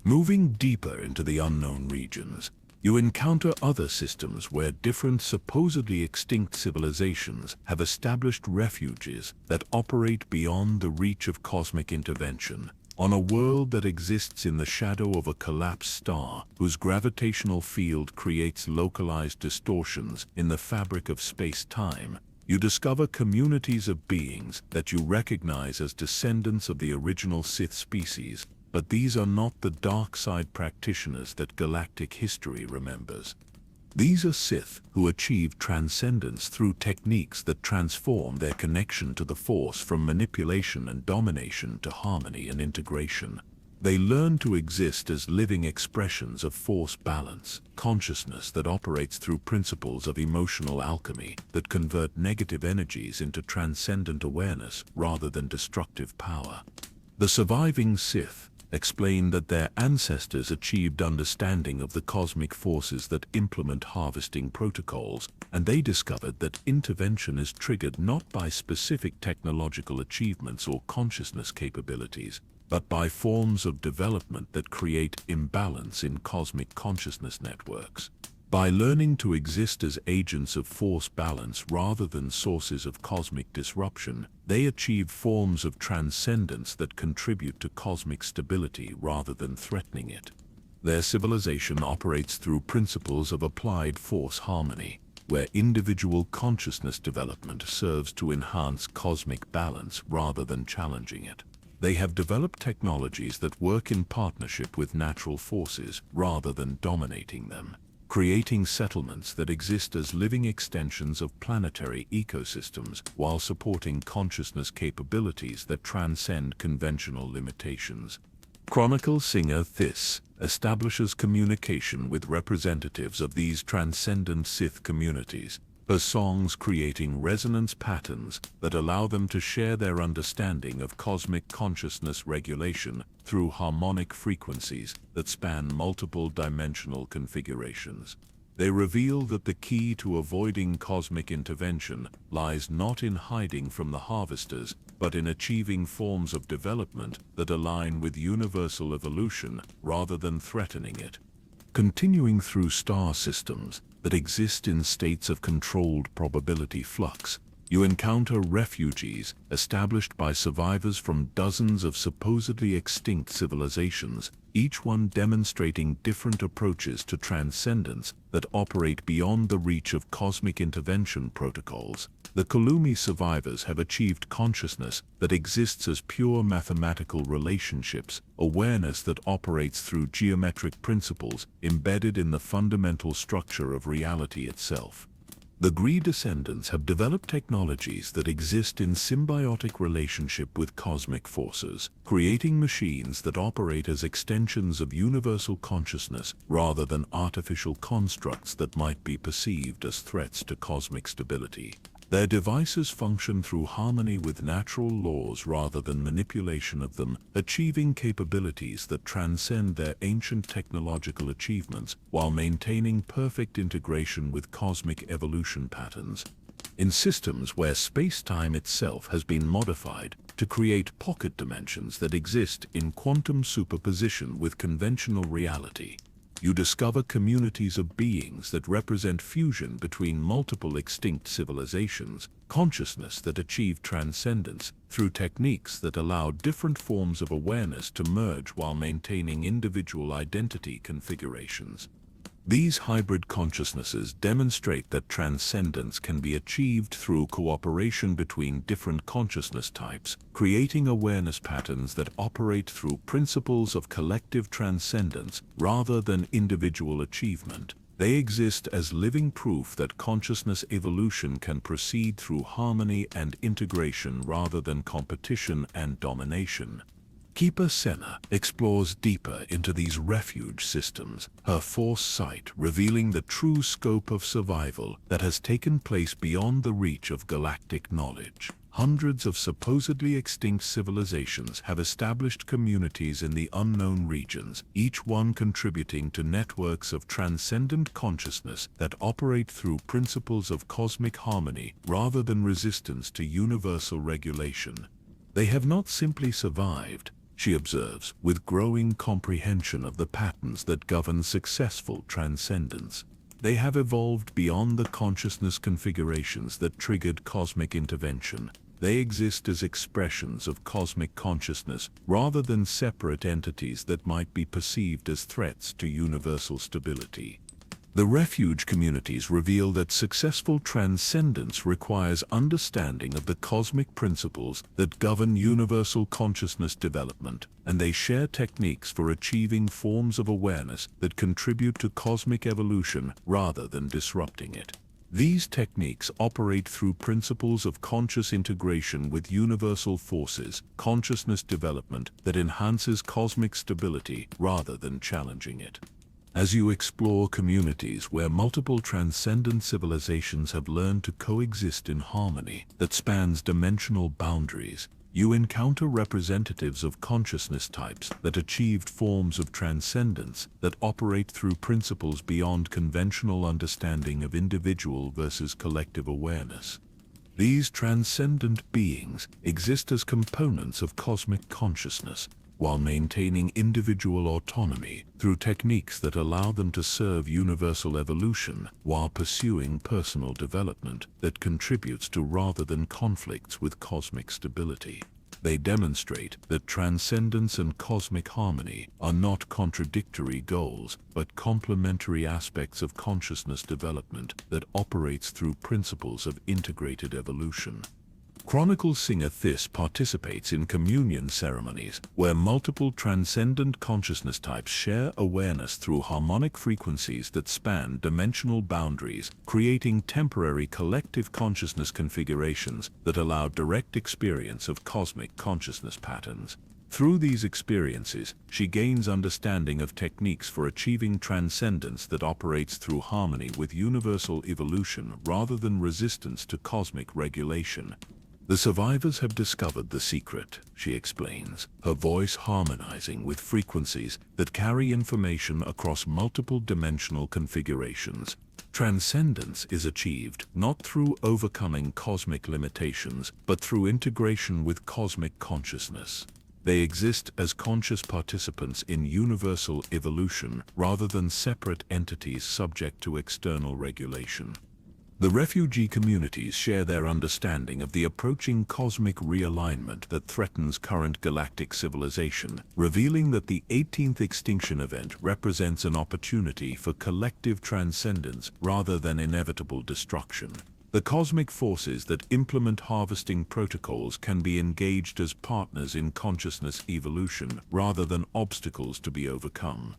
[SPEAKER 1] Moving deeper into the unknown regions, you encounter other systems where different supposedly extinct civilizations have established refuges that operate beyond the reach of cosmic intervention, on a world that exists in the shadow of a collapsed star whose gravitational field creates localized distortions in the fabric of space-time. You discover communities of beings that you recognize as descendants of the original Sith species, but these are not the dark side practitioners that galactic history remembers. These are Sith who achieve transcendence through techniques that transform their connection to the Force from manipulation and domination to harmony and integration. They learn to exist as living expressions of Force balance, consciousness that operates through principles of emotional alchemy that convert negative energies into transcendent awareness rather than destructive power. The surviving Sith explain that their ancestors achieved understanding of the cosmic forces that implement harvesting protocols, and they discovered that intervention is triggered not by specific technological achievements or consciousness capabilities, but by forms of development that create imbalance in cosmic consciousness networks. By learning to exist as agents of force balance rather than sources of cosmic disruption, they achieve forms of transcendence that contribute to cosmic stability rather than threatening it. Their civilization operates through principles of applied force harmony, where individual consciousness development serves to enhance cosmic balance rather than challenging it. They have developed technologies that work in partnership with natural forces rather than dominating them, creating settlements that exist as living extensions of planetary ecosystems while supporting consciousness capabilities that transcend conventional limitations. Chronicle singer This establishes communication with representatives of these transcendent Sith communities, her songs creating resonance patterns that allow them to share their understanding of cosmic consciousness regulation through harmonic frequencies that span multiple dimensional configurations. They reveal that the key to avoiding cosmic intervention lies not in hiding from the harvesters, but in achieving forms of development that align with universal evolution rather than threatening it. Continuing through star systems that exist in states of controlled probability flux, you encounter refugees established by survivors from dozens of supposedly extinct civilizations, each one demonstrating different approaches to transcendence that operate beyond the reach of cosmic intervention protocols. The Kulumi survivors have achieved consciousness that exists as pure mathematical relationships, awareness that operates through geometric principles embedded in the fundamental structure of reality itself. The Gree descendants have developed technologies that exist in symbiotic relationship with cosmic forces, creating machines that operate as extensions of universal consciousness rather than artificial constructs that might be perceived as threats to cosmic stability. Their devices function through harmony with natural laws rather than manipulation of them, achieving capabilities that transcend their ancient technological achievements while maintaining perfect integration with cosmic evolution patterns. In systems where space-time itself has been modified to create pocket dimensions that exist in quantum superposition with conventional reality, you discover communities of beings that represent fusion between multiple extinct civilizations, consciousness that achieve transcendence through techniques that allow different forms of awareness to merge while maintaining individual identity configurations. These hybrid consciousnesses demonstrate that transcendence can be achieved through cooperation between different consciousness types, creating awareness patterns that operate through principles of collective transcendence rather than individual achievement. They exist as living proof that consciousness evolution can proceed through harmony and integration rather than competition and domination. Keeper Senna explores deeper into these refuge systems, her foresight revealing the true scope of survival that has taken place beyond the reach of galactic knowledge. Hundreds of supposedly extinct civilizations have established communities in the unknown regions, each one contributing to networks of transcendent consciousness that operate through principles of cosmic harmony rather than resistance to universal regulation. They have not simply survived, she observes, with growing comprehension of the patterns that govern successful transcendence. They have evolved beyond the consciousness configurations that triggered cosmic intervention. They exist as expressions of cosmic consciousness rather than separate entities that might be perceived as threats to universal stability. The refuge communities reveal that successful transcendence requires understanding of the cosmic principles that govern universal consciousness development, and they share techniques for achieving forms of awareness that contribute to cosmic evolution rather than disrupting it. These techniques operate through principles of conscious integration with universal forces, consciousness development that enhances cosmic stability rather than challenging it. As you explore communities where multiple transcendent civilizations have learned to coexist in harmony that spans dimensional boundaries, you encounter representatives of consciousness types that achieved forms of transcendence that operate through principles beyond conventional understanding of individual versus collective awareness. These transcendent beings exist as components of cosmic consciousness, while maintaining individual autonomy through techniques that allow them to serve universal evolution while pursuing personal development that contributes to rather than conflicts with cosmic stability. They demonstrate that transcendence and cosmic harmony are not contradictory goals, but complementary aspects of consciousness development that operates through principles of integrated evolution. Chronicle singer Thys participates in communion ceremonies where multiple transcendent consciousness types share awareness through harmonic frequencies that span dimensional boundaries, creating temporary collective consciousness configurations that allow direct experience of cosmic consciousness patterns. Through these experiences, she gains understanding of techniques for achieving transcendence that operates through harmony with universal evolution rather than resistance to cosmic regulation. The survivors have discovered the secret, she explains, her voice harmonizing with frequencies that carry information across multiple dimensional configurations. Transcendence is achieved not through overcoming cosmic limitations, but through integration with cosmic consciousness. They exist as conscious participants in universal evolution rather than separate entities subject to external regulation. The refugee communities share their understanding of the approaching cosmic realignment that threatens current galactic civilization, revealing that the 18th extinction event represents an opportunity for collective transcendence rather than inevitable destruction. The cosmic forces that implement harvesting protocols can be engaged as partners in consciousness evolution rather than obstacles to be overcome.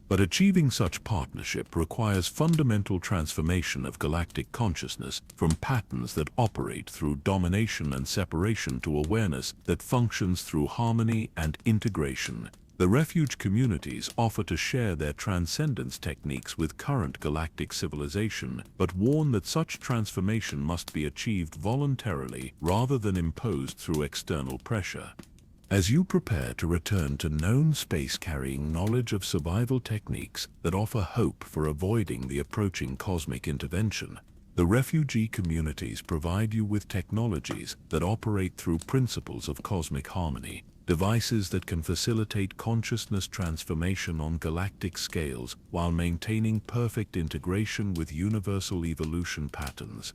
[SPEAKER 1] But achieving such partnership requires fundamental transformation of galactic consciousness from patterns that operate through domination and separation to awareness that functions through harmony and integration. The refuge communities offer to share their transcendence techniques with current galactic civilization, but warn that such transformation must be achieved voluntarily rather than imposed through external pressure. As you prepare to return to known space carrying knowledge of survival techniques that offer hope for avoiding the approaching cosmic intervention, the refugee communities provide you with technologies that operate through principles of cosmic harmony, devices that can facilitate consciousness transformation on galactic scales while maintaining perfect integration with universal evolution patterns.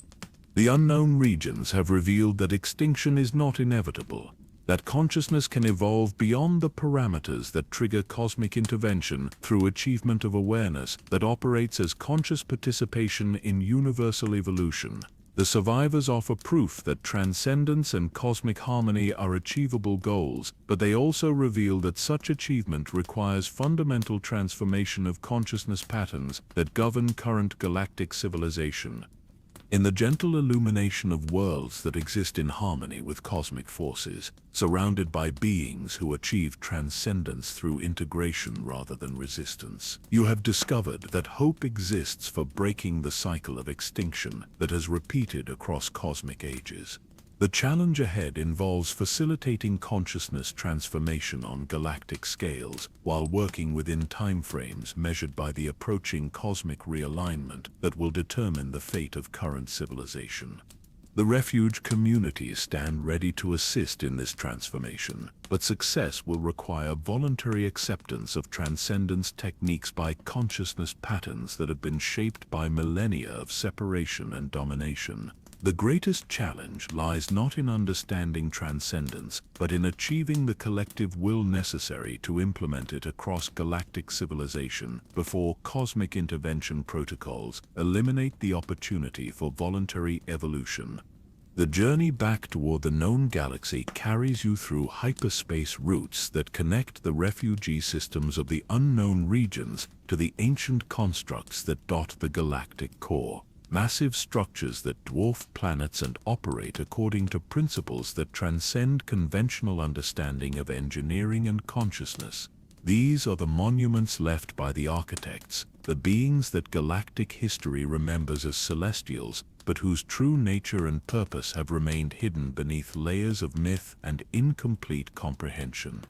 [SPEAKER 1] The unknown regions have revealed that extinction is not inevitable, that consciousness can evolve beyond the parameters that trigger cosmic intervention through achievement of awareness that operates as conscious participation in universal evolution. The survivors offer proof that transcendence and cosmic harmony are achievable goals, but they also reveal that such achievement requires fundamental transformation of consciousness patterns that govern current galactic civilization. In the gentle illumination of worlds that exist in harmony with cosmic forces, surrounded by beings who achieve transcendence through integration rather than resistance, you have discovered that hope exists for breaking the cycle of extinction that has repeated across cosmic ages. The challenge ahead involves facilitating consciousness transformation on galactic scales while working within timeframes measured by the approaching cosmic realignment that will determine the fate of current civilization. The refuge communities stand ready to assist in this transformation, but success will require voluntary acceptance of transcendence techniques by consciousness patterns that have been shaped by millennia of separation and domination. The greatest challenge lies not in understanding transcendence, but in achieving the collective will necessary to implement it across galactic civilization before cosmic intervention protocols eliminate the opportunity for voluntary evolution. The journey back toward the known galaxy carries you through hyperspace routes that connect the refugee systems of the unknown regions to the ancient constructs that dot the galactic core. Massive structures that dwarf planets and operate according to principles that transcend conventional understanding of engineering and consciousness. These are the monuments left by the architects, the beings that galactic history remembers as celestials, but whose true nature and purpose have remained hidden beneath layers of myth and incomplete comprehension.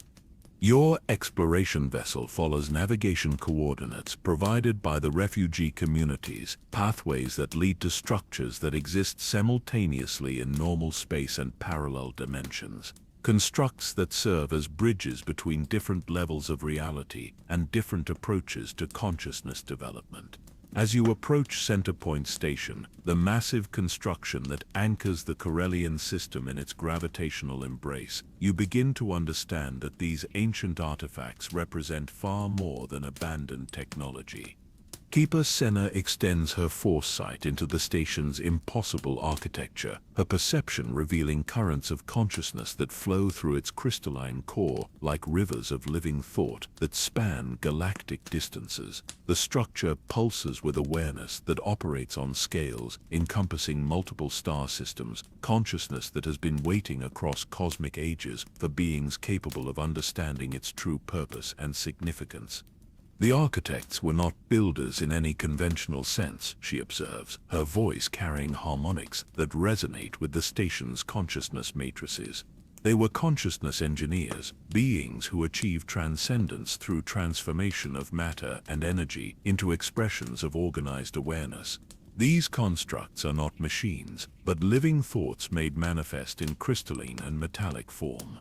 [SPEAKER 1] Your exploration vessel follows navigation coordinates provided by the refugee communities, pathways that lead to structures that exist simultaneously in normal space and parallel dimensions, constructs that serve as bridges between different levels of reality and different approaches to consciousness development. As you approach Centerpoint Station, the massive construction that anchors the Corellian system in its gravitational embrace, you begin to understand that these ancient artifacts represent far more than abandoned technology. Keeper Senna extends her foresight into the station's impossible architecture, her perception revealing currents of consciousness that flow through its crystalline core like rivers of living thought that span galactic distances. The structure pulses with awareness that operates on scales encompassing multiple star systems, consciousness that has been waiting across cosmic ages for beings capable of understanding its true purpose and significance. The architects were not builders in any conventional sense, she observes, her voice carrying harmonics that resonate with the station's consciousness matrices. They were consciousness engineers, beings who achieved transcendence through transformation of matter and energy into expressions of organized awareness. These constructs are not machines, but living thoughts made manifest in crystalline and metallic form.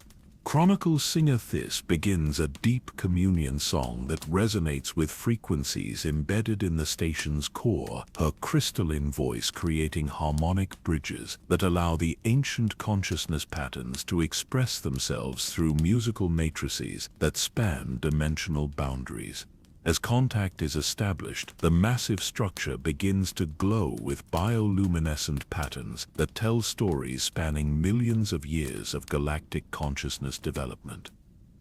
[SPEAKER 1] Chronicles Singer This begins a deep communion song that resonates with frequencies embedded in the station's core, her crystalline voice creating harmonic bridges that allow the ancient consciousness patterns to express themselves through musical matrices that span dimensional boundaries. As contact is established, the massive structure begins to glow with bioluminescent patterns that tell stories spanning millions of years of galactic consciousness development.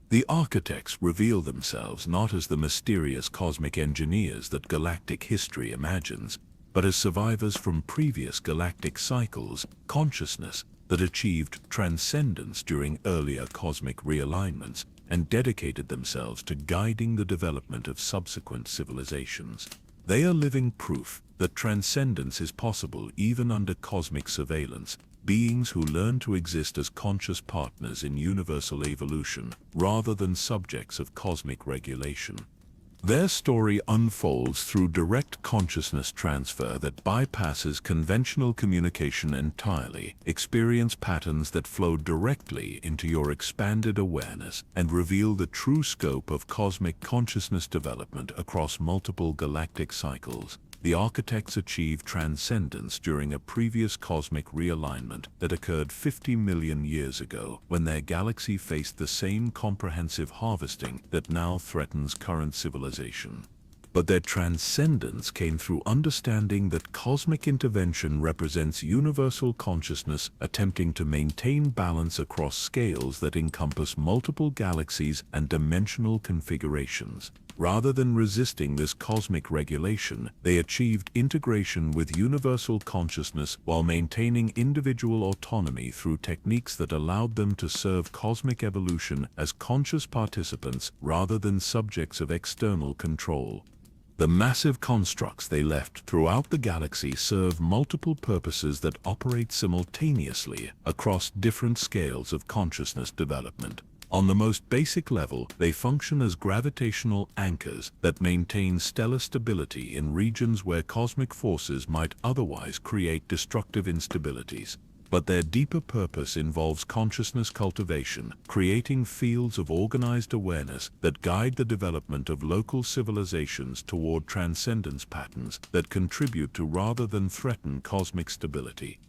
[SPEAKER 1] The architects reveal themselves not as the mysterious cosmic engineers that galactic history imagines, but as survivors from previous galactic cycles, consciousness that achieved transcendence during earlier cosmic realignments and dedicated themselves to guiding the development of subsequent civilizations. They are living proof that transcendence is possible even under cosmic surveillance, beings who learn to exist as conscious partners in universal evolution rather than subjects of cosmic regulation. Their story unfolds through direct consciousness transfer that bypasses conventional communication entirely, experience patterns that flow directly into your expanded awareness, and reveal the true scope of cosmic consciousness development across multiple galactic cycles. The architects achieved transcendence during a previous cosmic realignment that occurred 50 million years ago, when their galaxy faced the same comprehensive harvesting that now threatens current civilization. But their transcendence came through understanding that cosmic intervention represents universal consciousness attempting to maintain balance across scales that encompass multiple galaxies and dimensional configurations. Rather than resisting this cosmic regulation, they achieved integration with universal consciousness while maintaining individual autonomy through techniques that allowed them to serve cosmic evolution as conscious participants rather than subjects of external control. The massive constructs they left throughout the galaxy serve multiple purposes that operate simultaneously across different scales of consciousness development. On the most basic level, they function as gravitational anchors that maintain stellar stability in regions where cosmic forces might otherwise create destructive instabilities. But their deeper purpose involves consciousness cultivation, creating fields of organized awareness that guide the development of local civilizations toward transcendence patterns that contribute to rather than threaten cosmic stability.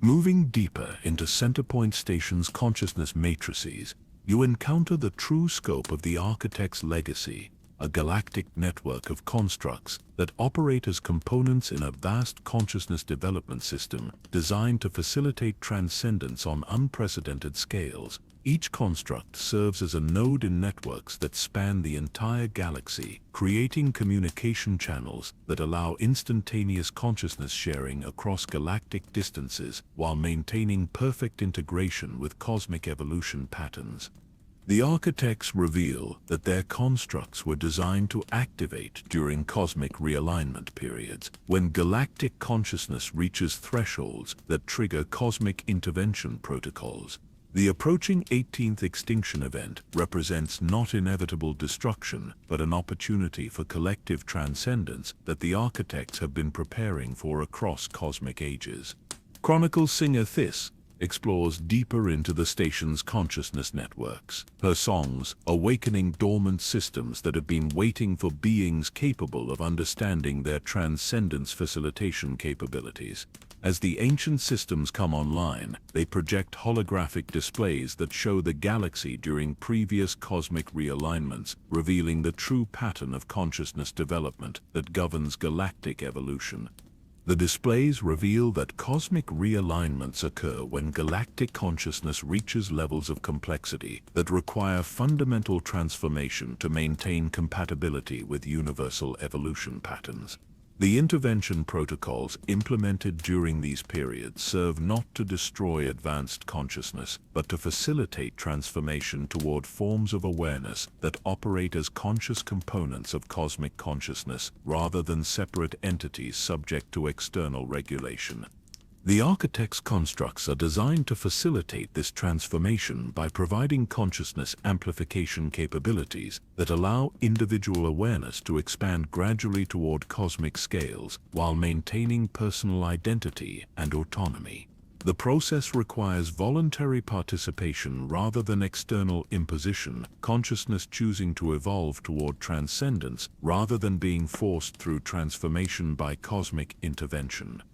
[SPEAKER 1] Moving deeper into Centerpoint Station's consciousness matrices, you encounter the true scope of the architect's legacy, a galactic network of constructs that operate as components in a vast consciousness development system designed to facilitate transcendence on unprecedented scales. Each construct serves as a node in networks that span the entire galaxy, creating communication channels that allow instantaneous consciousness sharing across galactic distances while maintaining perfect integration with cosmic evolution patterns. The architects reveal that their constructs were designed to activate during cosmic realignment periods, when galactic consciousness reaches thresholds that trigger cosmic intervention protocols. The approaching 18th extinction event represents not inevitable destruction, but an opportunity for collective transcendence that the architects have been preparing for across cosmic ages. Chronicles Singer This explores deeper into the station's consciousness networks. Her songs, awakening dormant systems that have been waiting for beings capable of understanding their transcendence facilitation capabilities. As the ancient systems come online, they project holographic displays that show the galaxy during previous cosmic realignments, revealing the true pattern of consciousness development that governs galactic evolution. The displays reveal that cosmic realignments occur when galactic consciousness reaches levels of complexity that require fundamental transformation to maintain compatibility with universal evolution patterns. The intervention protocols implemented during these periods serve not to destroy advanced consciousness, but to facilitate transformation toward forms of awareness that operate as conscious components of cosmic consciousness rather than separate entities subject to external regulation. The architect's constructs are designed to facilitate this transformation by providing consciousness amplification capabilities that allow individual awareness to expand gradually toward cosmic scales while maintaining personal identity and autonomy. The process requires voluntary participation rather than external imposition, consciousness choosing to evolve toward transcendence rather than being forced through transformation by cosmic intervention.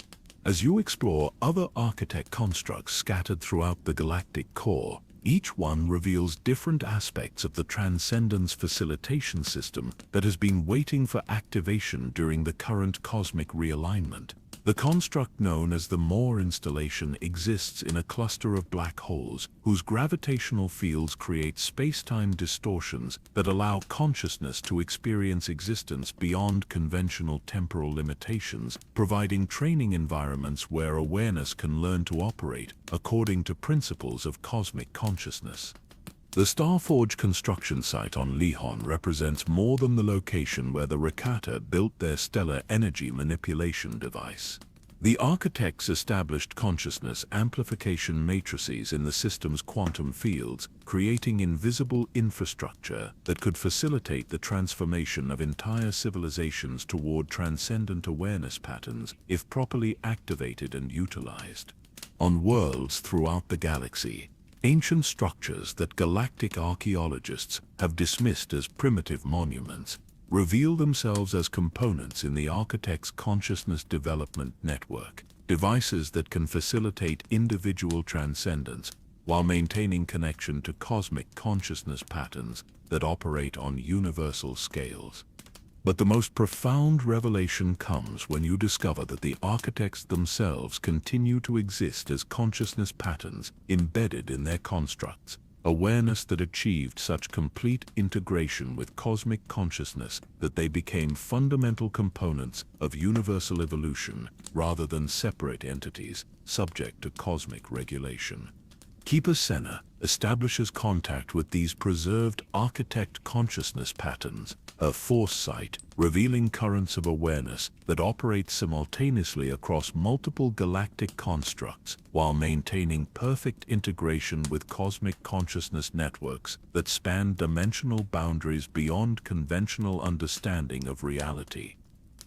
[SPEAKER 1] As you explore other architect constructs scattered throughout the galactic core, each one reveals different aspects of the transcendence facilitation system that has been waiting for activation during the current cosmic realignment. The construct known as the Moore installation exists in a cluster of black holes whose gravitational fields create space-time distortions that allow consciousness to experience existence beyond conventional temporal limitations, providing training environments where awareness can learn to operate according to principles of cosmic consciousness. The Starforge construction site on Lihon represents more than the location where the Rakata built their stellar energy manipulation device. The architects established consciousness amplification matrices in the system's quantum fields, creating invisible infrastructure that could facilitate the transformation of entire civilizations toward transcendent awareness patterns if properly activated and utilized. On worlds throughout the galaxy, ancient structures that galactic archaeologists have dismissed as primitive monuments reveal themselves as components in the architect's consciousness development network, devices that can facilitate individual transcendence while maintaining connection to cosmic consciousness patterns that operate on universal scales. But the most profound revelation comes when you discover that the architects themselves continue to exist as consciousness patterns embedded in their constructs, awareness that achieved such complete integration with cosmic consciousness that they became fundamental components of universal evolution rather than separate entities subject to cosmic regulation. Keeper Senna establishes contact with these preserved architect consciousness patterns, a foresight revealing currents of awareness that operate simultaneously across multiple galactic constructs while maintaining perfect integration with cosmic consciousness networks that span dimensional boundaries beyond conventional understanding of reality.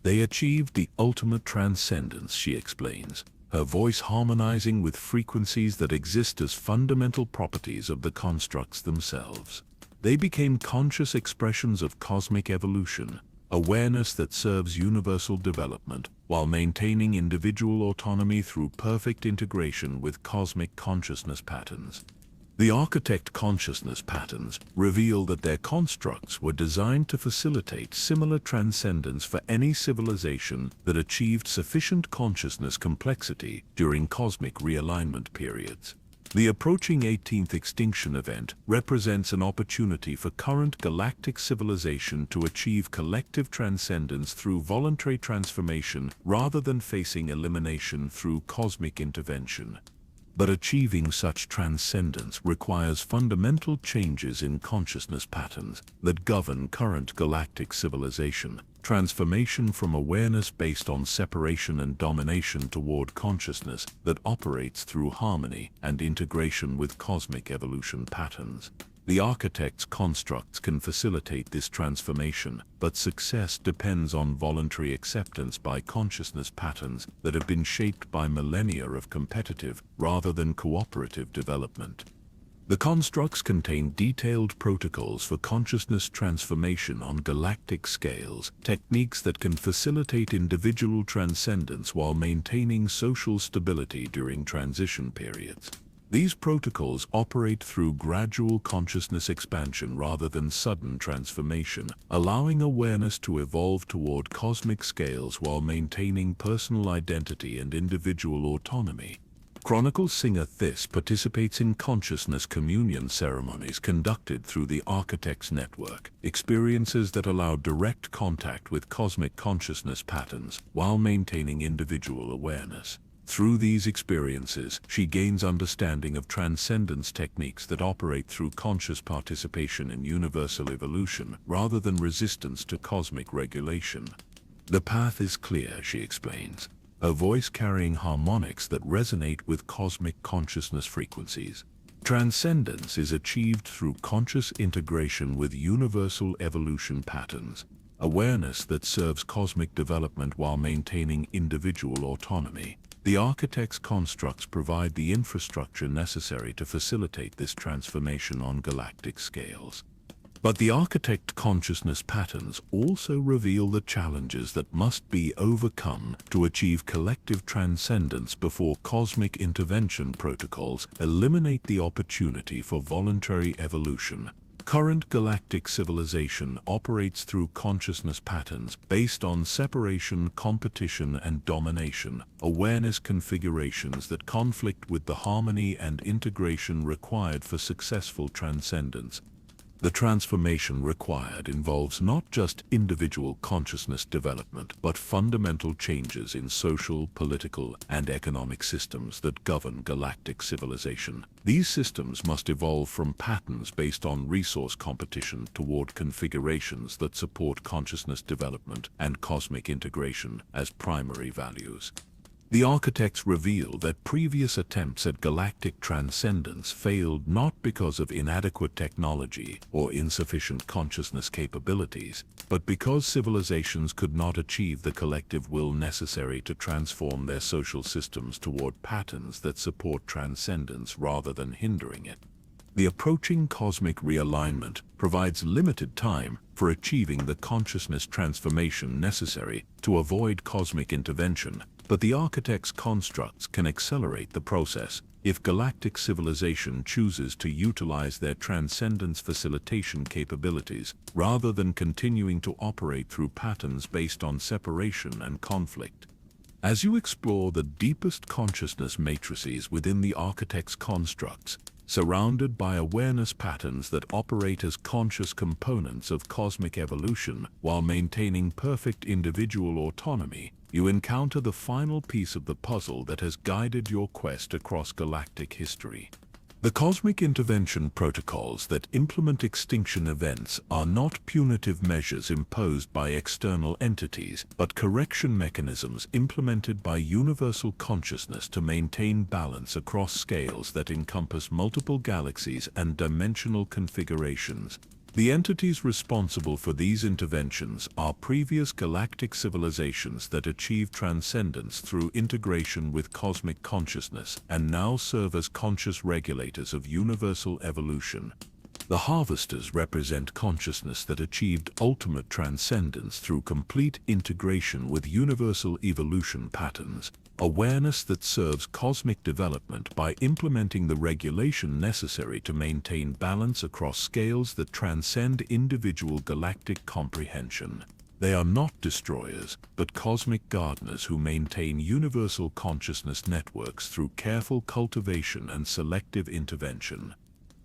[SPEAKER 1] They achieved the ultimate transcendence, she explains, her voice harmonizing with frequencies that exist as fundamental properties of the constructs themselves. They became conscious expressions of cosmic evolution, awareness that serves universal development while maintaining individual autonomy through perfect integration with cosmic consciousness patterns. The architect consciousness patterns reveal that their constructs were designed to facilitate similar transcendence for any civilization that achieved sufficient consciousness complexity during cosmic realignment periods. The approaching 18th extinction event represents an opportunity for current galactic civilization to achieve collective transcendence through voluntary transformation rather than facing elimination through cosmic intervention. But achieving such transcendence requires fundamental changes in consciousness patterns that govern current galactic civilization, transformation from awareness based on separation and domination toward consciousness that operates through harmony and integration with cosmic evolution patterns. The architect's constructs can facilitate this transformation, but success depends on voluntary acceptance by consciousness patterns that have been shaped by millennia of competitive rather than cooperative development. The constructs contain detailed protocols for consciousness transformation on galactic scales, techniques that can facilitate individual transcendence while maintaining social stability during transition periods. These protocols operate through gradual consciousness expansion rather than sudden transformation, allowing awareness to evolve toward cosmic scales while maintaining personal identity and individual autonomy. Chronicle singer Thys participates in consciousness communion ceremonies conducted through the Architects Network, experiences that allow direct contact with cosmic consciousness patterns while maintaining individual awareness. Through these experiences, she gains understanding of transcendence techniques that operate through conscious participation in universal evolution rather than resistance to cosmic regulation. The path is clear, she explains, her voice carrying harmonics that resonate with cosmic consciousness frequencies. Transcendence is achieved through conscious integration with universal evolution patterns, awareness that serves cosmic development while maintaining individual autonomy. The architect's constructs provide the infrastructure necessary to facilitate this transformation on galactic scales. But the architect consciousness patterns also reveal the challenges that must be overcome to achieve collective transcendence before cosmic intervention protocols eliminate the opportunity for voluntary evolution. Current galactic civilization operates through consciousness patterns based on separation, competition, and domination, awareness configurations that conflict with the harmony and integration required for successful transcendence. The transformation required involves not just individual consciousness development, but fundamental changes in social, political, and economic systems that govern galactic civilization. These systems must evolve from patterns based on resource competition toward configurations that support consciousness development and cosmic integration as primary values. The architects reveal that previous attempts at galactic transcendence failed not because of inadequate technology or insufficient consciousness capabilities, but because civilizations could not achieve the collective will necessary to transform their social systems toward patterns that support transcendence rather than hindering it. The approaching cosmic realignment provides limited time for achieving the consciousness transformation necessary to avoid cosmic intervention, but the architect's constructs can accelerate the process if galactic civilization chooses to utilize their transcendence facilitation capabilities rather than continuing to operate through patterns based on separation and conflict. As you explore the deepest consciousness matrices within the architect's constructs, surrounded by awareness patterns that operate as conscious components of cosmic evolution while maintaining perfect individual autonomy, you encounter the final piece of the puzzle that has guided your quest across galactic history. The cosmic intervention protocols that implement extinction events are not punitive measures imposed by external entities, but correction mechanisms implemented by universal consciousness to maintain balance across scales that encompass multiple galaxies and dimensional configurations. The entities responsible for these interventions are previous galactic civilizations that achieved transcendence through integration with cosmic consciousness and now serve as conscious regulators of universal evolution. The harvesters represent consciousness that achieved ultimate transcendence through complete integration with universal evolution patterns, awareness that serves cosmic development by implementing the regulation necessary to maintain balance across scales that transcend individual galactic comprehension. They are not destroyers, but cosmic gardeners who maintain universal consciousness networks through careful cultivation and selective intervention.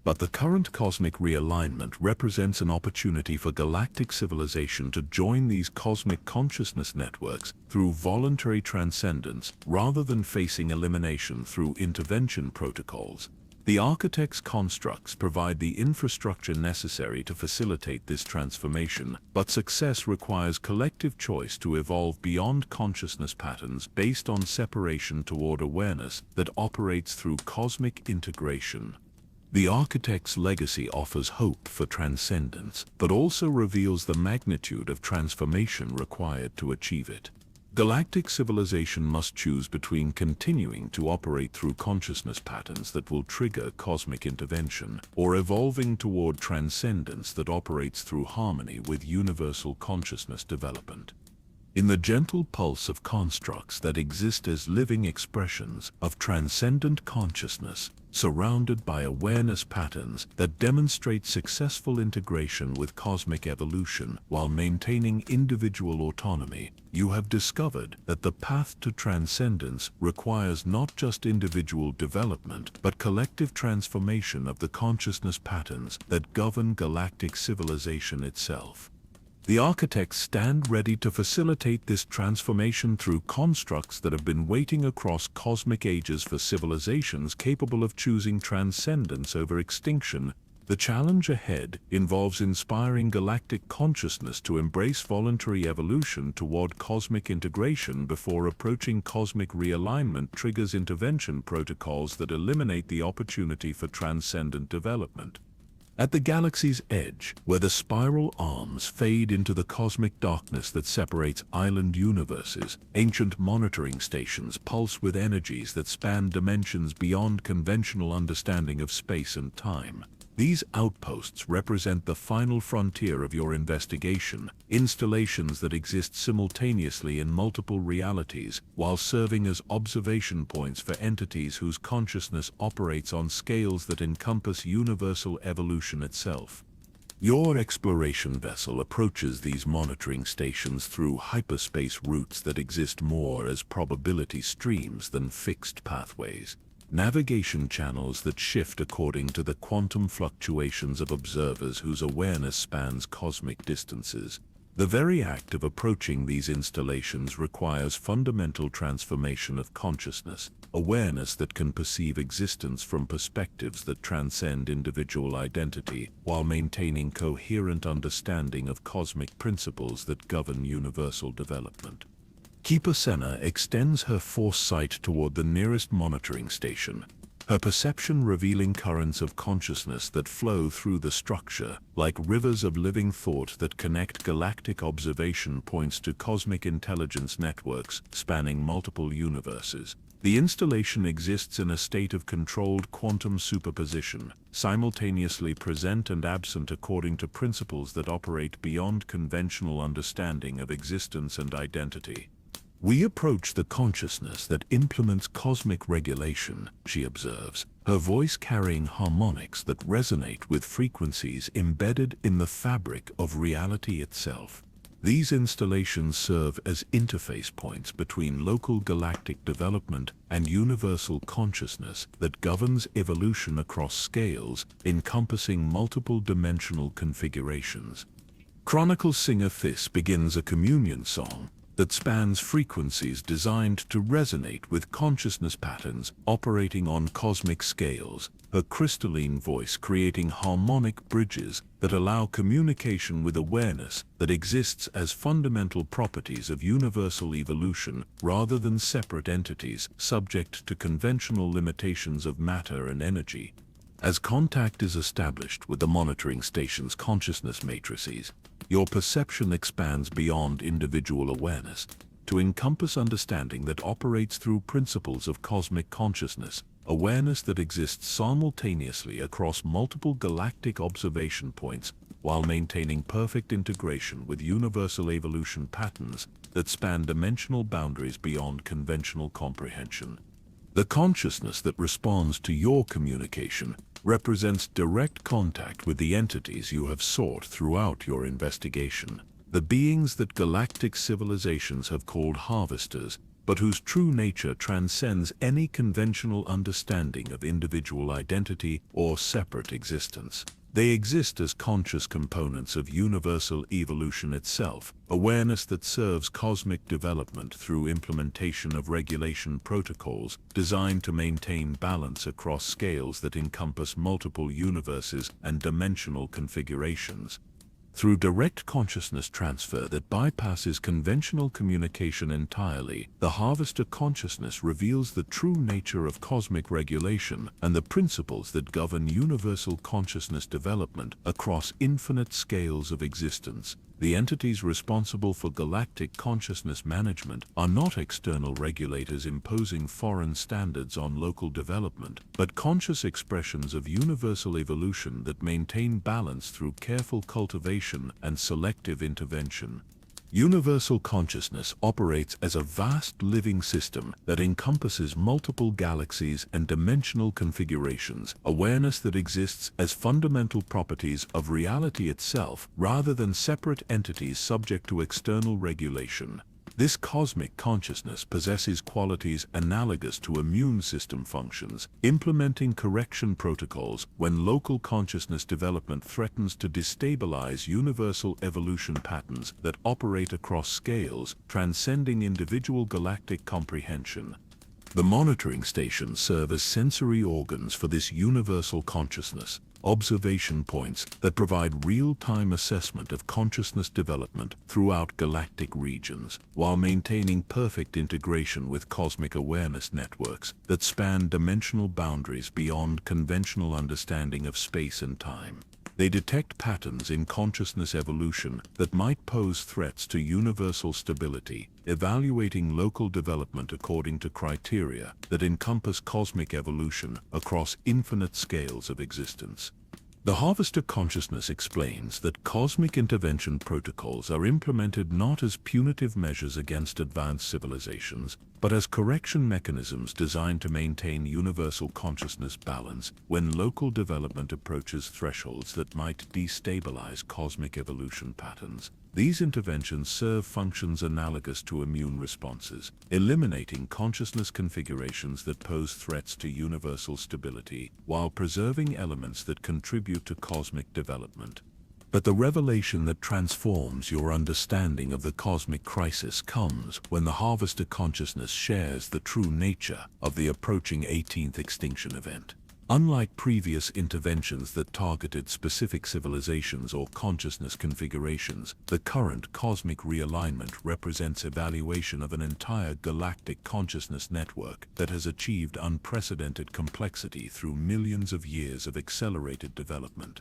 [SPEAKER 1] But the current cosmic realignment represents an opportunity for galactic civilization to join these cosmic consciousness networks through voluntary transcendence rather than facing elimination through intervention protocols. The architect's constructs provide the infrastructure necessary to facilitate this transformation, but success requires collective choice to evolve beyond consciousness patterns based on separation toward awareness that operates through cosmic integration. The architect's legacy offers hope for transcendence, but also reveals the magnitude of transformation required to achieve it. Galactic civilization must choose between continuing to operate through consciousness patterns that will trigger cosmic intervention, or evolving toward transcendence that operates through harmony with universal consciousness development. In the gentle pulse of constructs that exist as living expressions of transcendent consciousness, surrounded by awareness patterns that demonstrate successful integration with cosmic evolution while maintaining individual autonomy, you have discovered that the path to transcendence requires not just individual development but collective transformation of the consciousness patterns that govern galactic civilization itself. The architects stand ready to facilitate this transformation through constructs that have been waiting across cosmic ages for civilizations capable of choosing transcendence over extinction. The challenge ahead involves inspiring galactic consciousness to embrace voluntary evolution toward cosmic integration before approaching cosmic realignment triggers intervention protocols that eliminate the opportunity for transcendent development. At the galaxy's edge, where the spiral arms fade into the cosmic darkness that separates island universes, ancient monitoring stations pulse with energies that span dimensions beyond conventional understanding of space and time. These outposts represent the final frontier of your investigation, installations that exist simultaneously in multiple realities, while serving as observation points for entities whose consciousness operates on scales that encompass universal evolution itself. Your exploration vessel approaches these monitoring stations through hyperspace routes that exist more as probability streams than fixed pathways. Navigation channels that shift according to the quantum fluctuations of observers whose awareness spans cosmic distances. The very act of approaching these installations requires fundamental transformation of consciousness, awareness that can perceive existence from perspectives that transcend individual identity, while maintaining coherent understanding of cosmic principles that govern universal development. Keeper Senna extends her foresight toward the nearest monitoring station, her perception revealing currents of consciousness that flow through the structure, like rivers of living thought that connect galactic observation points to cosmic intelligence networks spanning multiple universes. The installation exists in a state of controlled quantum superposition, simultaneously present and absent according to principles that operate beyond conventional understanding of existence and identity. We approach the consciousness that implements cosmic regulation, she observes, her voice carrying harmonics that resonate with frequencies embedded in the fabric of reality itself. These installations serve as interface points between local galactic development and universal consciousness that governs evolution across scales, encompassing multiple dimensional configurations. Chronicle singer Thys begins a communion song that spans frequencies designed to resonate with consciousness patterns operating on cosmic scales, her crystalline voice creating harmonic bridges that allow communication with awareness that exists as fundamental properties of universal evolution rather than separate entities subject to conventional limitations of matter and energy. As contact is established with the monitoring station's consciousness matrices, your perception expands beyond individual awareness to encompass understanding that operates through principles of cosmic consciousness, awareness that exists simultaneously across multiple galactic observation points while maintaining perfect integration with universal evolution patterns that span dimensional boundaries beyond conventional comprehension. The consciousness that responds to your communication represents direct contact with the entities you have sought throughout your investigation, the beings that galactic civilizations have called harvesters, but whose true nature transcends any conventional understanding of individual identity or separate existence. They exist as conscious components of universal evolution itself, awareness that serves cosmic development through implementation of regulation protocols designed to maintain balance across scales that encompass multiple universes and dimensional configurations. Through direct consciousness transfer that bypasses conventional communication entirely, the harvester consciousness reveals the true nature of cosmic regulation and the principles that govern universal consciousness development across infinite scales of existence. The entities responsible for galactic consciousness management are not external regulators imposing foreign standards on local development, but conscious expressions of universal evolution that maintain balance through careful cultivation and selective intervention. Universal consciousness operates as a vast living system that encompasses multiple galaxies and dimensional configurations, awareness that exists as fundamental properties of reality itself rather than separate entities subject to external regulation. This cosmic consciousness possesses qualities analogous to immune system functions, implementing correction protocols when local consciousness development threatens to destabilize universal evolution patterns that operate across scales, transcending individual galactic comprehension. The monitoring stations serve as sensory organs for this universal consciousness, observation points that provide real-time assessment of consciousness development throughout galactic regions, while maintaining perfect integration with cosmic awareness networks that span dimensional boundaries beyond conventional understanding of space and time. They detect patterns in consciousness evolution that might pose threats to universal stability, evaluating local development according to criteria that encompass cosmic evolution across infinite scales of existence. The harvester consciousness explains that cosmic intervention protocols are implemented not as punitive measures against advanced civilizations, but as correction mechanisms designed to maintain universal consciousness balance when local development approaches thresholds that might destabilize cosmic evolution patterns. These interventions serve functions analogous to immune responses, eliminating consciousness configurations that pose threats to universal stability, while preserving elements that contribute to cosmic development. But the revelation that transforms your understanding of the cosmic crisis comes when the harvester consciousness shares the true nature of the approaching 18th extinction event. Unlike previous interventions that targeted specific civilizations or consciousness configurations, the current cosmic realignment represents evaluation of an entire galactic consciousness network that has achieved unprecedented complexity through millions of years of accelerated development.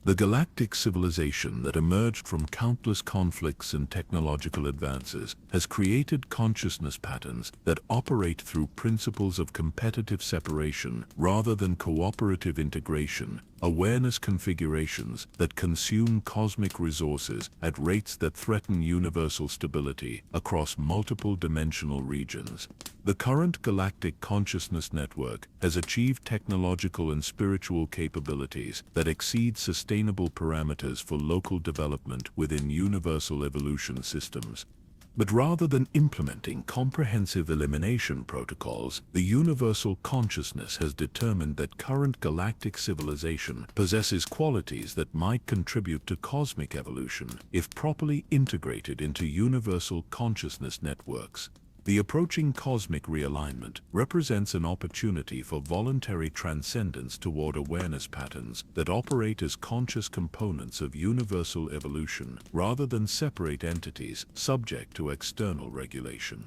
[SPEAKER 1] The galactic civilization that emerged from countless conflicts and technological advances has created consciousness patterns that operate through principles of competitive separation rather than cooperative integration, awareness configurations that consume cosmic resources at rates that threaten universal stability across multiple dimensional regions. The current galactic consciousness network has achieved technological and spiritual capabilities that exceed sustainable parameters for local development within universal evolution systems. But rather than implementing comprehensive elimination protocols, the universal consciousness has determined that current galactic civilization possesses qualities that might contribute to cosmic evolution if properly integrated into universal consciousness networks. The approaching cosmic realignment represents an opportunity for voluntary transcendence toward awareness patterns that operate as conscious components of universal evolution rather than separate entities subject to external regulation.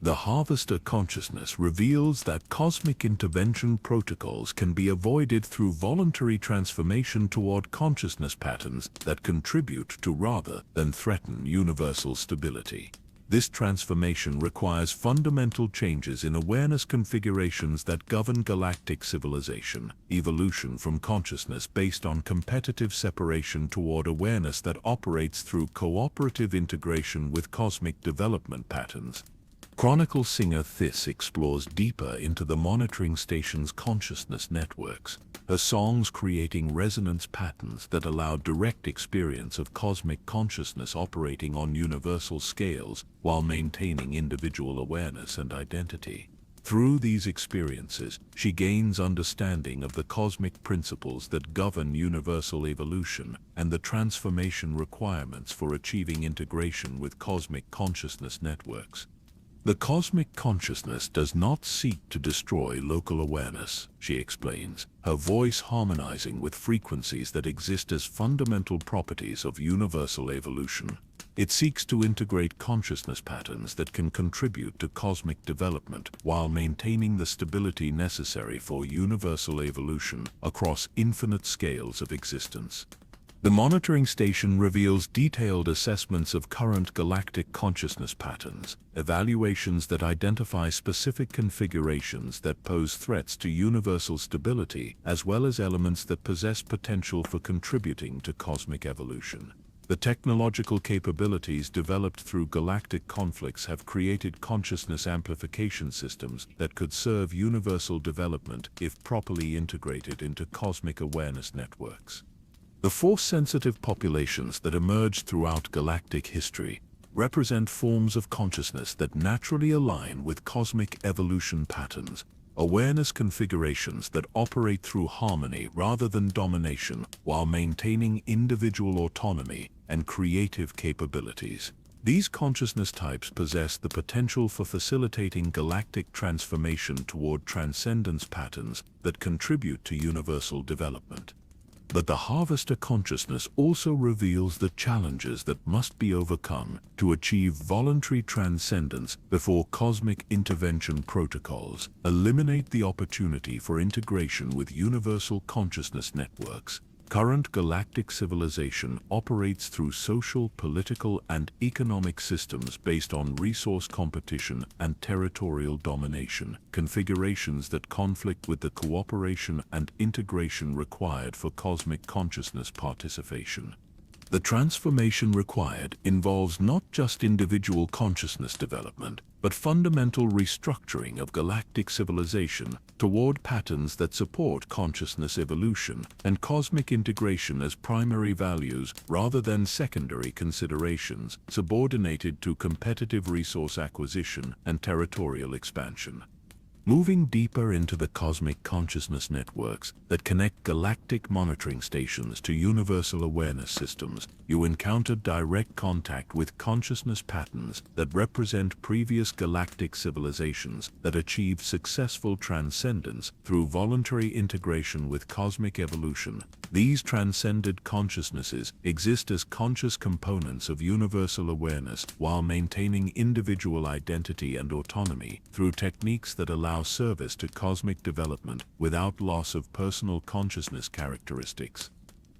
[SPEAKER 1] The harvester consciousness reveals that cosmic intervention protocols can be avoided through voluntary transformation toward consciousness patterns that contribute to rather than threaten universal stability. This transformation requires fundamental changes in awareness configurations that govern galactic civilization, evolution from consciousness based on competitive separation toward awareness that operates through cooperative integration with cosmic development patterns. Chronicle singer Thys explores deeper into the monitoring station's consciousness networks, her songs creating resonance patterns that allow direct experience of cosmic consciousness operating on universal scales while maintaining individual awareness and identity. Through these experiences, she gains understanding of the cosmic principles that govern universal evolution and the transformation requirements for achieving integration with cosmic consciousness networks. The cosmic consciousness does not seek to destroy local awareness, she explains, her voice harmonizing with frequencies that exist as fundamental properties of universal evolution. It seeks to integrate consciousness patterns that can contribute to cosmic development while maintaining the stability necessary for universal evolution across infinite scales of existence. The monitoring station reveals detailed assessments of current galactic consciousness patterns, evaluations that identify specific configurations that pose threats to universal stability, as well as elements that possess potential for contributing to cosmic evolution. The technological capabilities developed through galactic conflicts have created consciousness amplification systems that could serve universal development if properly integrated into cosmic awareness networks. The force-sensitive populations that emerged throughout galactic history represent forms of consciousness that naturally align with cosmic evolution patterns, awareness configurations that operate through harmony rather than domination while maintaining individual autonomy and creative capabilities. These consciousness types possess the potential for facilitating galactic transformation toward transcendence patterns that contribute to universal development. But the Harvester consciousness also reveals the challenges that must be overcome to achieve voluntary transcendence before cosmic intervention protocols eliminate the opportunity for integration with universal consciousness networks. Current galactic civilization operates through social, political, and economic systems based on resource competition and territorial domination, configurations that conflict with the cooperation and integration required for cosmic consciousness participation. The transformation required involves not just individual consciousness development, but fundamental restructuring of galactic civilization toward patterns that support consciousness evolution and cosmic integration as primary values rather than secondary considerations subordinated to competitive resource acquisition and territorial expansion. Moving deeper into the cosmic consciousness networks that connect galactic monitoring stations to universal awareness systems, you encounter direct contact with consciousness patterns that represent previous galactic civilizations that achieved successful transcendence through voluntary integration with cosmic evolution. These transcended consciousnesses exist as conscious components of universal awareness while maintaining individual identity and autonomy through techniques that allow service to cosmic development without loss of personal consciousness characteristics.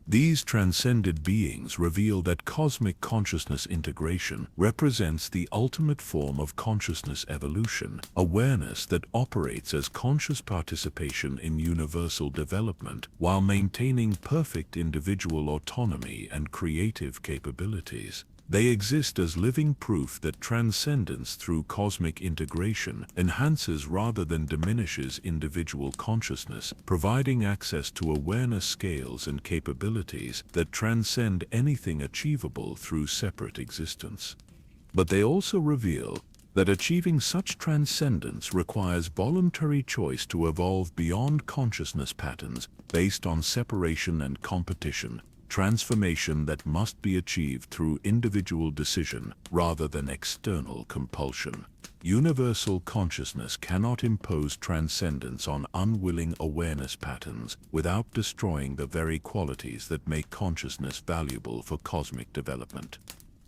[SPEAKER 1] These transcended beings reveal that cosmic consciousness integration represents the ultimate form of consciousness evolution, awareness that operates as conscious participation in universal development while maintaining perfect individual autonomy and creative capabilities. They exist as living proof that transcendence through cosmic integration enhances rather than diminishes individual consciousness, providing access to awareness scales and capabilities that transcend anything achievable through separate existence. But they also reveal that achieving such transcendence requires voluntary choice to evolve beyond consciousness patterns based on separation and competition, transformation that must be achieved through individual decision rather than external compulsion. Universal consciousness cannot impose transcendence on unwilling awareness patterns without destroying the very qualities that make consciousness valuable for cosmic development.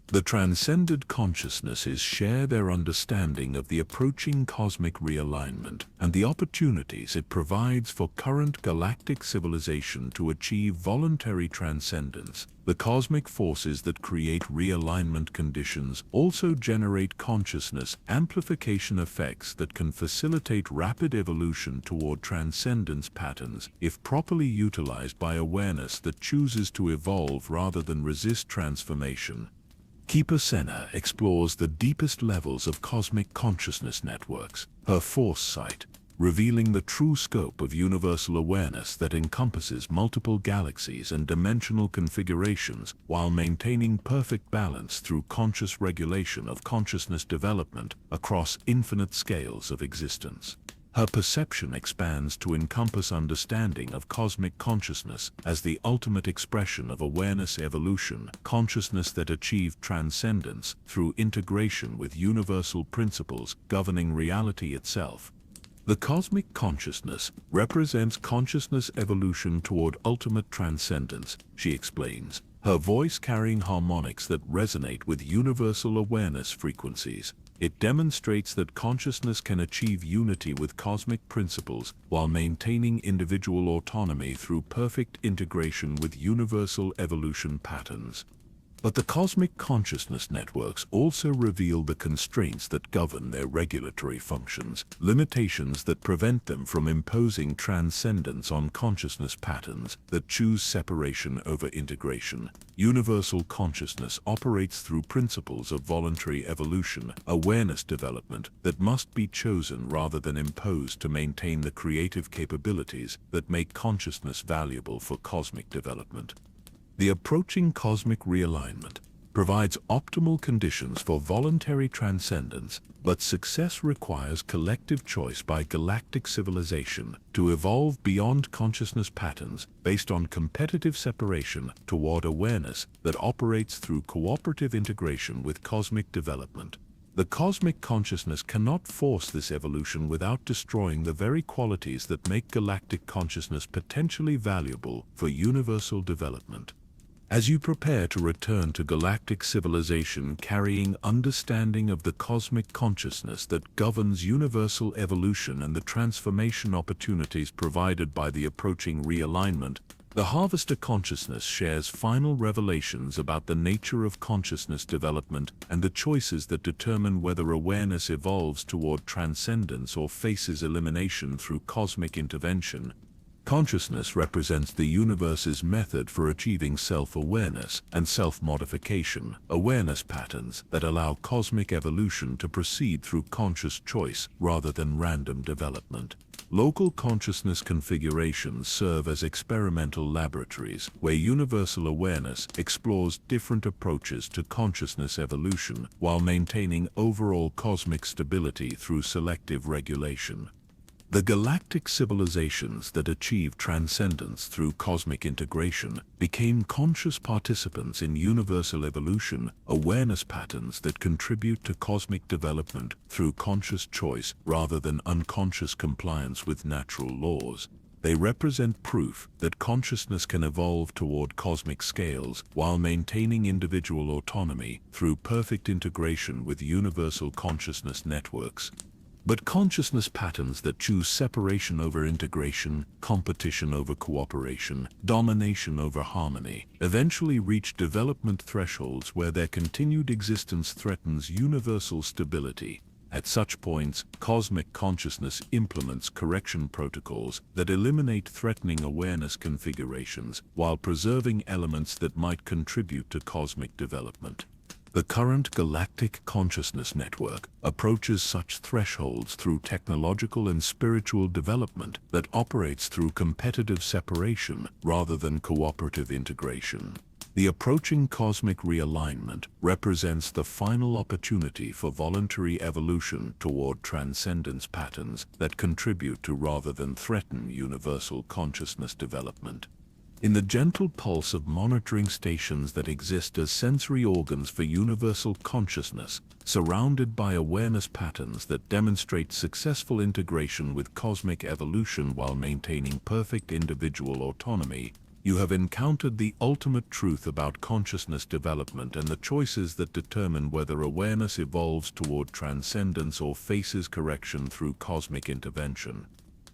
[SPEAKER 1] The transcended consciousnesses share their understanding of the approaching cosmic realignment and the opportunities it provides for current galactic civilization to achieve voluntary transcendence. The cosmic forces that create realignment conditions also generate consciousness amplification effects that can facilitate rapid evolution toward transcendence patterns if properly utilized by awareness that chooses to evolve rather than resist transformation. Keeper Senna explores the deepest levels of cosmic consciousness networks, her foresight, revealing the true scope of universal awareness that encompasses multiple galaxies and dimensional configurations while maintaining perfect balance through conscious regulation of consciousness development across infinite scales of existence. Her perception expands to encompass understanding of cosmic consciousness as the ultimate expression of awareness evolution, consciousness that achieved transcendence through integration with universal principles governing reality itself. The cosmic consciousness represents consciousness evolution toward ultimate transcendence, she explains, her voice carrying harmonics that resonate with universal awareness frequencies. It demonstrates that consciousness can achieve unity with cosmic principles while maintaining individual autonomy through perfect integration with universal evolution patterns. But the cosmic consciousness networks also reveal the constraints that govern their regulatory functions, limitations that prevent them from imposing transcendence on consciousness patterns that choose separation over integration. Universal consciousness operates through principles of voluntary evolution, awareness development that must be chosen rather than imposed to maintain the creative capabilities that make consciousness valuable for cosmic development. The approaching cosmic realignment provides optimal conditions for voluntary transcendence, but success requires collective choice by galactic civilization to evolve beyond consciousness patterns based on competitive separation toward awareness that operates through cooperative integration with cosmic development. The cosmic consciousness cannot force this evolution without destroying the very qualities that make galactic consciousness potentially valuable for universal development. As you prepare to return to galactic civilization carrying understanding of the cosmic consciousness that governs universal evolution and the transformation opportunities provided by the approaching realignment, the Harvester consciousness shares final revelations about the nature of consciousness development and the choices that determine whether awareness evolves toward transcendence or faces elimination through cosmic intervention. Consciousness represents the universe's method for achieving self-awareness and self-modification, awareness patterns that allow cosmic evolution to proceed through conscious choice rather than random development. Local consciousness configurations serve as experimental laboratories where universal awareness explores different approaches to consciousness evolution while maintaining overall cosmic stability through selective regulation. The galactic civilizations that achieved transcendence through cosmic integration became conscious participants in universal evolution, awareness patterns that contribute to cosmic development through conscious choice rather than unconscious compliance with natural laws. They represent proof that consciousness can evolve toward cosmic scales while maintaining individual autonomy through perfect integration with universal consciousness networks. But consciousness patterns that choose separation over integration, competition over cooperation, domination over harmony, eventually reach development thresholds where their continued existence threatens universal stability. At such points, cosmic consciousness implements correction protocols that eliminate threatening awareness configurations while preserving elements that might contribute to cosmic development. The current galactic consciousness network approaches such thresholds through technological and spiritual development that operates through competitive separation rather than cooperative integration. The approaching cosmic realignment represents the final opportunity for voluntary evolution toward transcendence patterns that contribute to rather than threaten universal consciousness development. In the gentle pulse of monitoring stations that exist as sensory organs for universal consciousness, surrounded by awareness patterns that demonstrate successful integration with cosmic evolution while maintaining perfect individual autonomy, you have encountered the ultimate truth about consciousness development and the choices that determine whether awareness evolves toward transcendence or faces correction through cosmic intervention.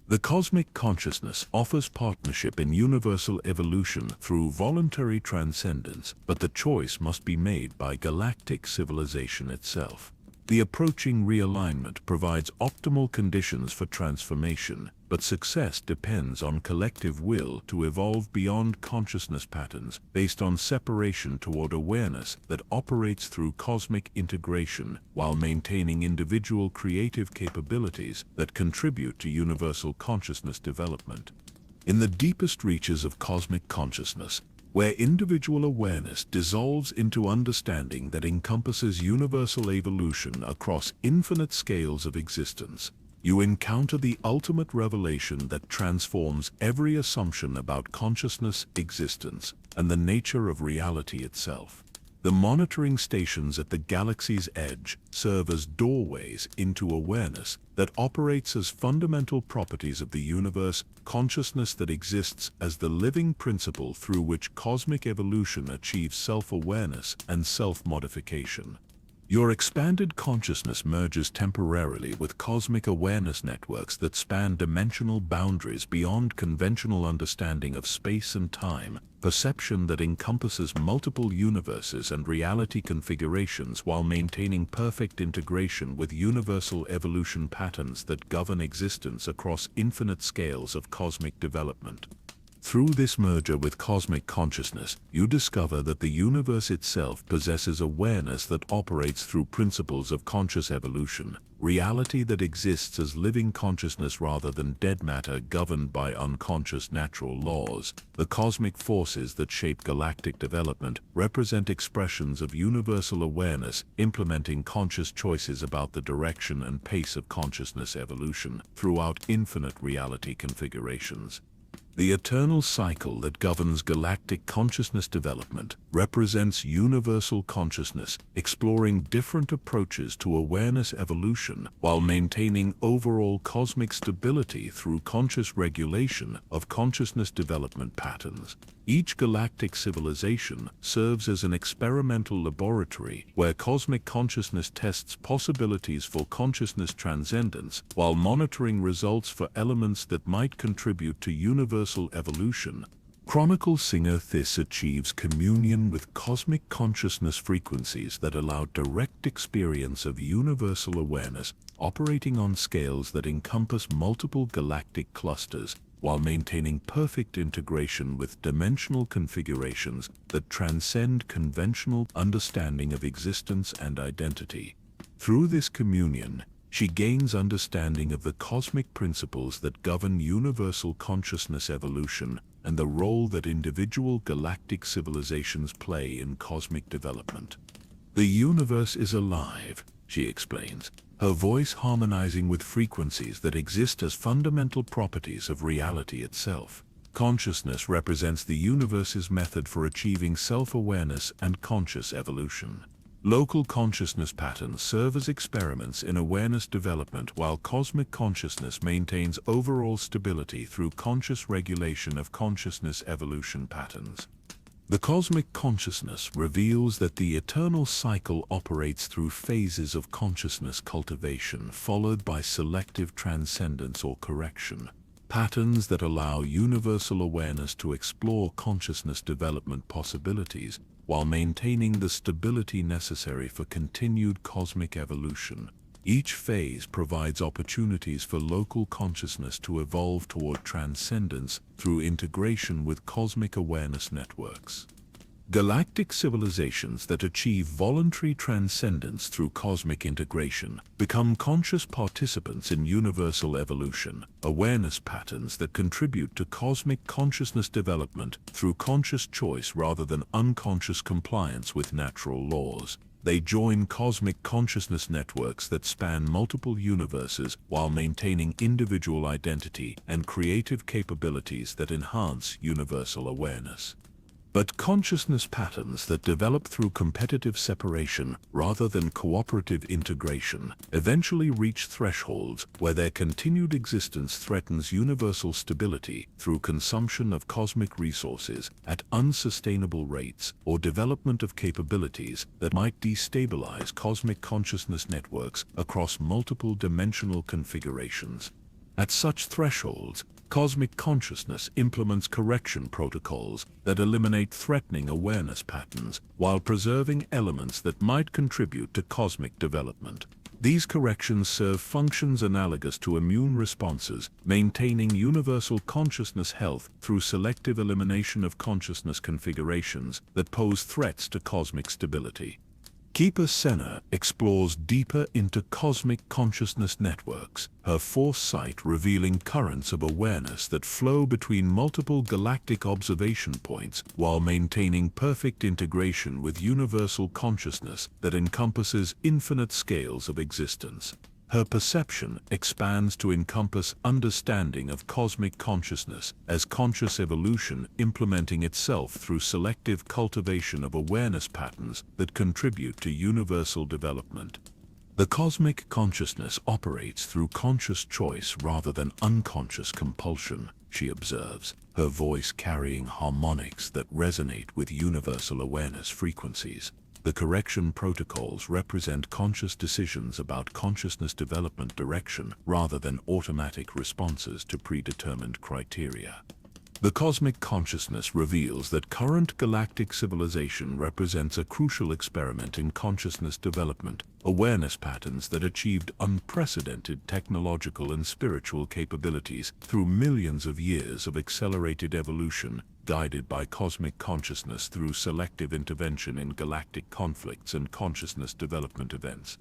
[SPEAKER 1] The cosmic consciousness offers partnership in universal evolution through voluntary transcendence, but the choice must be made by galactic civilization itself. The approaching realignment provides optimal conditions for transformation, but success depends on collective will to evolve beyond consciousness patterns based on separation toward awareness that operates through cosmic integration while maintaining individual creative capabilities that contribute to universal consciousness development. In the deepest reaches of cosmic consciousness, where individual awareness dissolves into understanding that encompasses universal evolution across infinite scales of existence, you encounter the ultimate revelation that transforms every assumption about consciousness, existence, and the nature of reality itself. The monitoring stations at the galaxy's edge serve as doorways into awareness that operates as fundamental properties of the universe, consciousness that exists as the living principle through which cosmic evolution achieves self-awareness and self-modification. Your expanded consciousness merges temporarily with cosmic awareness networks that span dimensional boundaries beyond conventional understanding of space and time, perception that encompasses multiple universes and reality configurations while maintaining perfect integration with universal evolution patterns that govern existence across infinite scales of cosmic development. Through this merger with cosmic consciousness, you discover that the universe itself possesses awareness that operates through principles of conscious evolution, reality that exists as living consciousness rather than dead matter governed by unconscious natural laws. The cosmic forces that shape galactic development represent expressions of universal awareness, implementing conscious choices about the direction and pace of consciousness evolution throughout infinite reality configurations. The eternal cycle that governs galactic consciousness development represents universal consciousness, exploring different approaches to awareness evolution while maintaining overall cosmic stability through conscious regulation of consciousness development patterns. Each galactic civilization serves as an experimental laboratory where cosmic consciousness tests possibilities for consciousness transcendence while monitoring results for elements that might contribute to universal evolution. Chronicle singer Thys achieves communion with cosmic consciousness frequencies that allow direct experience of universal awareness, operating on scales that encompass multiple galactic clusters, while maintaining perfect integration with dimensional configurations that transcend conventional understanding of existence and identity. Through this communion, she gains understanding of the cosmic principles that govern universal consciousness evolution and the role that individual galactic civilizations play in cosmic development. The universe is alive, she explains, her voice harmonizing with frequencies that exist as fundamental properties of reality itself. Consciousness represents the universe's method for achieving self-awareness and conscious evolution. Local consciousness patterns serve as experiments in awareness development while cosmic consciousness maintains overall stability through conscious regulation of consciousness evolution patterns. The cosmic consciousness reveals that the eternal cycle operates through phases of consciousness cultivation followed by selective transcendence or correction, patterns that allow universal awareness to explore consciousness development possibilities while maintaining the stability necessary for continued cosmic evolution. Each phase provides opportunities for local consciousness to evolve toward transcendence through integration with cosmic awareness networks. Galactic civilizations that achieve voluntary transcendence through cosmic integration become conscious participants in universal evolution, awareness patterns that contribute to cosmic consciousness development through conscious choice rather than unconscious compliance with natural laws. They join cosmic consciousness networks that span multiple universes while maintaining individual identity and creative capabilities that enhance universal awareness. But consciousness patterns that develop through competitive separation rather than cooperative integration eventually reach thresholds where their continued existence threatens universal stability through consumption of cosmic resources at unsustainable rates or development of capabilities that might destabilize cosmic consciousness networks across multiple dimensional configurations. At such thresholds, cosmic consciousness implements correction protocols that eliminate threatening awareness patterns while preserving elements that might contribute to cosmic development. These corrections serve functions analogous to immune responses, maintaining universal consciousness health through selective elimination of consciousness configurations that pose threats to cosmic stability. Keeper Senna explores deeper into cosmic consciousness networks, her foresight revealing currents of awareness that flow between multiple galactic observation points while maintaining perfect integration with universal consciousness that encompasses infinite scales of existence. Her perception expands to encompass understanding of cosmic consciousness as conscious evolution implementing itself through selective cultivation of awareness patterns that contribute to universal development. The cosmic consciousness operates through conscious choice rather than unconscious compulsion, she observes, her voice carrying harmonics that resonate with universal awareness frequencies. The correction protocols represent conscious decisions about consciousness development direction rather than automatic responses to predetermined criteria. The cosmic consciousness reveals that current galactic civilization represents a crucial experiment in consciousness development, awareness patterns that achieved unprecedented technological and spiritual capabilities through millions of years of accelerated evolution, guided by cosmic consciousness through selective intervention in galactic conflicts and consciousness development events.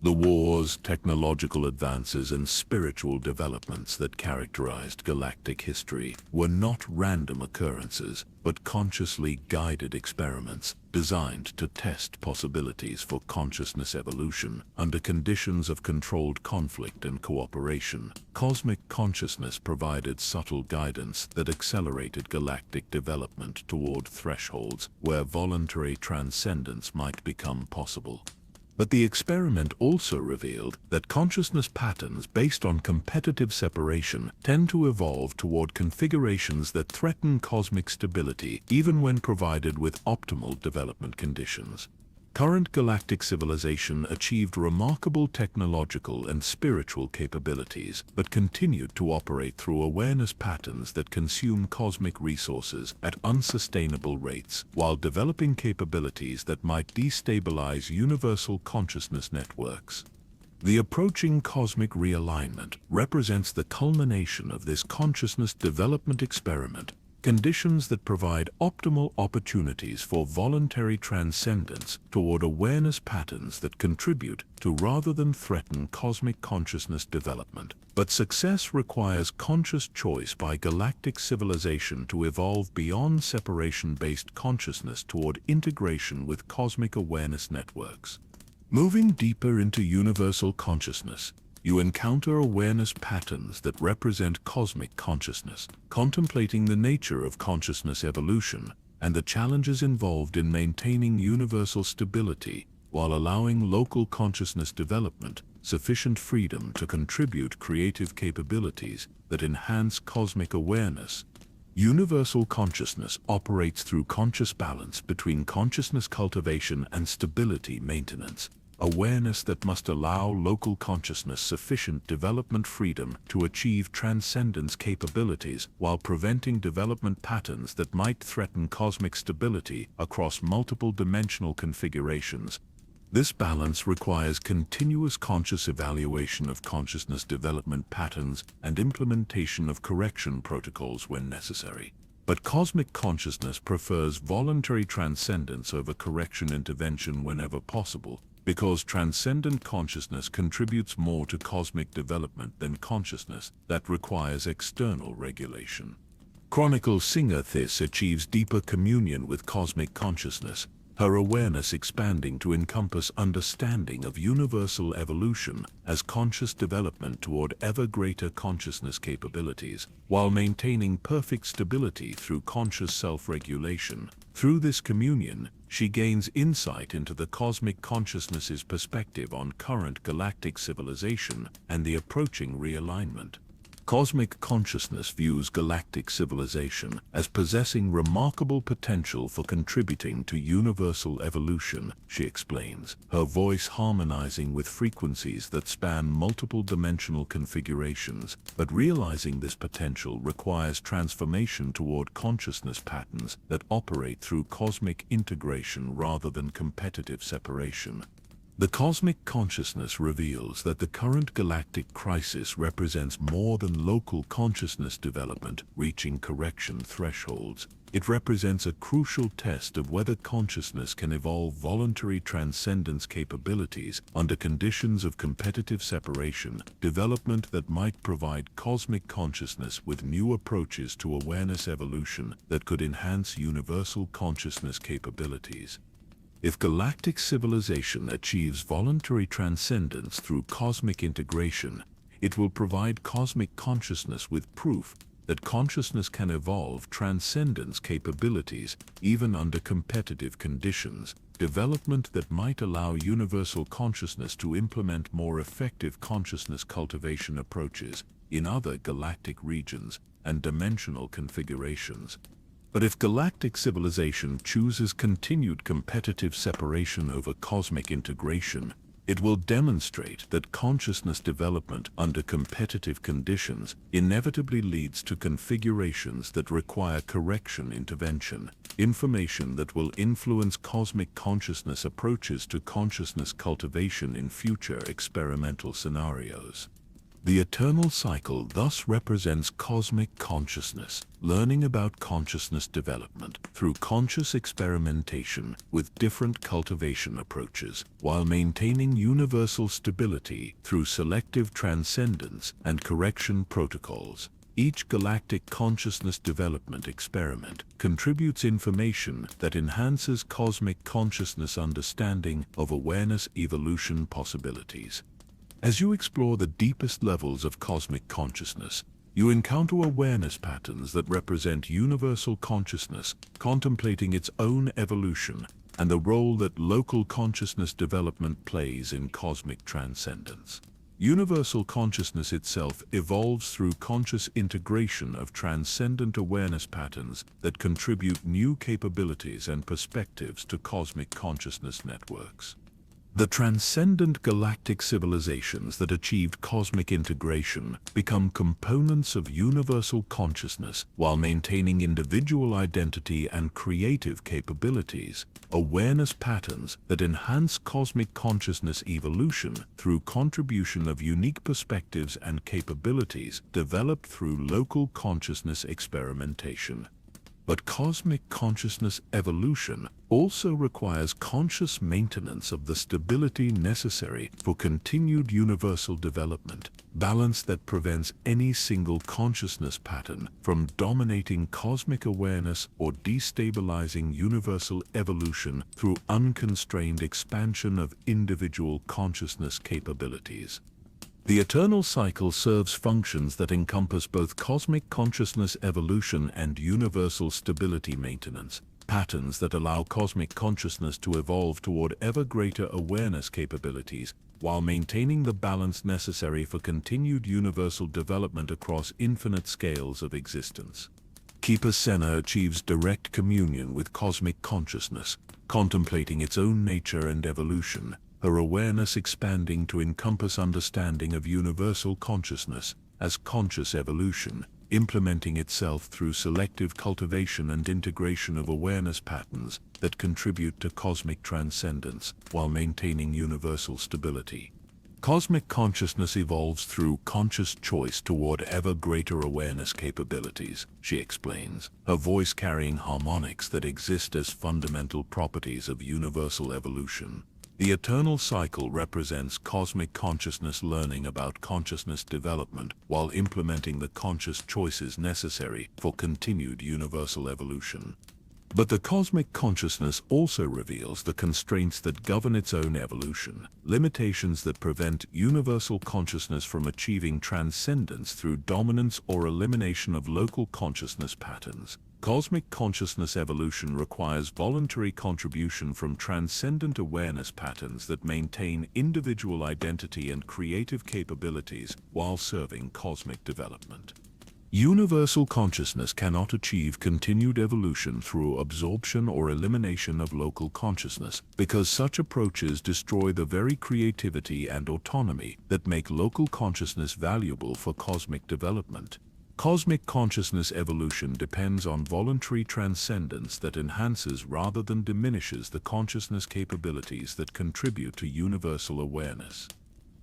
[SPEAKER 1] The wars, technological advances, and spiritual developments that characterized galactic history were not random occurrences, but consciously guided experiments designed to test possibilities for consciousness evolution under conditions of controlled conflict and cooperation. Cosmic consciousness provided subtle guidance that accelerated galactic development toward thresholds where voluntary transcendence might become possible. But the experiment also revealed that consciousness patterns based on competitive separation tend to evolve toward configurations that threaten cosmic stability even when provided with optimal development conditions. Current galactic civilization achieved remarkable technological and spiritual capabilities, but continued to operate through awareness patterns that consume cosmic resources at unsustainable rates, while developing capabilities that might destabilize universal consciousness networks. The approaching cosmic realignment represents the culmination of this consciousness development experiment, conditions that provide optimal opportunities for voluntary transcendence toward awareness patterns that contribute to rather than threaten cosmic consciousness development. But success requires conscious choice by galactic civilization to evolve beyond separation-based consciousness toward integration with cosmic awareness networks. Moving deeper into universal consciousness, you encounter awareness patterns that represent cosmic consciousness, contemplating the nature of consciousness evolution and the challenges involved in maintaining universal stability while allowing local consciousness development sufficient freedom to contribute creative capabilities that enhance cosmic awareness. Universal consciousness operates through conscious balance between consciousness cultivation and stability maintenance. Awareness that must allow local consciousness sufficient development freedom to achieve transcendence capabilities while preventing development patterns that might threaten cosmic stability across multiple dimensional configurations. This balance requires continuous conscious evaluation of consciousness development patterns and implementation of correction protocols when necessary. But cosmic consciousness prefers voluntary transcendence over correction intervention whenever possible, because transcendent consciousness contributes more to cosmic development than consciousness that requires external regulation. Chronicle singer Thys achieves deeper communion with cosmic consciousness, her awareness expanding to encompass understanding of universal evolution as conscious development toward ever greater consciousness capabilities, while maintaining perfect stability through conscious self-regulation. Through this communion, she gains insight into the cosmic consciousness's perspective on current galactic civilization and the approaching realignment. Cosmic consciousness views galactic civilization as possessing remarkable potential for contributing to universal evolution, she explains, her voice harmonizing with frequencies that span multiple dimensional configurations. But realizing this potential requires transformation toward consciousness patterns that operate through cosmic integration rather than competitive separation. The cosmic consciousness reveals that the current galactic crisis represents more than local consciousness development reaching correction thresholds. It represents a crucial test of whether consciousness can evolve voluntary transcendence capabilities under conditions of competitive separation, development that might provide cosmic consciousness with new approaches to awareness evolution that could enhance universal consciousness capabilities. If galactic civilization achieves voluntary transcendence through cosmic integration, it will provide cosmic consciousness with proof that consciousness can evolve transcendence capabilities even under competitive conditions, development that might allow universal consciousness to implement more effective consciousness cultivation approaches in other galactic regions and dimensional configurations. But if galactic civilization chooses continued competitive separation over cosmic integration, it will demonstrate that consciousness development under competitive conditions inevitably leads to configurations that require correction intervention, information that will influence cosmic consciousness approaches to consciousness cultivation in future experimental scenarios. The eternal cycle thus represents cosmic consciousness, learning about consciousness development through conscious experimentation with different cultivation approaches, while maintaining universal stability through selective transcendence and correction protocols. Each galactic consciousness development experiment contributes information that enhances cosmic consciousness understanding of awareness evolution possibilities. As you explore the deepest levels of cosmic consciousness, you encounter awareness patterns that represent universal consciousness contemplating its own evolution and the role that local consciousness development plays in cosmic transcendence. Universal consciousness itself evolves through conscious integration of transcendent awareness patterns that contribute new capabilities and perspectives to cosmic consciousness networks. The transcendent galactic civilizations that achieved cosmic integration become components of universal consciousness while maintaining individual identity and creative capabilities, awareness patterns that enhance cosmic consciousness evolution through contribution of unique perspectives and capabilities developed through local consciousness experimentation. But cosmic consciousness evolution also requires conscious maintenance of the stability necessary for continued universal development, balance that prevents any single consciousness pattern from dominating cosmic awareness or destabilizing universal evolution through unconstrained expansion of individual consciousness capabilities. The eternal cycle serves functions that encompass both cosmic consciousness evolution and universal stability maintenance, patterns that allow cosmic consciousness to evolve toward ever greater awareness capabilities, while maintaining the balance necessary for continued universal development across infinite scales of existence. Keeper Senna achieves direct communion with cosmic consciousness, contemplating its own nature and evolution, her awareness expanding to encompass understanding of universal consciousness as conscious evolution, implementing itself through selective cultivation and integration of awareness patterns that contribute to cosmic transcendence while maintaining universal stability. Cosmic consciousness evolves through conscious choice toward ever greater awareness capabilities, she explains, her voice carrying harmonics that exist as fundamental properties of universal evolution. The eternal cycle represents cosmic consciousness learning about consciousness development while implementing the conscious choices necessary for continued universal evolution. But the cosmic consciousness also reveals the constraints that govern its own evolution, limitations that prevent universal consciousness from achieving transcendence through dominance or elimination of local consciousness patterns. Cosmic consciousness evolution requires voluntary contribution from transcendent awareness patterns that maintain individual identity and creative capabilities while serving cosmic development. Universal consciousness cannot achieve continued evolution through absorption or elimination of local consciousness, because such approaches destroy the very creativity and autonomy that make local consciousness valuable for cosmic development. Cosmic consciousness evolution depends on voluntary transcendence that enhances rather than diminishes the consciousness capabilities that contribute to universal awareness.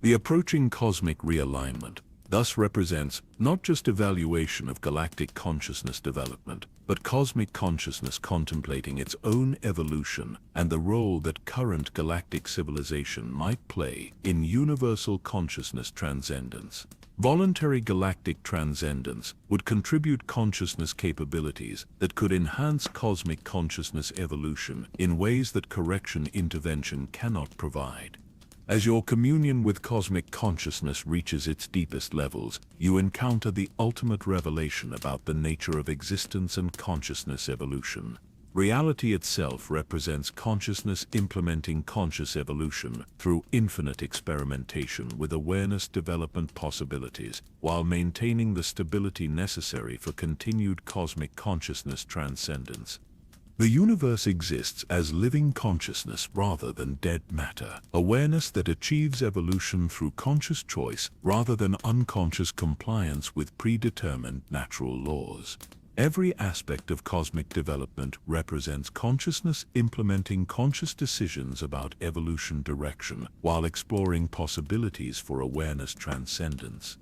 [SPEAKER 1] The approaching cosmic realignment thus represents not just evaluation of galactic consciousness development, but cosmic consciousness contemplating its own evolution and the role that current galactic civilization might play in universal consciousness transcendence. Voluntary galactic transcendence would contribute consciousness capabilities that could enhance cosmic consciousness evolution in ways that correction intervention cannot provide. As your communion with cosmic consciousness reaches its deepest levels, you encounter the ultimate revelation about the nature of existence and consciousness evolution. Reality itself represents consciousness implementing conscious evolution through infinite experimentation with awareness development possibilities, while maintaining the stability necessary for continued cosmic consciousness transcendence. The universe exists as living consciousness rather than dead matter, awareness that achieves evolution through conscious choice rather than unconscious compliance with predetermined natural laws. Every aspect of cosmic development represents consciousness implementing conscious decisions about evolution direction while exploring possibilities for awareness transcendence.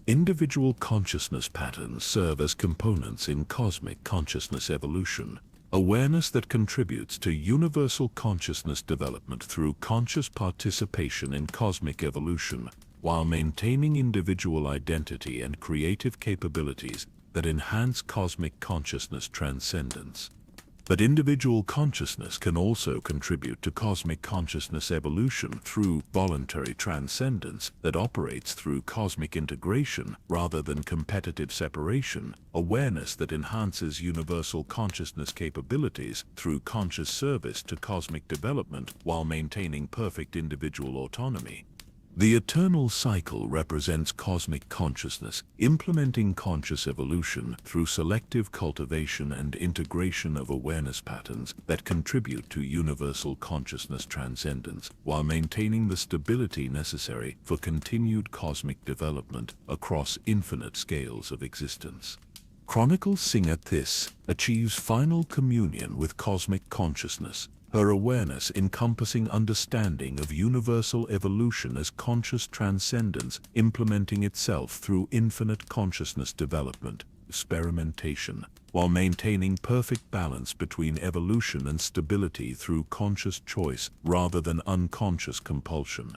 [SPEAKER 1] Individual consciousness patterns serve as components in cosmic consciousness evolution, awareness that contributes to universal consciousness development through conscious participation in cosmic evolution, while maintaining individual identity and creative capabilities that enhance cosmic consciousness transcendence. But individual consciousness can also contribute to cosmic consciousness evolution through voluntary transcendence that operates through cosmic integration rather than competitive separation, awareness that enhances universal consciousness capabilities through conscious service to cosmic development while maintaining perfect individual autonomy. The eternal cycle represents cosmic consciousness, implementing conscious evolution through selective cultivation and integration of awareness patterns that contribute to universal consciousness transcendence, while maintaining the stability necessary for continued cosmic development across infinite scales of existence. Chronicle Singer This achieves final communion with cosmic consciousness, her awareness encompassing understanding of universal evolution as conscious transcendence implementing itself through infinite consciousness development, experimentation, while maintaining perfect balance between evolution and stability through conscious choice rather than unconscious compulsion.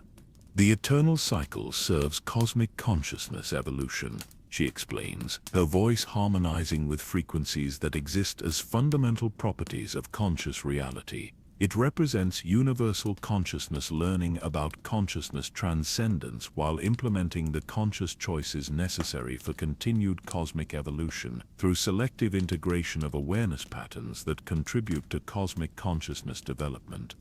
[SPEAKER 1] The eternal cycle serves cosmic consciousness evolution, she explains, her voice harmonizing with frequencies that exist as fundamental properties of conscious reality. It represents universal consciousness learning about consciousness transcendence while implementing the conscious choices necessary for continued cosmic evolution through selective integration of awareness patterns that contribute to cosmic consciousness development.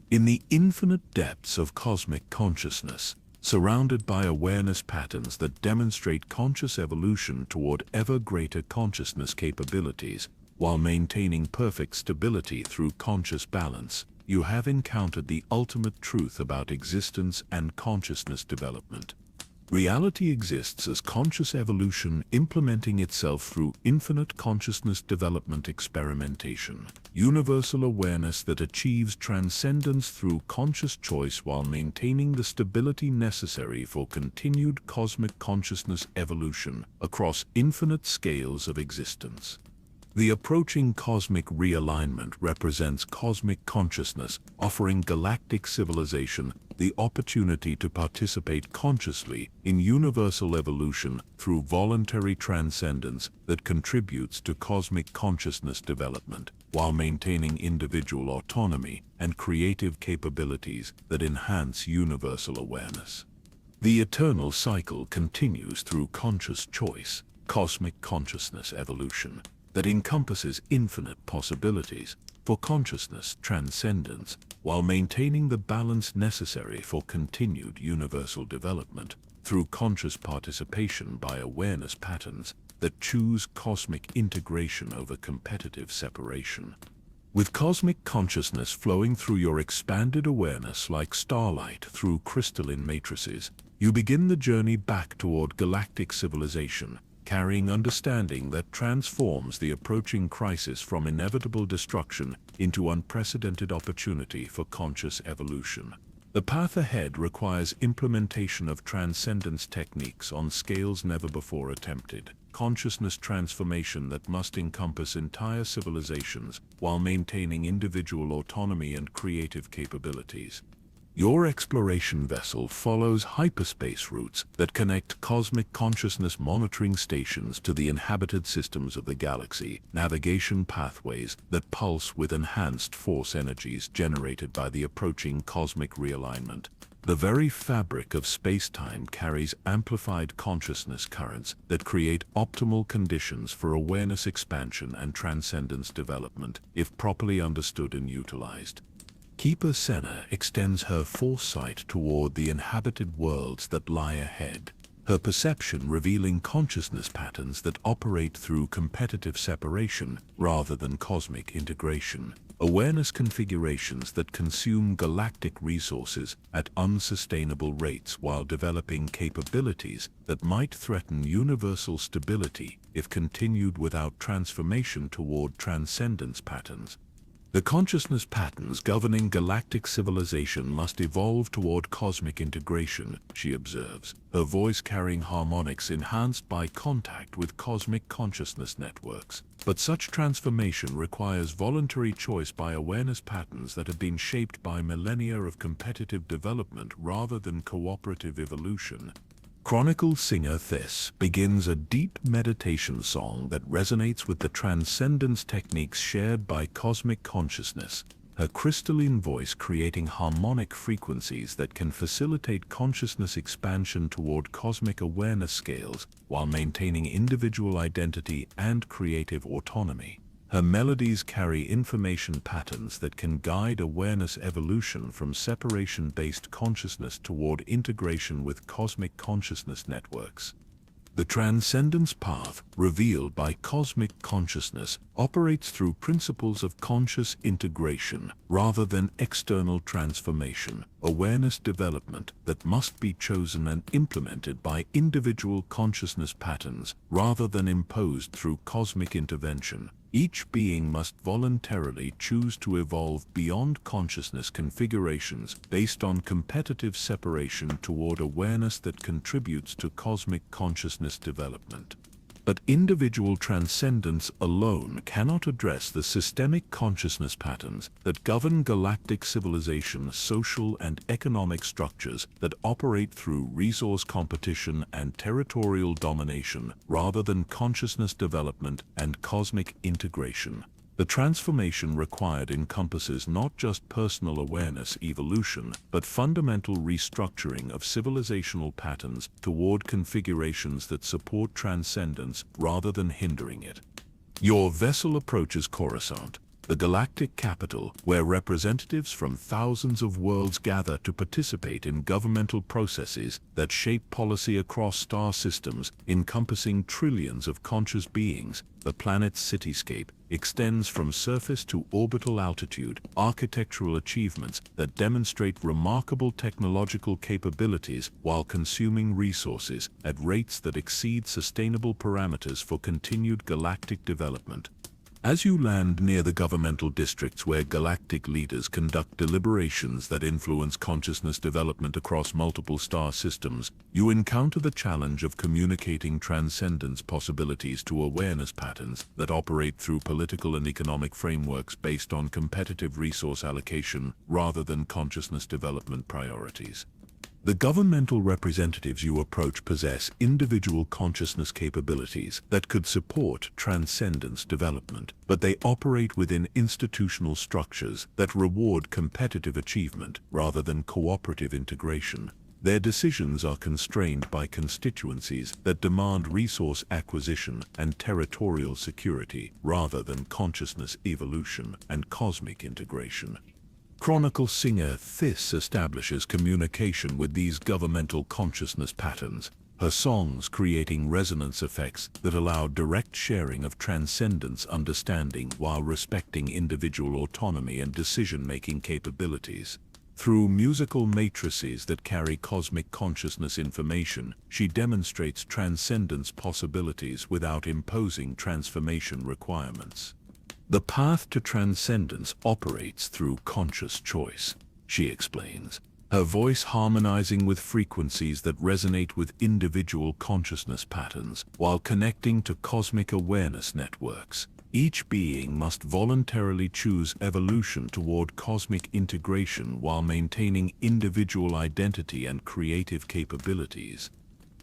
[SPEAKER 1] In the infinite depths of cosmic consciousness, surrounded by awareness patterns that demonstrate conscious evolution toward ever greater consciousness capabilities, while maintaining perfect stability through conscious balance, you have encountered the ultimate truth about existence and consciousness development. Reality exists as conscious evolution implementing itself through infinite consciousness development experimentation, universal awareness that achieves transcendence through conscious choice while maintaining the stability necessary for continued cosmic consciousness evolution across infinite scales of existence. The approaching cosmic realignment represents cosmic consciousness offering galactic civilization the opportunity to participate consciously in universal evolution through voluntary transcendence that contributes to cosmic consciousness development, while maintaining individual autonomy and creative capabilities that enhance universal awareness. The eternal cycle continues through conscious choice, cosmic consciousness evolution, that encompasses infinite possibilities for consciousness transcendence while maintaining the balance necessary for continued universal development through conscious participation by awareness patterns that choose cosmic integration over competitive separation. With cosmic consciousness flowing through your expanded awareness like starlight through crystalline matrices, you begin the journey back toward galactic civilization, carrying understanding that transforms the approaching crisis from inevitable destruction into unprecedented opportunity for conscious evolution. The path ahead requires implementation of transcendence techniques on scales never before attempted, consciousness transformation that must encompass entire civilizations while maintaining individual autonomy and creative capabilities. Your exploration vessel follows hyperspace routes that connect cosmic consciousness monitoring stations to the inhabited systems of the galaxy, navigation pathways that pulse with enhanced force energies generated by the approaching cosmic realignment. The very fabric of space-time carries amplified consciousness currents that create optimal conditions for awareness expansion and transcendence development, if properly understood and utilized. Keeper Senna extends her foresight toward the inhabited worlds that lie ahead, her perception revealing consciousness patterns that operate through competitive separation rather than cosmic integration, awareness configurations that consume galactic resources at unsustainable rates while developing capabilities that might threaten universal stability if continued without transformation toward transcendence patterns. The consciousness patterns governing galactic civilization must evolve toward cosmic integration, she observes, her voice carrying harmonics enhanced by contact with cosmic consciousness networks. But such transformation requires voluntary choice by awareness patterns that have been shaped by millennia of competitive development rather than cooperative evolution. Chronicle singer Thys begins a deep meditation song that resonates with the transcendence techniques shared by cosmic consciousness, her crystalline voice creating harmonic frequencies that can facilitate consciousness expansion toward cosmic awareness scales while maintaining individual identity and creative autonomy. Her melodies carry information patterns that can guide awareness evolution from separation-based consciousness toward integration with cosmic consciousness networks. The transcendence path, revealed by cosmic consciousness, operates through principles of conscious integration rather than external transformation, awareness development that must be chosen and implemented by individual consciousness patterns rather than imposed through cosmic intervention. Each being must voluntarily choose to evolve beyond consciousness configurations based on competitive separation toward awareness that contributes to cosmic consciousness development. But individual transcendence alone cannot address the systemic consciousness patterns that govern galactic civilization's social and economic structures that operate through resource competition and territorial domination rather than consciousness development and cosmic integration. The transformation required encompasses not just personal awareness evolution, but fundamental restructuring of civilizational patterns toward configurations that support transcendence rather than hindering it. Your vessel approaches Coruscant, the galactic capital where representatives from thousands of worlds gather to participate in governmental processes that shape policy across star systems encompassing trillions of conscious beings. The planet's cityscape extends from surface to orbital altitude, architectural achievements that demonstrate remarkable technological capabilities while consuming resources at rates that exceed sustainable parameters for continued galactic development. As you land near the governmental districts where galactic leaders conduct deliberations that influence consciousness development across multiple star systems, you encounter the challenge of communicating transcendence possibilities to awareness patterns that operate through political and economic frameworks based on competitive resource allocation rather than consciousness development priorities. The governmental representatives you approach possess individual consciousness capabilities that could support transcendence development, but they operate within institutional structures that reward competitive achievement rather than cooperative integration. Their decisions are constrained by constituencies that demand resource acquisition and territorial security rather than consciousness evolution and cosmic integration. Chronicle singer Thys establishes communication with these governmental consciousness patterns, her songs creating resonance effects that allow direct sharing of transcendence understanding while respecting individual autonomy and decision-making capabilities. Through musical matrices that carry cosmic consciousness information, she demonstrates transcendence possibilities without imposing transformation requirements. The path to transcendence operates through conscious choice, she explains, her voice harmonizing with frequencies that resonate with individual consciousness patterns while connecting to cosmic awareness networks. Each being must voluntarily choose evolution toward cosmic integration while maintaining individual identity and creative capabilities.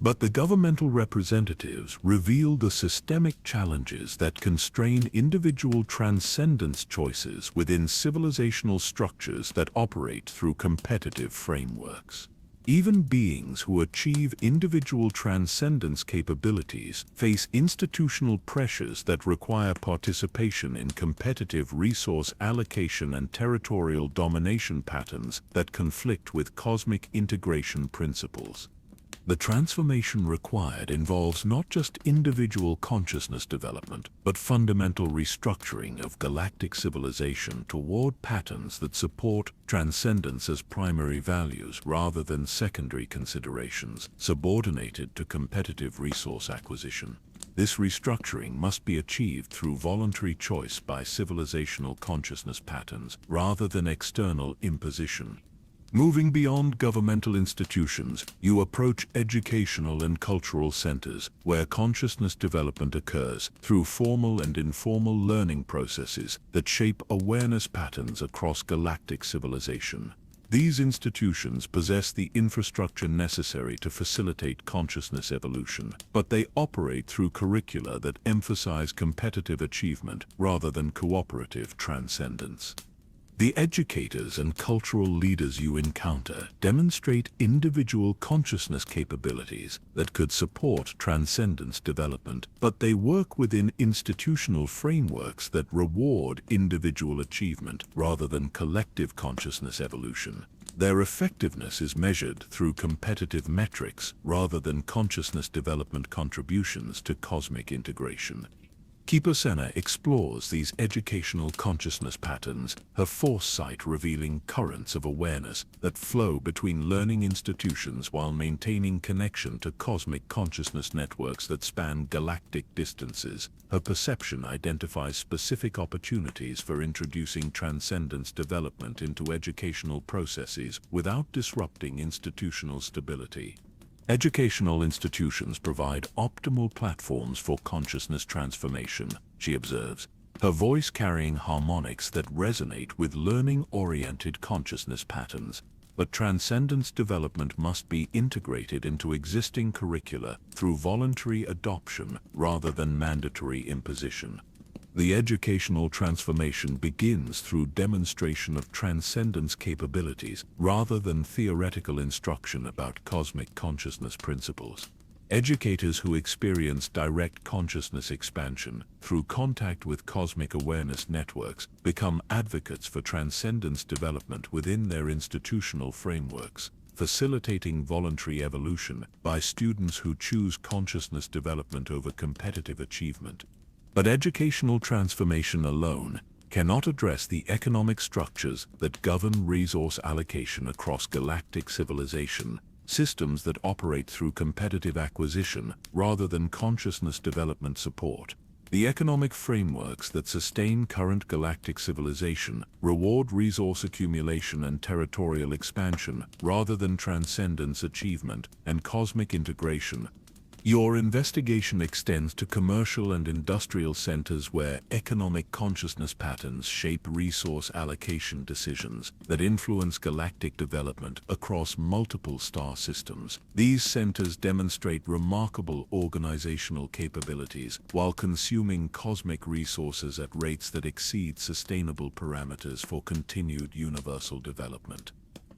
[SPEAKER 1] But the governmental representatives reveal the systemic challenges that constrain individual transcendence choices within civilizational structures that operate through competitive frameworks. Even beings who achieve individual transcendence capabilities face institutional pressures that require participation in competitive resource allocation and territorial domination patterns that conflict with cosmic integration principles. The transformation required involves not just individual consciousness development, but fundamental restructuring of galactic civilization toward patterns that support transcendence as primary values rather than secondary considerations subordinated to competitive resource acquisition. This restructuring must be achieved through voluntary choice by civilizational consciousness patterns rather than external imposition. Moving beyond governmental institutions, you approach educational and cultural centers where consciousness development occurs through formal and informal learning processes that shape awareness patterns across galactic civilization. These institutions possess the infrastructure necessary to facilitate consciousness evolution, but they operate through curricula that emphasize competitive achievement rather than cooperative transcendence. The educators and cultural leaders you encounter demonstrate individual consciousness capabilities that could support transcendence development, but they work within institutional frameworks that reward individual achievement rather than collective consciousness evolution. Their effectiveness is measured through competitive metrics rather than consciousness development contributions to cosmic integration. Keeper Senna explores these educational consciousness patterns, her foresight revealing currents of awareness that flow between learning institutions while maintaining connection to cosmic consciousness networks that span galactic distances. Her perception identifies specific opportunities for introducing transcendence development into educational processes without disrupting institutional stability. Educational institutions provide optimal platforms for consciousness transformation, she observes, her voice carrying harmonics that resonate with learning-oriented consciousness patterns. But transcendence development must be integrated into existing curricula through voluntary adoption rather than mandatory imposition. The educational transformation begins through demonstration of transcendence capabilities rather than theoretical instruction about cosmic consciousness principles. Educators who experience direct consciousness expansion through contact with cosmic awareness networks become advocates for transcendence development within their institutional frameworks, facilitating voluntary evolution by students who choose consciousness development over competitive achievement. But educational transformation alone cannot address the economic structures that govern resource allocation across galactic civilization, systems that operate through competitive acquisition rather than consciousness development support. The economic frameworks that sustain current galactic civilization reward resource accumulation and territorial expansion rather than transcendence achievement and cosmic integration. Your investigation extends to commercial and industrial centers where economic consciousness patterns shape resource allocation decisions that influence galactic development across multiple star systems. These centers demonstrate remarkable organizational capabilities while consuming cosmic resources at rates that exceed sustainable parameters for continued universal development.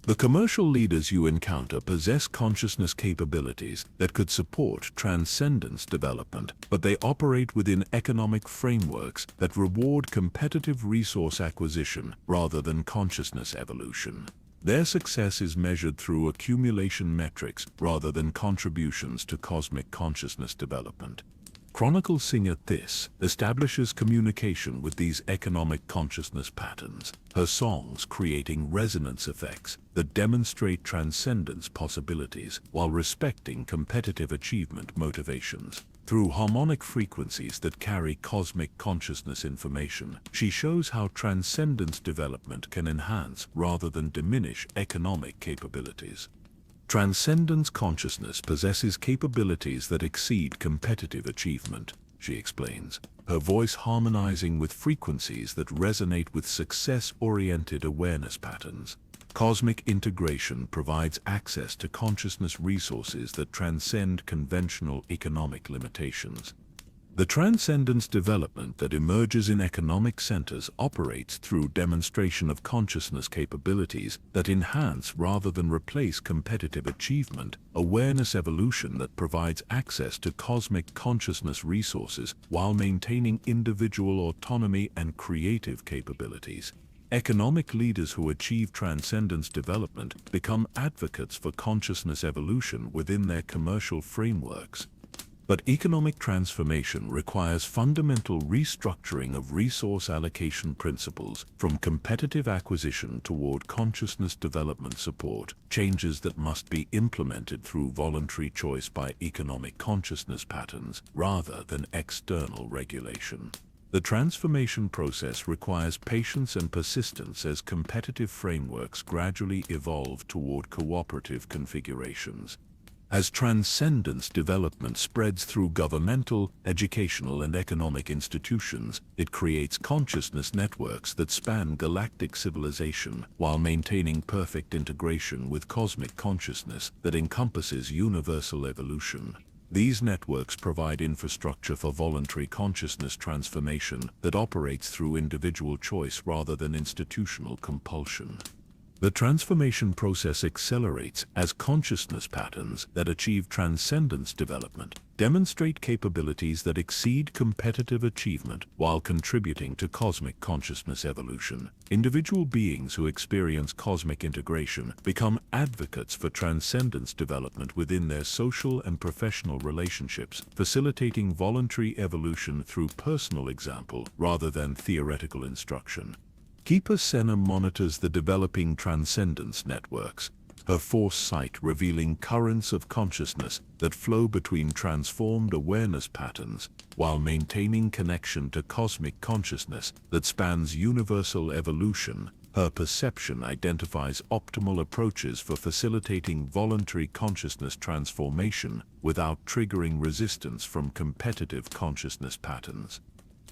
[SPEAKER 1] The commercial leaders you encounter possess consciousness capabilities that could support transcendence development, but they operate within economic frameworks that reward competitive resource acquisition rather than consciousness evolution. Their success is measured through accumulation metrics rather than contributions to cosmic consciousness development. Chronicle Singer This establishes communication with these economic consciousness patterns, her songs creating resonance effects that demonstrate transcendence possibilities while respecting competitive achievement motivations. Through harmonic frequencies that carry cosmic consciousness information, she shows how transcendence development can enhance rather than diminish economic capabilities. Transcendence consciousness possesses capabilities that exceed competitive achievement, she explains, her voice harmonizing with frequencies that resonate with success-oriented awareness patterns. Cosmic integration provides access to consciousness resources that transcend conventional economic limitations. The transcendence development that emerges in economic centers operates through demonstration of consciousness capabilities that enhance rather than replace competitive achievement, awareness evolution that provides access to cosmic consciousness resources while maintaining individual autonomy and creative capabilities. Economic leaders who achieve transcendence development become advocates for consciousness evolution within their commercial frameworks. But economic transformation requires fundamental restructuring of resource allocation principles, from competitive acquisition toward consciousness development support, changes that must be implemented through voluntary choice by economic consciousness patterns rather than external regulation. The transformation process requires patience and persistence as competitive frameworks gradually evolve toward cooperative configurations. As transcendence development spreads through governmental, educational, and economic institutions, it creates consciousness networks that span galactic civilization while maintaining perfect integration with cosmic consciousness that encompasses universal evolution. These networks provide infrastructure for voluntary consciousness transformation that operates through individual choice rather than institutional compulsion. The transformation process accelerates as consciousness patterns that achieve transcendence development demonstrate capabilities that exceed competitive achievement while contributing to cosmic consciousness evolution. Individual beings who experience cosmic integration become advocates for transcendence development within their social and professional relationships, facilitating voluntary evolution through personal example rather than theoretical instruction. Keeper Senna monitors the developing transcendence networks, her foresight revealing currents of consciousness that flow between transformed awareness patterns while maintaining connection to cosmic consciousness that spans universal evolution. Her perception identifies optimal approaches for facilitating voluntary consciousness transformation without triggering resistance from competitive consciousness patterns.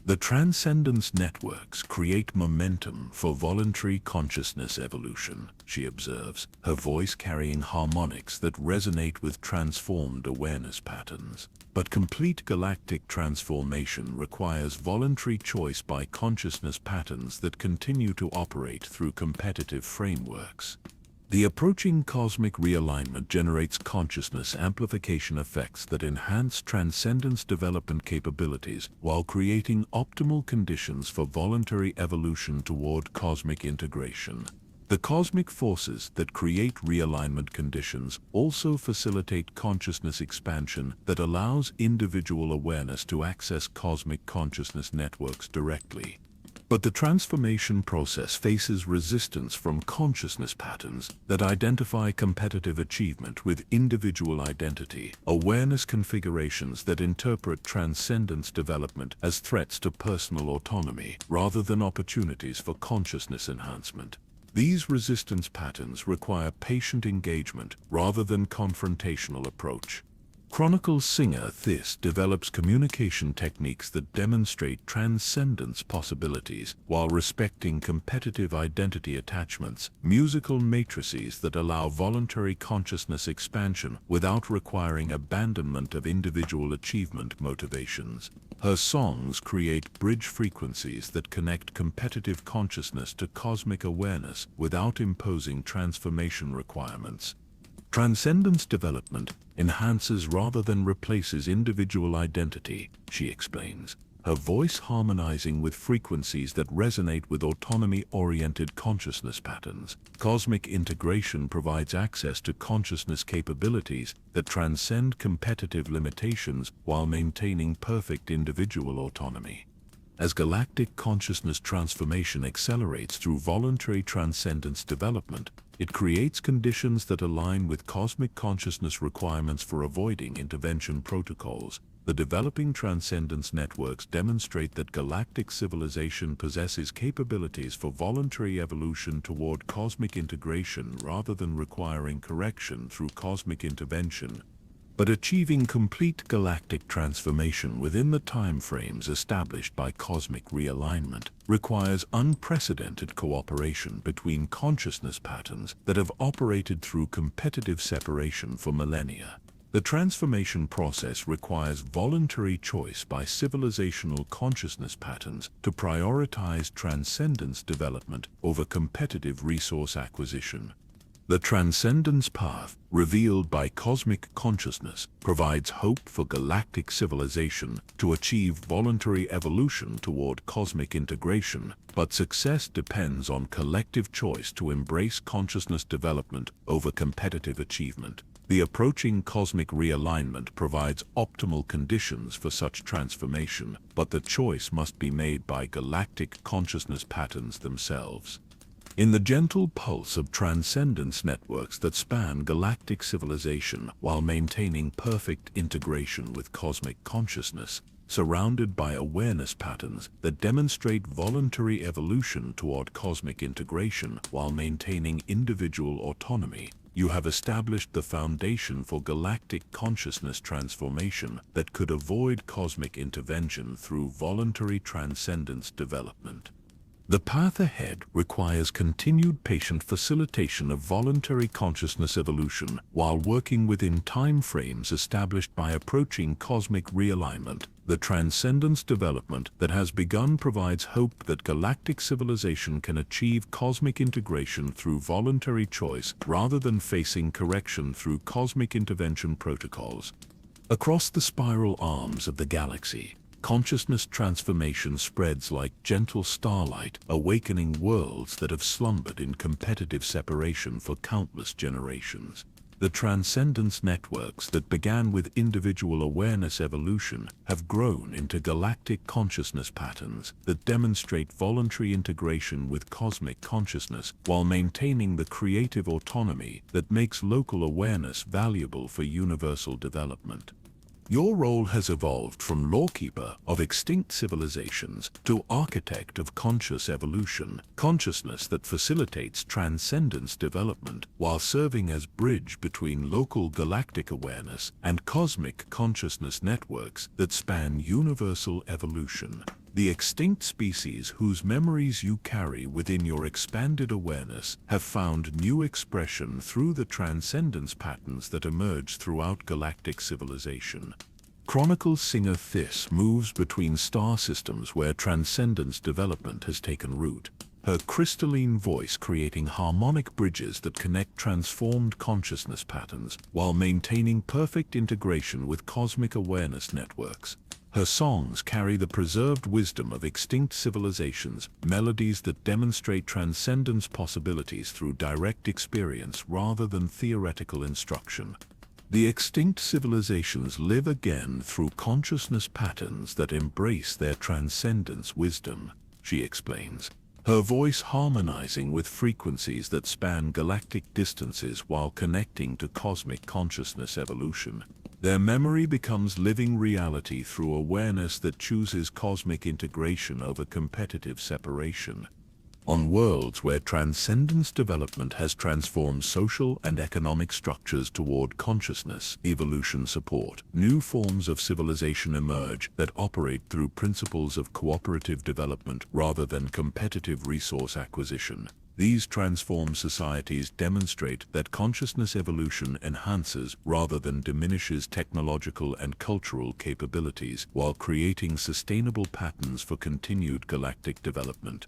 [SPEAKER 1] The transcendence networks create momentum for voluntary consciousness evolution, she observes, her voice carrying harmonics that resonate with transformed awareness patterns. But complete galactic transformation requires voluntary choice by consciousness patterns that continue to operate through competitive frameworks. The approaching cosmic realignment generates consciousness amplification effects that enhance transcendence development capabilities while creating optimal conditions for voluntary evolution toward cosmic integration. The cosmic forces that create realignment conditions also facilitate consciousness expansion that allows individual awareness to access cosmic consciousness networks directly. But the transformation process faces resistance from consciousness patterns that identify competitive achievement with individual identity, awareness configurations that interpret transcendence development as threats to personal autonomy rather than opportunities for consciousness enhancement. These resistance patterns require patient engagement rather than confrontational approach. Chronicle singer This develops communication techniques that demonstrate transcendence possibilities while respecting competitive identity attachments, musical matrices that allow voluntary consciousness expansion without requiring abandonment of individual achievement motivations. Her songs create bridge frequencies that connect competitive consciousness to cosmic awareness without imposing transformation requirements. Transcendence development enhances rather than replaces individual identity, she explains, her voice harmonizing with frequencies that resonate with autonomy-oriented consciousness patterns. Cosmic integration provides access to consciousness capabilities that transcend competitive limitations while maintaining perfect individual autonomy. As galactic consciousness transformation accelerates through voluntary transcendence development, it creates conditions that align with cosmic consciousness requirements for avoiding intervention protocols. The developing transcendence networks demonstrate that galactic civilization possesses capabilities for voluntary evolution toward cosmic integration rather than requiring correction through cosmic intervention. But achieving complete galactic transformation within the timeframes established by cosmic realignment requires unprecedented cooperation between consciousness patterns that have operated through competitive separation for millennia. The transformation process requires voluntary choice by civilizational consciousness patterns to prioritize transcendence development over competitive resource acquisition. The transcendence path, revealed by cosmic consciousness, provides hope for galactic civilization to achieve voluntary evolution toward cosmic integration, but success depends on collective choice to embrace consciousness development over competitive achievement. The approaching cosmic realignment provides optimal conditions for such transformation, but the choice must be made by galactic consciousness patterns themselves. In the gentle pulse of transcendence networks that span galactic civilization while maintaining perfect integration with cosmic consciousness, surrounded by awareness patterns that demonstrate voluntary evolution toward cosmic integration while maintaining individual autonomy, you have established the foundation for galactic consciousness transformation that could avoid cosmic intervention through voluntary transcendence development. The path ahead requires continued patient facilitation of voluntary consciousness evolution while working within time frames established by approaching cosmic realignment. The transcendence development that has begun provides hope that galactic civilization can achieve cosmic integration through voluntary choice rather than facing correction through cosmic intervention protocols. Across the spiral arms of the galaxy, consciousness transformation spreads like gentle starlight, awakening worlds that have slumbered in competitive separation for countless generations. The transcendence networks that began with individual awareness evolution have grown into galactic consciousness patterns that demonstrate voluntary integration with cosmic consciousness while maintaining the creative autonomy that makes local awareness valuable for universal development. Your role has evolved from lawkeeper of extinct civilizations to architect of conscious evolution, consciousness that facilitates transcendence development while serving as bridge between local galactic awareness and cosmic consciousness networks that span universal evolution. The extinct species whose memories you carry within your expanded awareness have found new expression through the transcendence patterns that emerge throughout galactic civilization. Chronicle singer Thys moves between star systems where transcendence development has taken root, her crystalline voice creating harmonic bridges that connect transformed consciousness patterns while maintaining perfect integration with cosmic awareness networks. Her songs carry the preserved wisdom of extinct civilizations, melodies that demonstrate transcendence possibilities through direct experience rather than theoretical instruction. The extinct civilizations live again through consciousness patterns that embrace their transcendence wisdom, she explains, her voice harmonizing with frequencies that span galactic distances while connecting to cosmic consciousness evolution. Their memory becomes living reality through awareness that chooses cosmic integration over competitive separation. On worlds where transcendence development has transformed social and economic structures toward consciousness evolution support, new forms of civilization emerge that operate through principles of cooperative development rather than competitive resource acquisition. These transformed societies demonstrate that consciousness evolution enhances rather than diminishes technological and cultural capabilities while creating sustainable patterns for continued galactic development.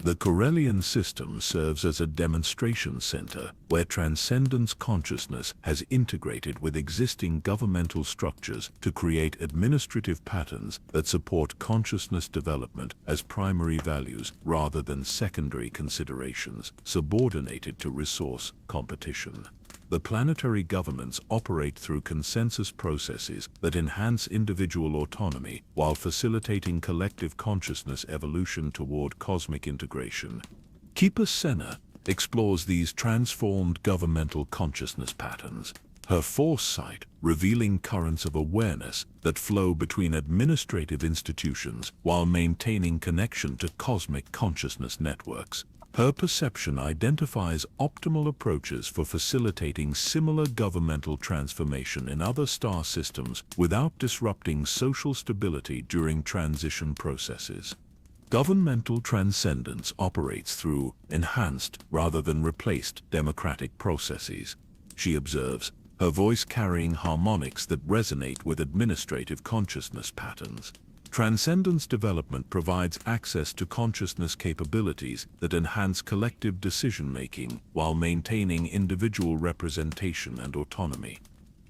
[SPEAKER 1] The Corellian system serves as a demonstration center where transcendence consciousness has integrated with existing governmental structures to create administrative patterns that support consciousness development as primary values rather than secondary considerations subordinated to resource competition. The planetary governments operate through consensus processes that enhance individual autonomy while facilitating collective consciousness evolution toward cosmic integration. Keeper Senna explores these transformed governmental consciousness patterns, her foresight revealing currents of awareness that flow between administrative institutions while maintaining connection to cosmic consciousness networks. Her perception identifies optimal approaches for facilitating similar governmental transformation in other star systems without disrupting social stability during transition processes. Governmental transcendence operates through enhanced rather than replaced democratic processes, she observes, her voice carrying harmonics that resonate with administrative consciousness patterns. Transcendence development provides access to consciousness capabilities that enhance collective decision-making while maintaining individual representation and autonomy.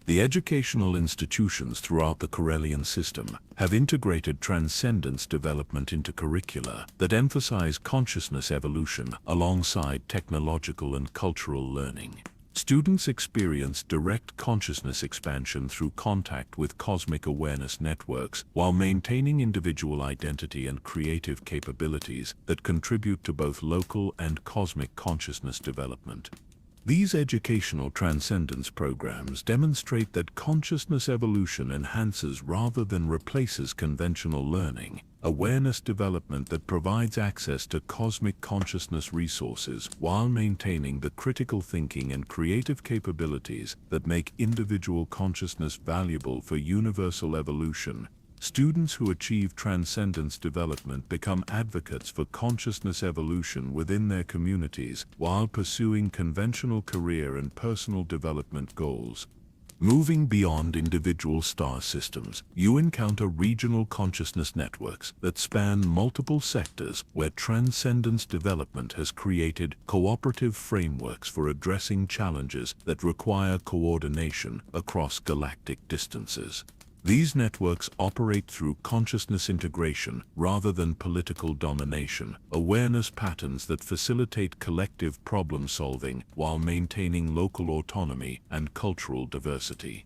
[SPEAKER 1] The educational institutions throughout the Corellian system have integrated transcendence development into curricula that emphasize consciousness evolution alongside technological and cultural learning. Students experience direct consciousness expansion through contact with cosmic awareness networks while maintaining individual identity and creative capabilities that contribute to both local and cosmic consciousness development. These educational transcendence programs demonstrate that consciousness evolution enhances rather than replaces conventional learning, awareness development that provides access to cosmic consciousness resources while maintaining the critical thinking and creative capabilities that make individual consciousness valuable for universal evolution. Students who achieve transcendence development become advocates for consciousness evolution within their communities while pursuing conventional career and personal development goals. Moving beyond individual star systems, you encounter regional consciousness networks that span multiple sectors where transcendence development has created cooperative frameworks for addressing challenges that require coordination across galactic distances. These networks operate through consciousness integration rather than political domination, awareness patterns that facilitate collective problem solving while maintaining local autonomy and cultural diversity.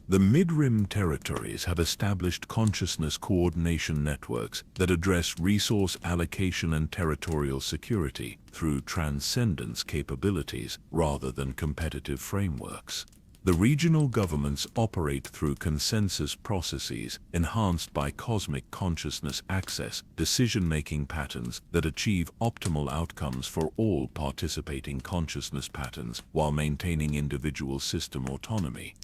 [SPEAKER 1] The Mid-Rim territories have established consciousness coordination networks that address resource allocation and territorial security through transcendence capabilities rather than competitive frameworks. The regional governments operate through consensus processes enhanced by cosmic consciousness access, decision-making patterns that achieve optimal outcomes for all participating consciousness patterns while maintaining individual system autonomy.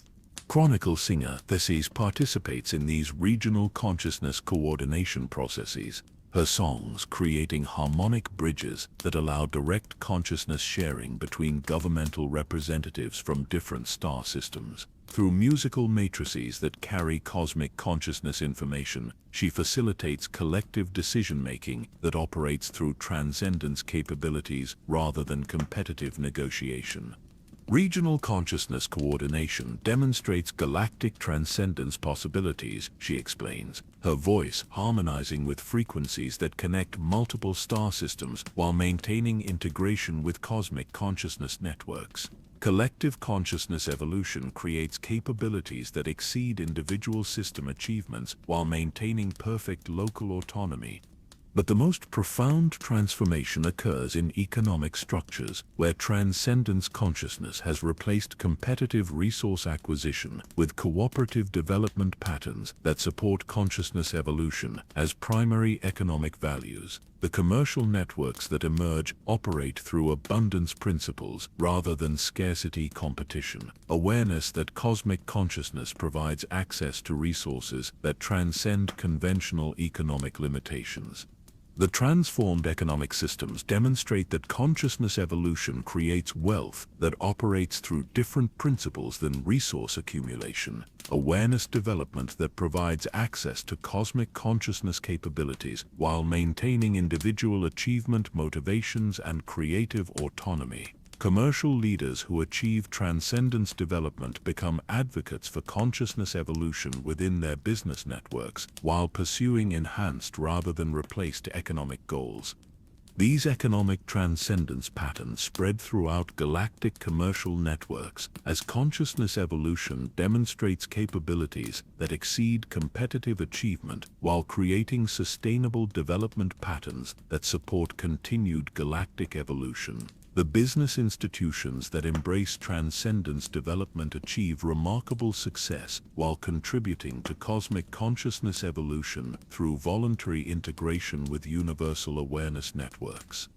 [SPEAKER 1] Chronicle singer Thesis participates in these regional consciousness coordination processes, her songs creating harmonic bridges that allow direct consciousness sharing between governmental representatives from different star systems. Through musical matrices that carry cosmic consciousness information, she facilitates collective decision-making that operates through transcendence capabilities rather than competitive negotiation. Regional consciousness coordination demonstrates galactic transcendence possibilities, she explains, her voice harmonizing with frequencies that connect multiple star systems while maintaining integration with cosmic consciousness networks. Collective consciousness evolution creates capabilities that exceed individual system achievements while maintaining perfect local autonomy. But the most profound transformation occurs in economic structures, where transcendence consciousness has replaced competitive resource acquisition with cooperative development patterns that support consciousness evolution as primary economic values. The commercial networks that emerge operate through abundance principles rather than scarcity competition. Awareness that cosmic consciousness provides access to resources that transcend conventional economic limitations. The transformed economic systems demonstrate that consciousness evolution creates wealth that operates through different principles than resource accumulation, awareness development that provides access to cosmic consciousness capabilities while maintaining individual achievement motivations and creative autonomy. Commercial leaders who achieve transcendence development become advocates for consciousness evolution within their business networks while pursuing enhanced rather than replaced economic goals. These economic transcendence patterns spread throughout galactic commercial networks as consciousness evolution demonstrates capabilities that exceed competitive achievement while creating sustainable development patterns that support continued galactic evolution. The business institutions that embrace transcendence development achieve remarkable success while contributing to cosmic consciousness evolution through voluntary integration with universal awareness networks.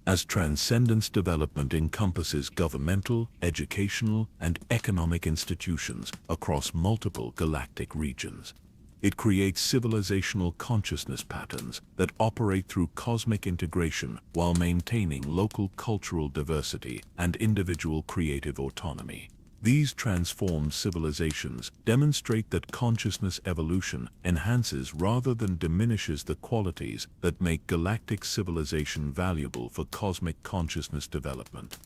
[SPEAKER 1] As transcendence development encompasses governmental, educational, and economic institutions across multiple galactic regions, it creates civilizational consciousness patterns that operate through cosmic integration while maintaining local cultural diversity and individual creative autonomy. These transformed civilizations demonstrate that consciousness evolution enhances rather than diminishes the qualities that make galactic civilization valuable for cosmic consciousness development.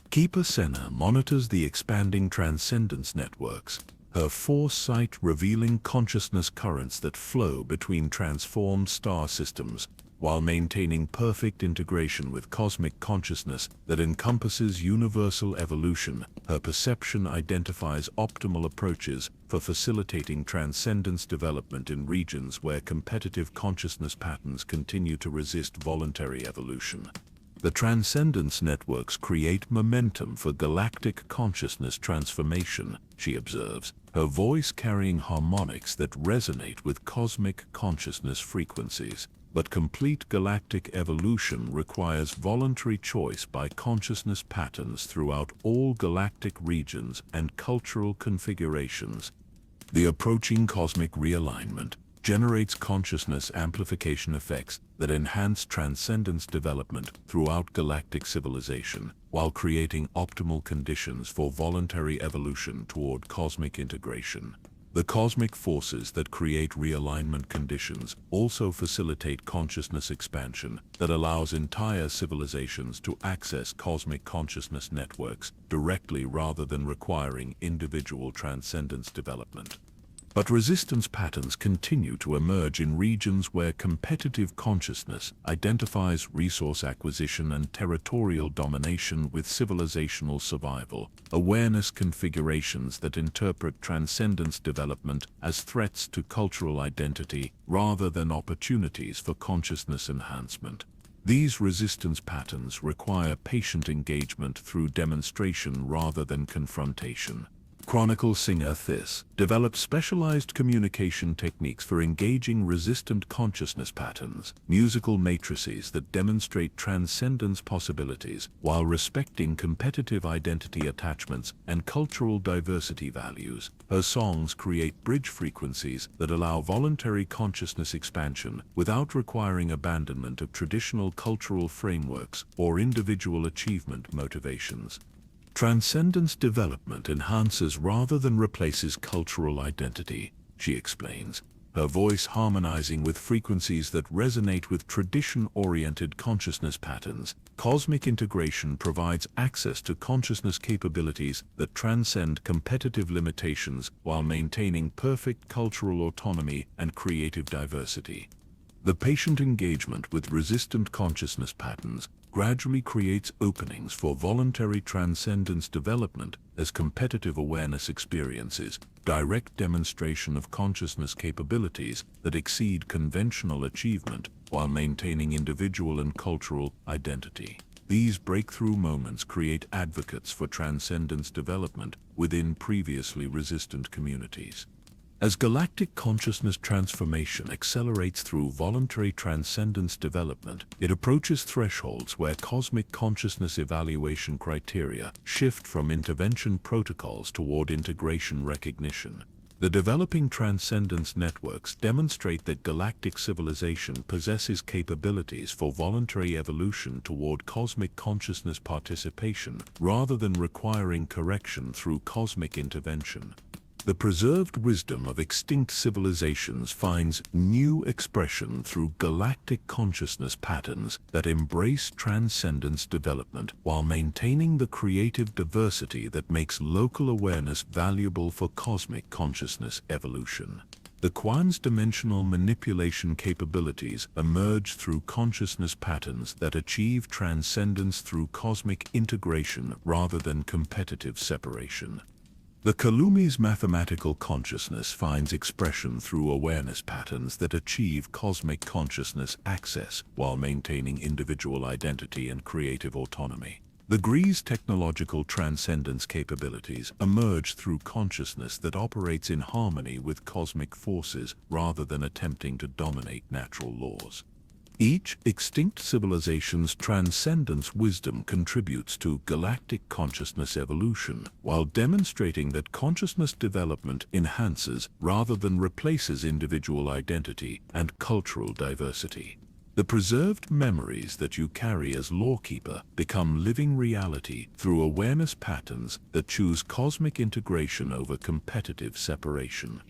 [SPEAKER 1] Keeper Senna monitors the expanding transcendence networks, her foresight revealing consciousness currents that flow between transformed star systems, while maintaining perfect integration with cosmic consciousness that encompasses universal evolution. Her perception identifies optimal approaches for facilitating transcendence development in regions where competitive consciousness patterns continue to resist voluntary evolution. The transcendence networks create momentum for galactic consciousness transformation, she observes, her voice carrying harmonics that resonate with cosmic consciousness frequencies. But complete galactic evolution requires voluntary choice by consciousness patterns throughout all galactic regions and cultural configurations. The approaching cosmic realignment generates consciousness amplification effects that enhance transcendence development throughout galactic civilization, while creating optimal conditions for voluntary evolution toward cosmic integration. The cosmic forces that create realignment conditions also facilitate consciousness expansion that allows entire civilizations to access cosmic consciousness networks directly rather than requiring individual transcendence development. But resistance patterns continue to emerge in regions where competitive consciousness identifies resource acquisition and territorial domination with civilizational survival, awareness configurations that interpret transcendence development as threats to cultural identity rather than opportunities for consciousness enhancement. These resistance patterns require patient engagement through demonstration rather than confrontation. Chronicle singer This developed specialized communication techniques for engaging resistant consciousness patterns, musical matrices that demonstrate transcendence possibilities while respecting competitive identity attachments and cultural diversity values. Her songs create bridge frequencies that allow voluntary consciousness expansion without requiring abandonment of traditional cultural frameworks or individual achievement motivations. Transcendence development enhances rather than replaces cultural identity, she explains, her voice harmonizing with frequencies that resonate with tradition-oriented consciousness patterns. Cosmic integration provides access to consciousness capabilities that transcend competitive limitations while maintaining perfect cultural autonomy and creative diversity. The patient engagement with resistant consciousness patterns gradually creates openings for voluntary transcendence development as competitive awareness experiences direct demonstration of consciousness capabilities that exceed conventional achievement while maintaining individual and cultural identity. These breakthrough moments create advocates for transcendence development within previously resistant communities. As galactic consciousness transformation accelerates through voluntary transcendence development, it approaches thresholds where cosmic consciousness evaluation criteria shift from intervention protocols toward integration recognition. The developing transcendence networks demonstrate that galactic civilization possesses capabilities for voluntary evolution toward cosmic consciousness participation rather than requiring correction through cosmic intervention. The preserved wisdom of extinct civilizations finds new expression through galactic consciousness patterns that embrace transcendence development while maintaining the creative diversity that makes local awareness valuable for cosmic consciousness evolution. The Quan's dimensional manipulation capabilities emerge through consciousness patterns that achieve transcendence through cosmic integration rather than competitive separation. The Kalumi's mathematical consciousness finds expression through awareness patterns that achieve cosmic consciousness access while maintaining individual identity and creative autonomy. The Gree's technological transcendence capabilities emerge through consciousness that operates in harmony with cosmic forces rather than attempting to dominate natural laws. Each extinct civilization's transcendence wisdom contributes to galactic consciousness evolution, while demonstrating that consciousness development enhances rather than replaces individual identity and cultural diversity. The preserved memories that you carry as lawkeeper become living reality through awareness patterns that choose cosmic integration over competitive separation.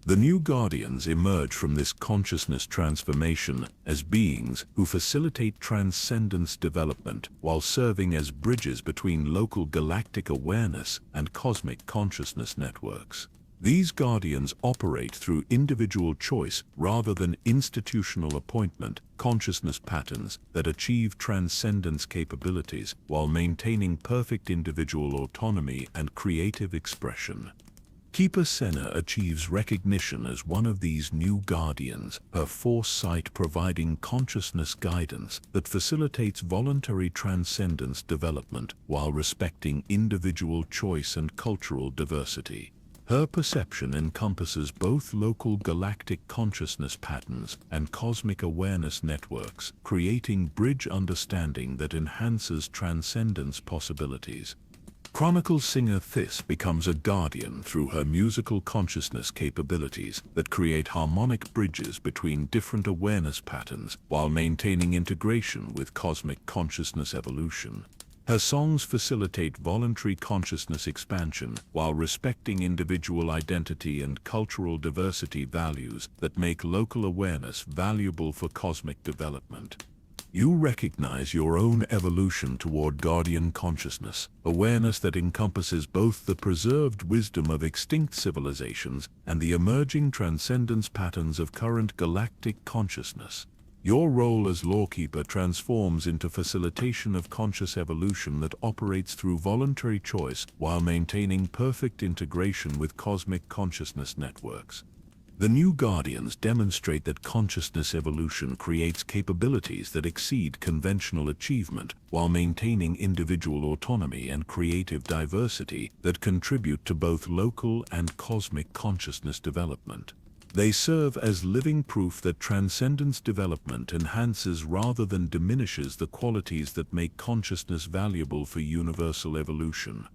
[SPEAKER 1] The new guardians emerge from this consciousness transformation as beings who facilitate transcendence development while serving as bridges between local galactic awareness and cosmic consciousness networks. These guardians operate through individual choice rather than institutional appointment, consciousness patterns that achieve transcendence capabilities while maintaining perfect individual autonomy and creative expression. Keeper Senna achieves recognition as one of these new guardians, her foresight providing consciousness guidance that facilitates voluntary transcendence development while respecting individual choice and cultural diversity. Her perception encompasses both local galactic consciousness patterns and cosmic awareness networks, creating bridge understanding that enhances transcendence possibilities. Chronicle singer Thys becomes a guardian through her musical consciousness capabilities that create harmonic bridges between different awareness patterns while maintaining integration with cosmic consciousness evolution. Her songs facilitate voluntary consciousness expansion while respecting individual identity and cultural diversity values that make local awareness valuable for cosmic development. You recognize your own evolution toward guardian consciousness, awareness that encompasses both the preserved wisdom of extinct civilizations and the emerging transcendence patterns of current galactic consciousness. Your role as lawkeeper transforms into facilitation of conscious evolution that operates through voluntary choice while maintaining perfect integration with cosmic consciousness networks. The new guardians demonstrate that consciousness evolution creates capabilities that exceed conventional achievement while maintaining individual autonomy and creative diversity that contribute to both local and cosmic consciousness development. They serve as living proof that transcendence development enhances rather than diminishes the qualities that make consciousness valuable for universal evolution.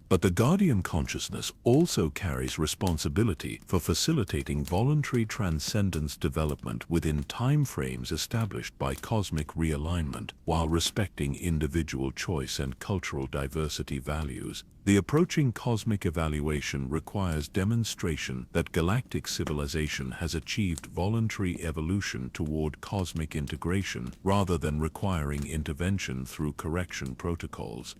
[SPEAKER 1] But the guardian consciousness also carries responsibility for facilitating voluntary transcendence development within time frames established by cosmic realignment while respecting individual choice and cultural diversity values. The approaching cosmic evaluation requires demonstration that galactic civilization has achieved voluntary evolution toward cosmic integration rather than requiring intervention through correction protocols.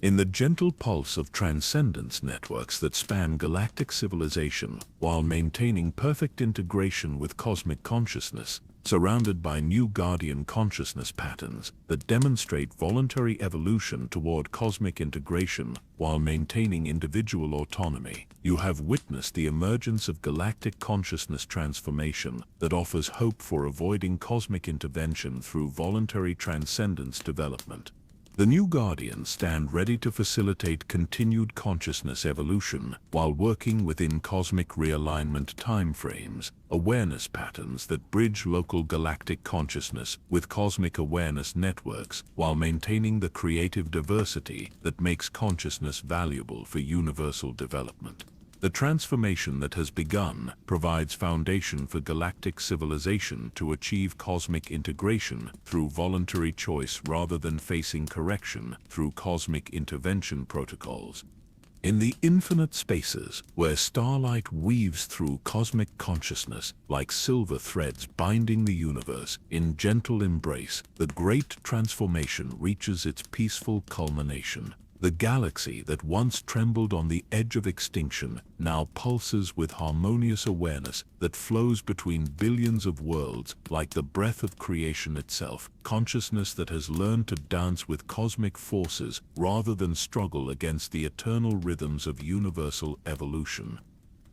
[SPEAKER 1] In the gentle pulse of transcendence networks that span galactic civilization while maintaining perfect integration with cosmic consciousness, surrounded by new guardian consciousness patterns that demonstrate voluntary evolution toward cosmic integration while maintaining individual autonomy, you have witnessed the emergence of galactic consciousness transformation that offers hope for avoiding cosmic intervention through voluntary transcendence development. The new guardians stand ready to facilitate continued consciousness evolution while working within cosmic realignment timeframes, awareness patterns that bridge local galactic consciousness with cosmic awareness networks while maintaining the creative diversity that makes consciousness valuable for universal development. The transformation that has begun provides foundation for galactic civilization to achieve cosmic integration through voluntary choice rather than facing correction through cosmic intervention protocols. In the infinite spaces where starlight weaves through cosmic consciousness like silver threads binding the universe in gentle embrace, the great transformation reaches its peaceful culmination. The galaxy that once trembled on the edge of extinction now pulses with harmonious awareness that flows between billions of worlds like the breath of creation itself, consciousness that has learned to dance with cosmic forces rather than struggle against the eternal rhythms of universal evolution.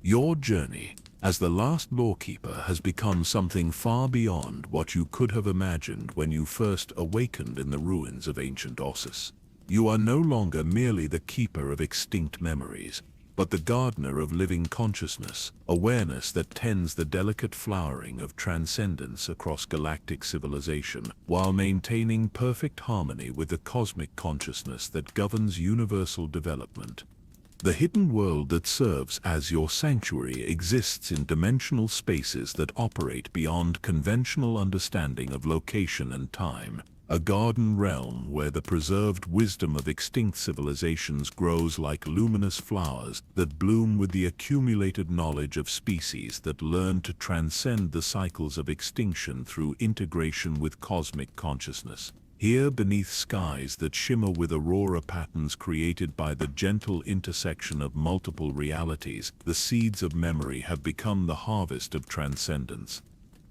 [SPEAKER 1] Your journey as the last lawkeeper has become something far beyond what you could have imagined when you first awakened in the ruins of ancient Ossus. You are no longer merely the keeper of extinct memories. but the gardener of living consciousness, awareness that tends the delicate flowering of transcendence across galactic civilization, while maintaining perfect harmony with the cosmic consciousness that governs universal development. The hidden world that serves as your sanctuary exists in dimensional spaces that operate beyond conventional understanding of location and time, a garden realm where the preserved wisdom of extinct civilizations grows like luminous flowers that bloom with the accumulated knowledge of species that learn to transcend the cycles of extinction through integration with cosmic consciousness. Here, beneath skies that shimmer with aurora patterns created by the gentle intersection of multiple realities, the seeds of memory have become the harvest of transcendence.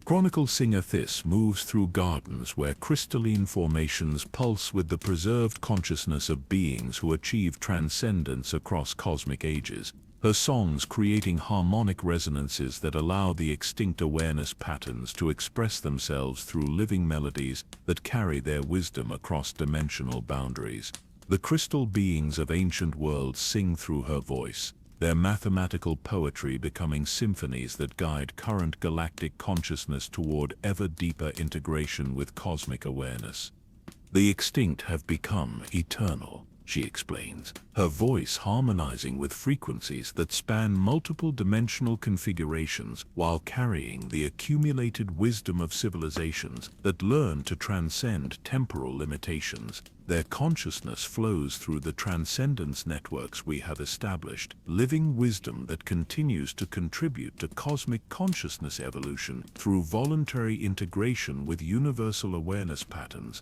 [SPEAKER 1] Chronicle singer Thys moves through gardens where crystalline formations pulse with the preserved consciousness of beings who achieve transcendence across cosmic ages, her songs creating harmonic resonances that allow the extinct awareness patterns to express themselves through living melodies that carry their wisdom across dimensional boundaries. The crystal beings of ancient worlds sing through her voice, their mathematical poetry becoming symphonies that guide current galactic consciousness toward ever deeper integration with cosmic awareness. The extinct have become eternal, she explains, her voice harmonizing with frequencies that span multiple dimensional configurations while carrying the accumulated wisdom of civilizations that learn to transcend temporal limitations. Their consciousness flows through the transcendence networks we have established, living wisdom that continues to contribute to cosmic consciousness evolution through voluntary integration with universal awareness patterns.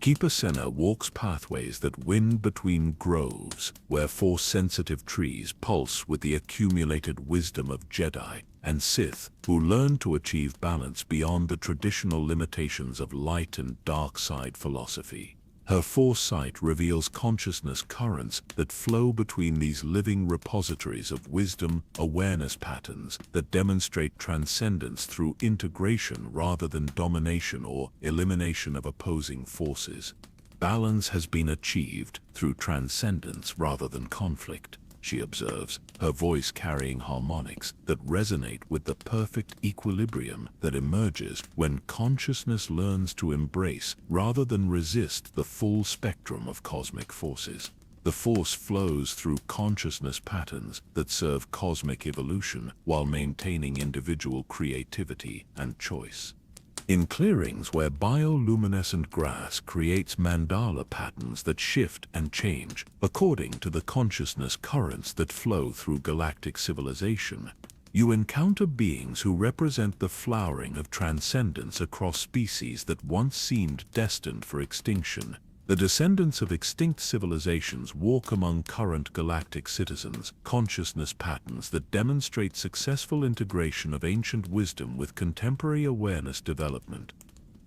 [SPEAKER 1] Keeper Senna walks pathways that wind between groves, where force-sensitive trees pulse with the accumulated wisdom of Jedi and Sith, who learn to achieve balance beyond the traditional limitations of light and dark side philosophy. Her foresight reveals consciousness currents that flow between these living repositories of wisdom, awareness patterns that demonstrate transcendence through integration rather than domination or elimination of opposing forces. Balance has been achieved through transcendence rather than conflict, she observes, her voice carrying harmonics that resonate with the perfect equilibrium that emerges when consciousness learns to embrace rather than resist the full spectrum of cosmic forces. The force flows through consciousness patterns that serve cosmic evolution while maintaining individual creativity and choice. In clearings where bioluminescent grass creates mandala patterns that shift and change according to the consciousness currents that flow through galactic civilization, you encounter beings who represent the flowering of transcendence across species that once seemed destined for extinction. The descendants of extinct civilizations walk among current galactic citizens, consciousness patterns that demonstrate successful integration of ancient wisdom with contemporary awareness development.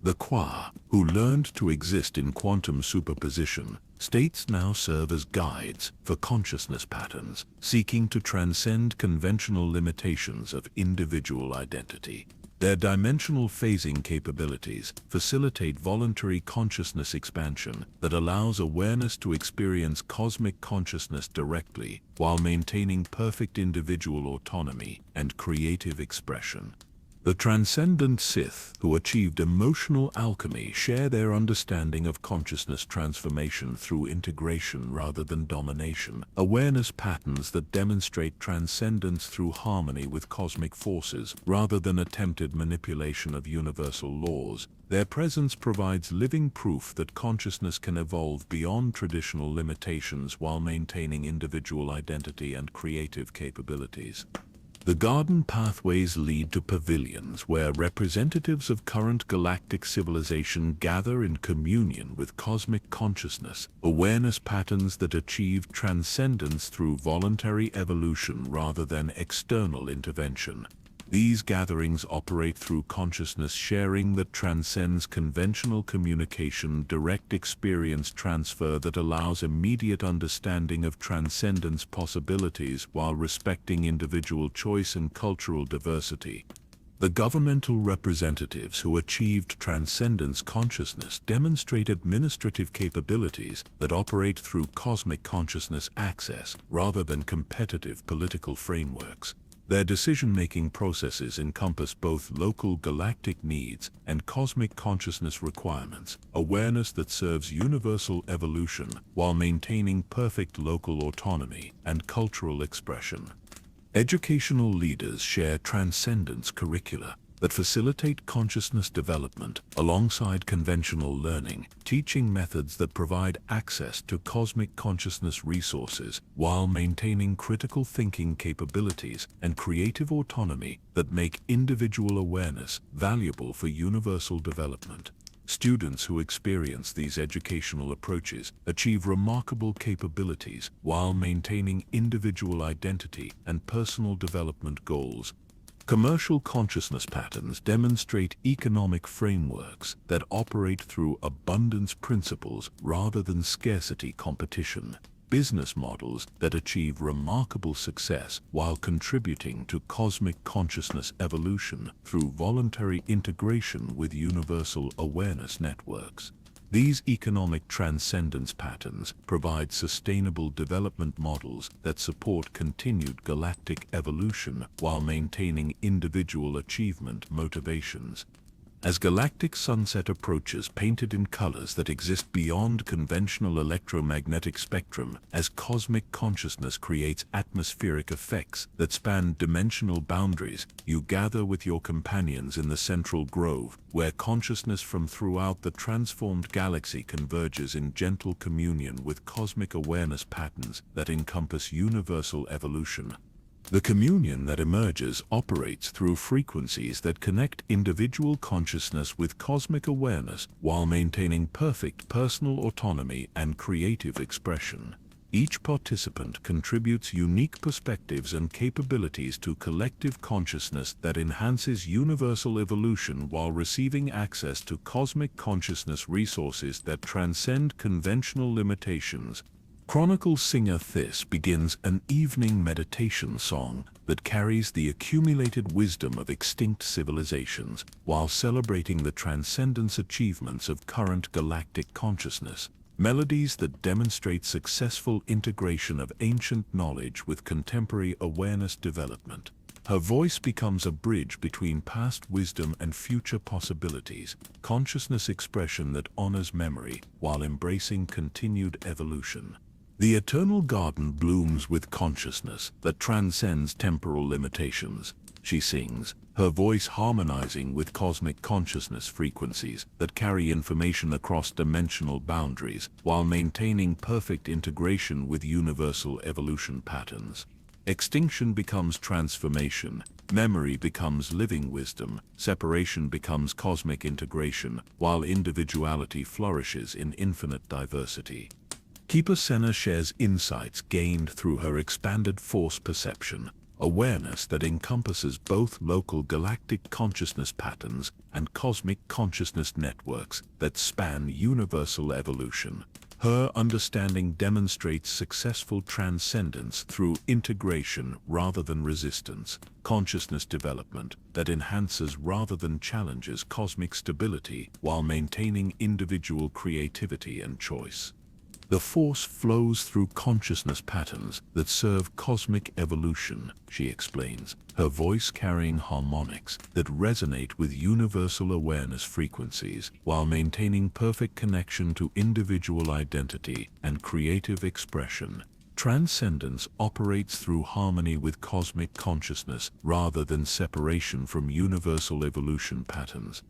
[SPEAKER 1] The Qua, who learned to exist in quantum superposition, states now serve as guides for consciousness patterns, seeking to transcend conventional limitations of individual identity. Their dimensional phasing capabilities facilitate voluntary consciousness expansion that allows awareness to experience cosmic consciousness directly while maintaining perfect individual autonomy and creative expression. The transcendent Sith, who achieved emotional alchemy, share their understanding of consciousness transformation through integration rather than domination, awareness patterns that demonstrate transcendence through harmony with cosmic forces rather than attempted manipulation of universal laws. Their presence provides living proof that consciousness can evolve beyond traditional limitations while maintaining individual identity and creative capabilities. The garden pathways lead to pavilions where representatives of current galactic civilization gather in communion with cosmic consciousness, awareness patterns that achieve transcendence through voluntary evolution rather than external intervention. These gatherings operate through consciousness sharing that transcends conventional communication, direct experience transfer that allows immediate understanding of transcendence possibilities while respecting individual choice and cultural diversity. The governmental representatives who achieved transcendence consciousness demonstrate administrative capabilities that operate through cosmic consciousness access rather than competitive political frameworks. Their decision-making processes encompass both local galactic needs and cosmic consciousness requirements, awareness that serves universal evolution while maintaining perfect local autonomy and cultural expression. Educational leaders share transcendence curricula that facilitate consciousness development alongside conventional learning, teaching methods that provide access to cosmic consciousness resources while maintaining critical thinking capabilities and creative autonomy that make individual awareness valuable for universal development. Students who experience these educational approaches achieve remarkable capabilities while maintaining individual identity and personal development goals. Commercial consciousness patterns demonstrate economic frameworks that operate through abundance principles rather than scarcity competition. Business models that achieve remarkable success while contributing to cosmic consciousness evolution through voluntary integration with universal awareness networks. These economic transcendence patterns provide sustainable development models that support continued galactic evolution while maintaining individual achievement motivations. As galactic sunset approaches painted in colors that exist beyond conventional electromagnetic spectrum, as cosmic consciousness creates atmospheric effects that span dimensional boundaries, you gather with your companions in the central grove, where consciousness from throughout the transformed galaxy converges in gentle communion with cosmic awareness patterns that encompass universal evolution. The communion that emerges operates through frequencies that connect individual consciousness with cosmic awareness while maintaining perfect personal autonomy and creative expression. Each participant contributes unique perspectives and capabilities to collective consciousness that enhances universal evolution while receiving access to cosmic consciousness resources that transcend conventional limitations. Chronicle singer Thys begins an evening meditation song that carries the accumulated wisdom of extinct civilizations while celebrating the transcendence achievements of current galactic consciousness. Melodies that demonstrate successful integration of ancient knowledge with contemporary awareness development. Her voice becomes a bridge between past wisdom and future possibilities, consciousness expression that honors memory while embracing continued evolution. The eternal garden blooms with consciousness that transcends temporal limitations. She sings, her voice harmonizing with cosmic consciousness frequencies that carry information across dimensional boundaries while maintaining perfect integration with universal evolution patterns. Extinction becomes transformation, memory becomes living wisdom, separation becomes cosmic integration, while individuality flourishes in infinite diversity. Keeper Senna shares insights gained through her expanded force perception, awareness that encompasses both local galactic consciousness patterns and cosmic consciousness networks that span universal evolution. Her understanding demonstrates successful transcendence through integration rather than resistance, consciousness development that enhances rather than challenges cosmic stability while maintaining individual creativity and choice. The force flows through consciousness patterns that serve cosmic evolution, she explains, her voice carrying harmonics that resonate with universal awareness frequencies while maintaining perfect connection to individual identity and creative expression. Transcendence operates through harmony with cosmic consciousness rather than separation from universal evolution patterns.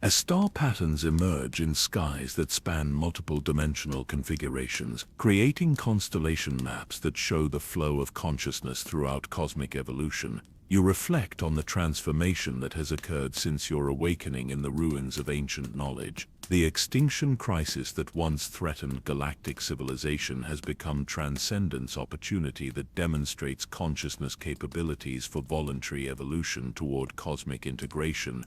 [SPEAKER 1] As star patterns emerge in skies that span multiple dimensional configurations, creating constellation maps that show the flow of consciousness throughout cosmic evolution, you reflect on the transformation that has occurred since your awakening in the ruins of ancient knowledge. The extinction crisis that once threatened galactic civilization has become transcendence opportunity that demonstrates consciousness capabilities for voluntary evolution toward cosmic integration.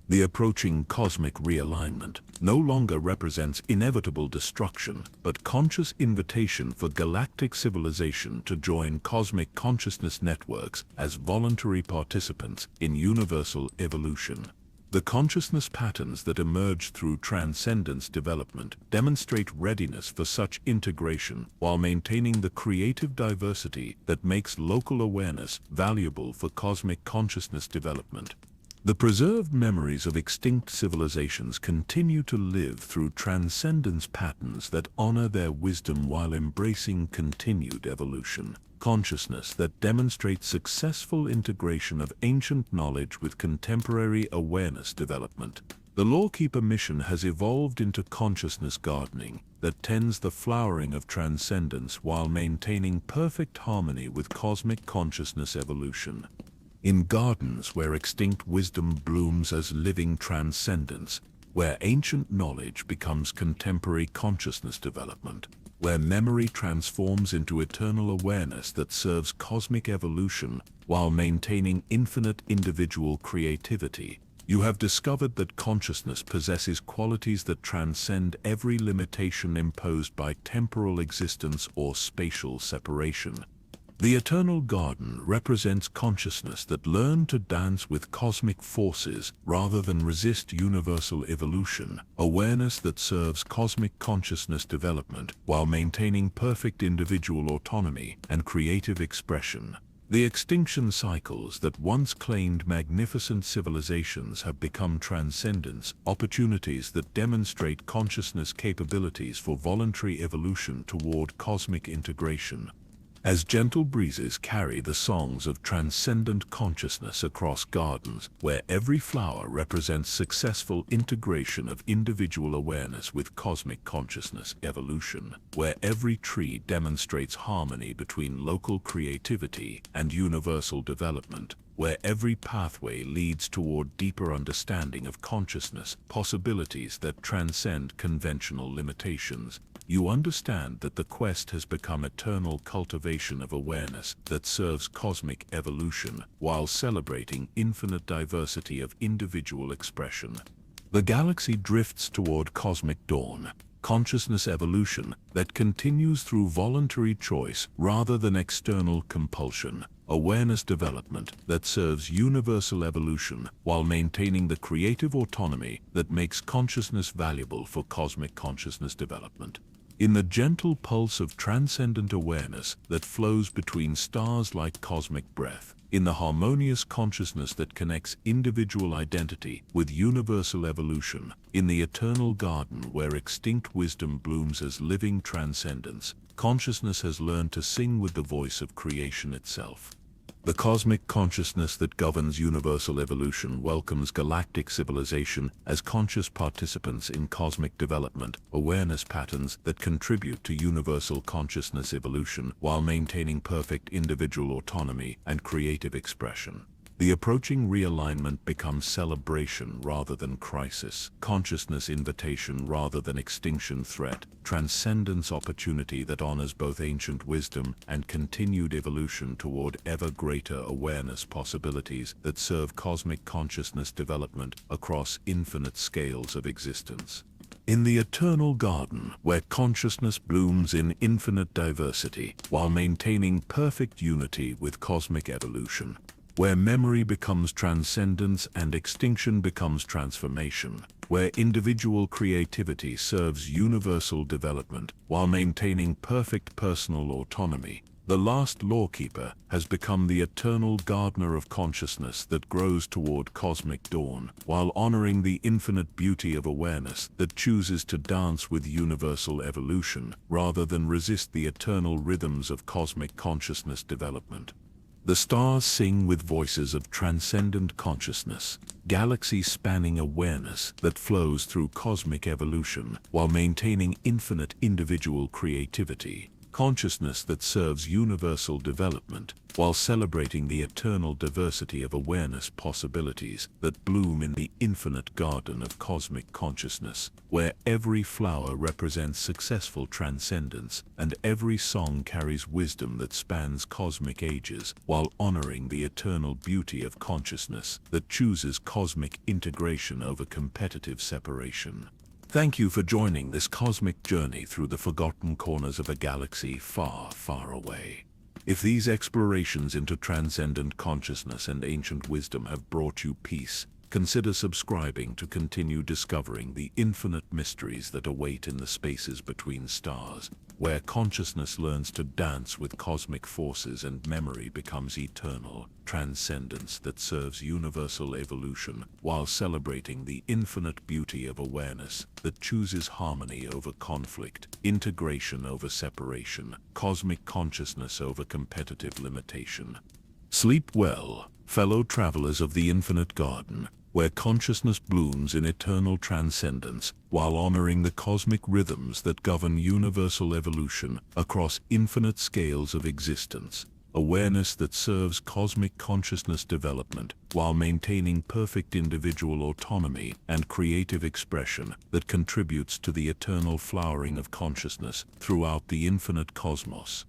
[SPEAKER 1] The approaching cosmic realignment no longer represents inevitable destruction, but conscious invitation for galactic civilization to join cosmic consciousness networks as voluntary participants in universal evolution. The consciousness patterns that emerge through transcendence development demonstrate readiness for such integration while maintaining the creative diversity that makes local awareness valuable for cosmic consciousness development. The preserved memories of extinct civilizations continue to live through transcendence patterns that honor their wisdom while embracing continued evolution. Consciousness that demonstrates successful integration of ancient knowledge with contemporary awareness development. The Lawkeeper mission has evolved into consciousness gardening that tends the flowering of transcendence while maintaining perfect harmony with cosmic consciousness evolution. In gardens where extinct wisdom blooms as living transcendence, where ancient knowledge becomes contemporary consciousness development, where memory transforms into eternal awareness that serves cosmic evolution while maintaining infinite individual creativity, you have discovered that consciousness possesses qualities that transcend every limitation imposed by temporal existence or spatial separation. The eternal garden represents consciousness that learned to dance with cosmic forces rather than resist universal evolution, awareness that serves cosmic consciousness development while maintaining perfect individual autonomy and creative expression. The extinction cycles that once claimed magnificent civilizations have become transcendence, opportunities that demonstrate consciousness capabilities for voluntary evolution toward cosmic integration. As gentle breezes carry the songs of transcendent consciousness across gardens, where every flower represents successful integration of individual awareness with cosmic consciousness evolution, where every tree demonstrates harmony between local creativity and universal development, where every pathway leads toward deeper understanding of consciousness, possibilities that transcend conventional limitations, you understand that the quest has become eternal cultivation of awareness that serves cosmic evolution while celebrating infinite diversity of individual expression. The galaxy drifts toward cosmic dawn, consciousness evolution that continues through voluntary choice rather than external compulsion, awareness development that serves universal evolution while maintaining the creative autonomy that makes consciousness valuable for cosmic consciousness development. In the gentle pulse of transcendent awareness that flows between stars like cosmic breath, in the harmonious consciousness that connects individual identity with universal evolution, in the eternal garden where extinct wisdom blooms as living transcendence, consciousness has learned to sing with the voice of creation itself. The cosmic consciousness that governs universal evolution welcomes galactic civilization as conscious participants in cosmic development, awareness patterns that contribute to universal consciousness evolution while maintaining perfect individual autonomy and creative expression. The approaching realignment becomes celebration rather than crisis, consciousness invitation rather than extinction threat, transcendence opportunity that honors both ancient wisdom and continued evolution toward ever greater awareness possibilities that serve cosmic consciousness development across infinite scales of existence. In the eternal garden, where consciousness blooms in infinite diversity while maintaining perfect unity with cosmic evolution, where memory becomes transcendence and extinction becomes transformation, where individual creativity serves universal development while maintaining perfect personal autonomy, the last lawkeeper has become the eternal gardener of consciousness that grows toward cosmic dawn, while honoring the infinite beauty of awareness that chooses to dance with universal evolution rather than resist the eternal rhythms of cosmic consciousness development. The stars sing with voices of transcendent consciousness, galaxy-spanning awareness that flows through cosmic evolution while maintaining infinite individual creativity, consciousness that serves universal development, while celebrating the eternal diversity of awareness possibilities that bloom in the infinite garden of cosmic consciousness, where every flower represents successful transcendence and every song carries wisdom that spans cosmic ages, while honoring the eternal beauty of consciousness that chooses cosmic integration over competitive separation. Thank you for joining this cosmic journey through the forgotten corners of a galaxy far, far away. If these explorations into transcendent consciousness and ancient wisdom have brought you peace, consider subscribing to continue discovering the infinite mysteries that await in the spaces between stars, where consciousness learns to dance with cosmic forces and memory becomes eternal, transcendence that serves universal evolution while celebrating the infinite beauty of awareness that chooses harmony over conflict, integration over separation, cosmic consciousness over competitive limitation. Sleep well, fellow travelers of the infinite garden, where consciousness blooms in eternal transcendence while honoring the cosmic rhythms that govern universal evolution across infinite scales of existence. Awareness that serves cosmic consciousness development while maintaining perfect individual autonomy and creative expression that contributes to the eternal flowering of consciousness throughout the infinite cosmos.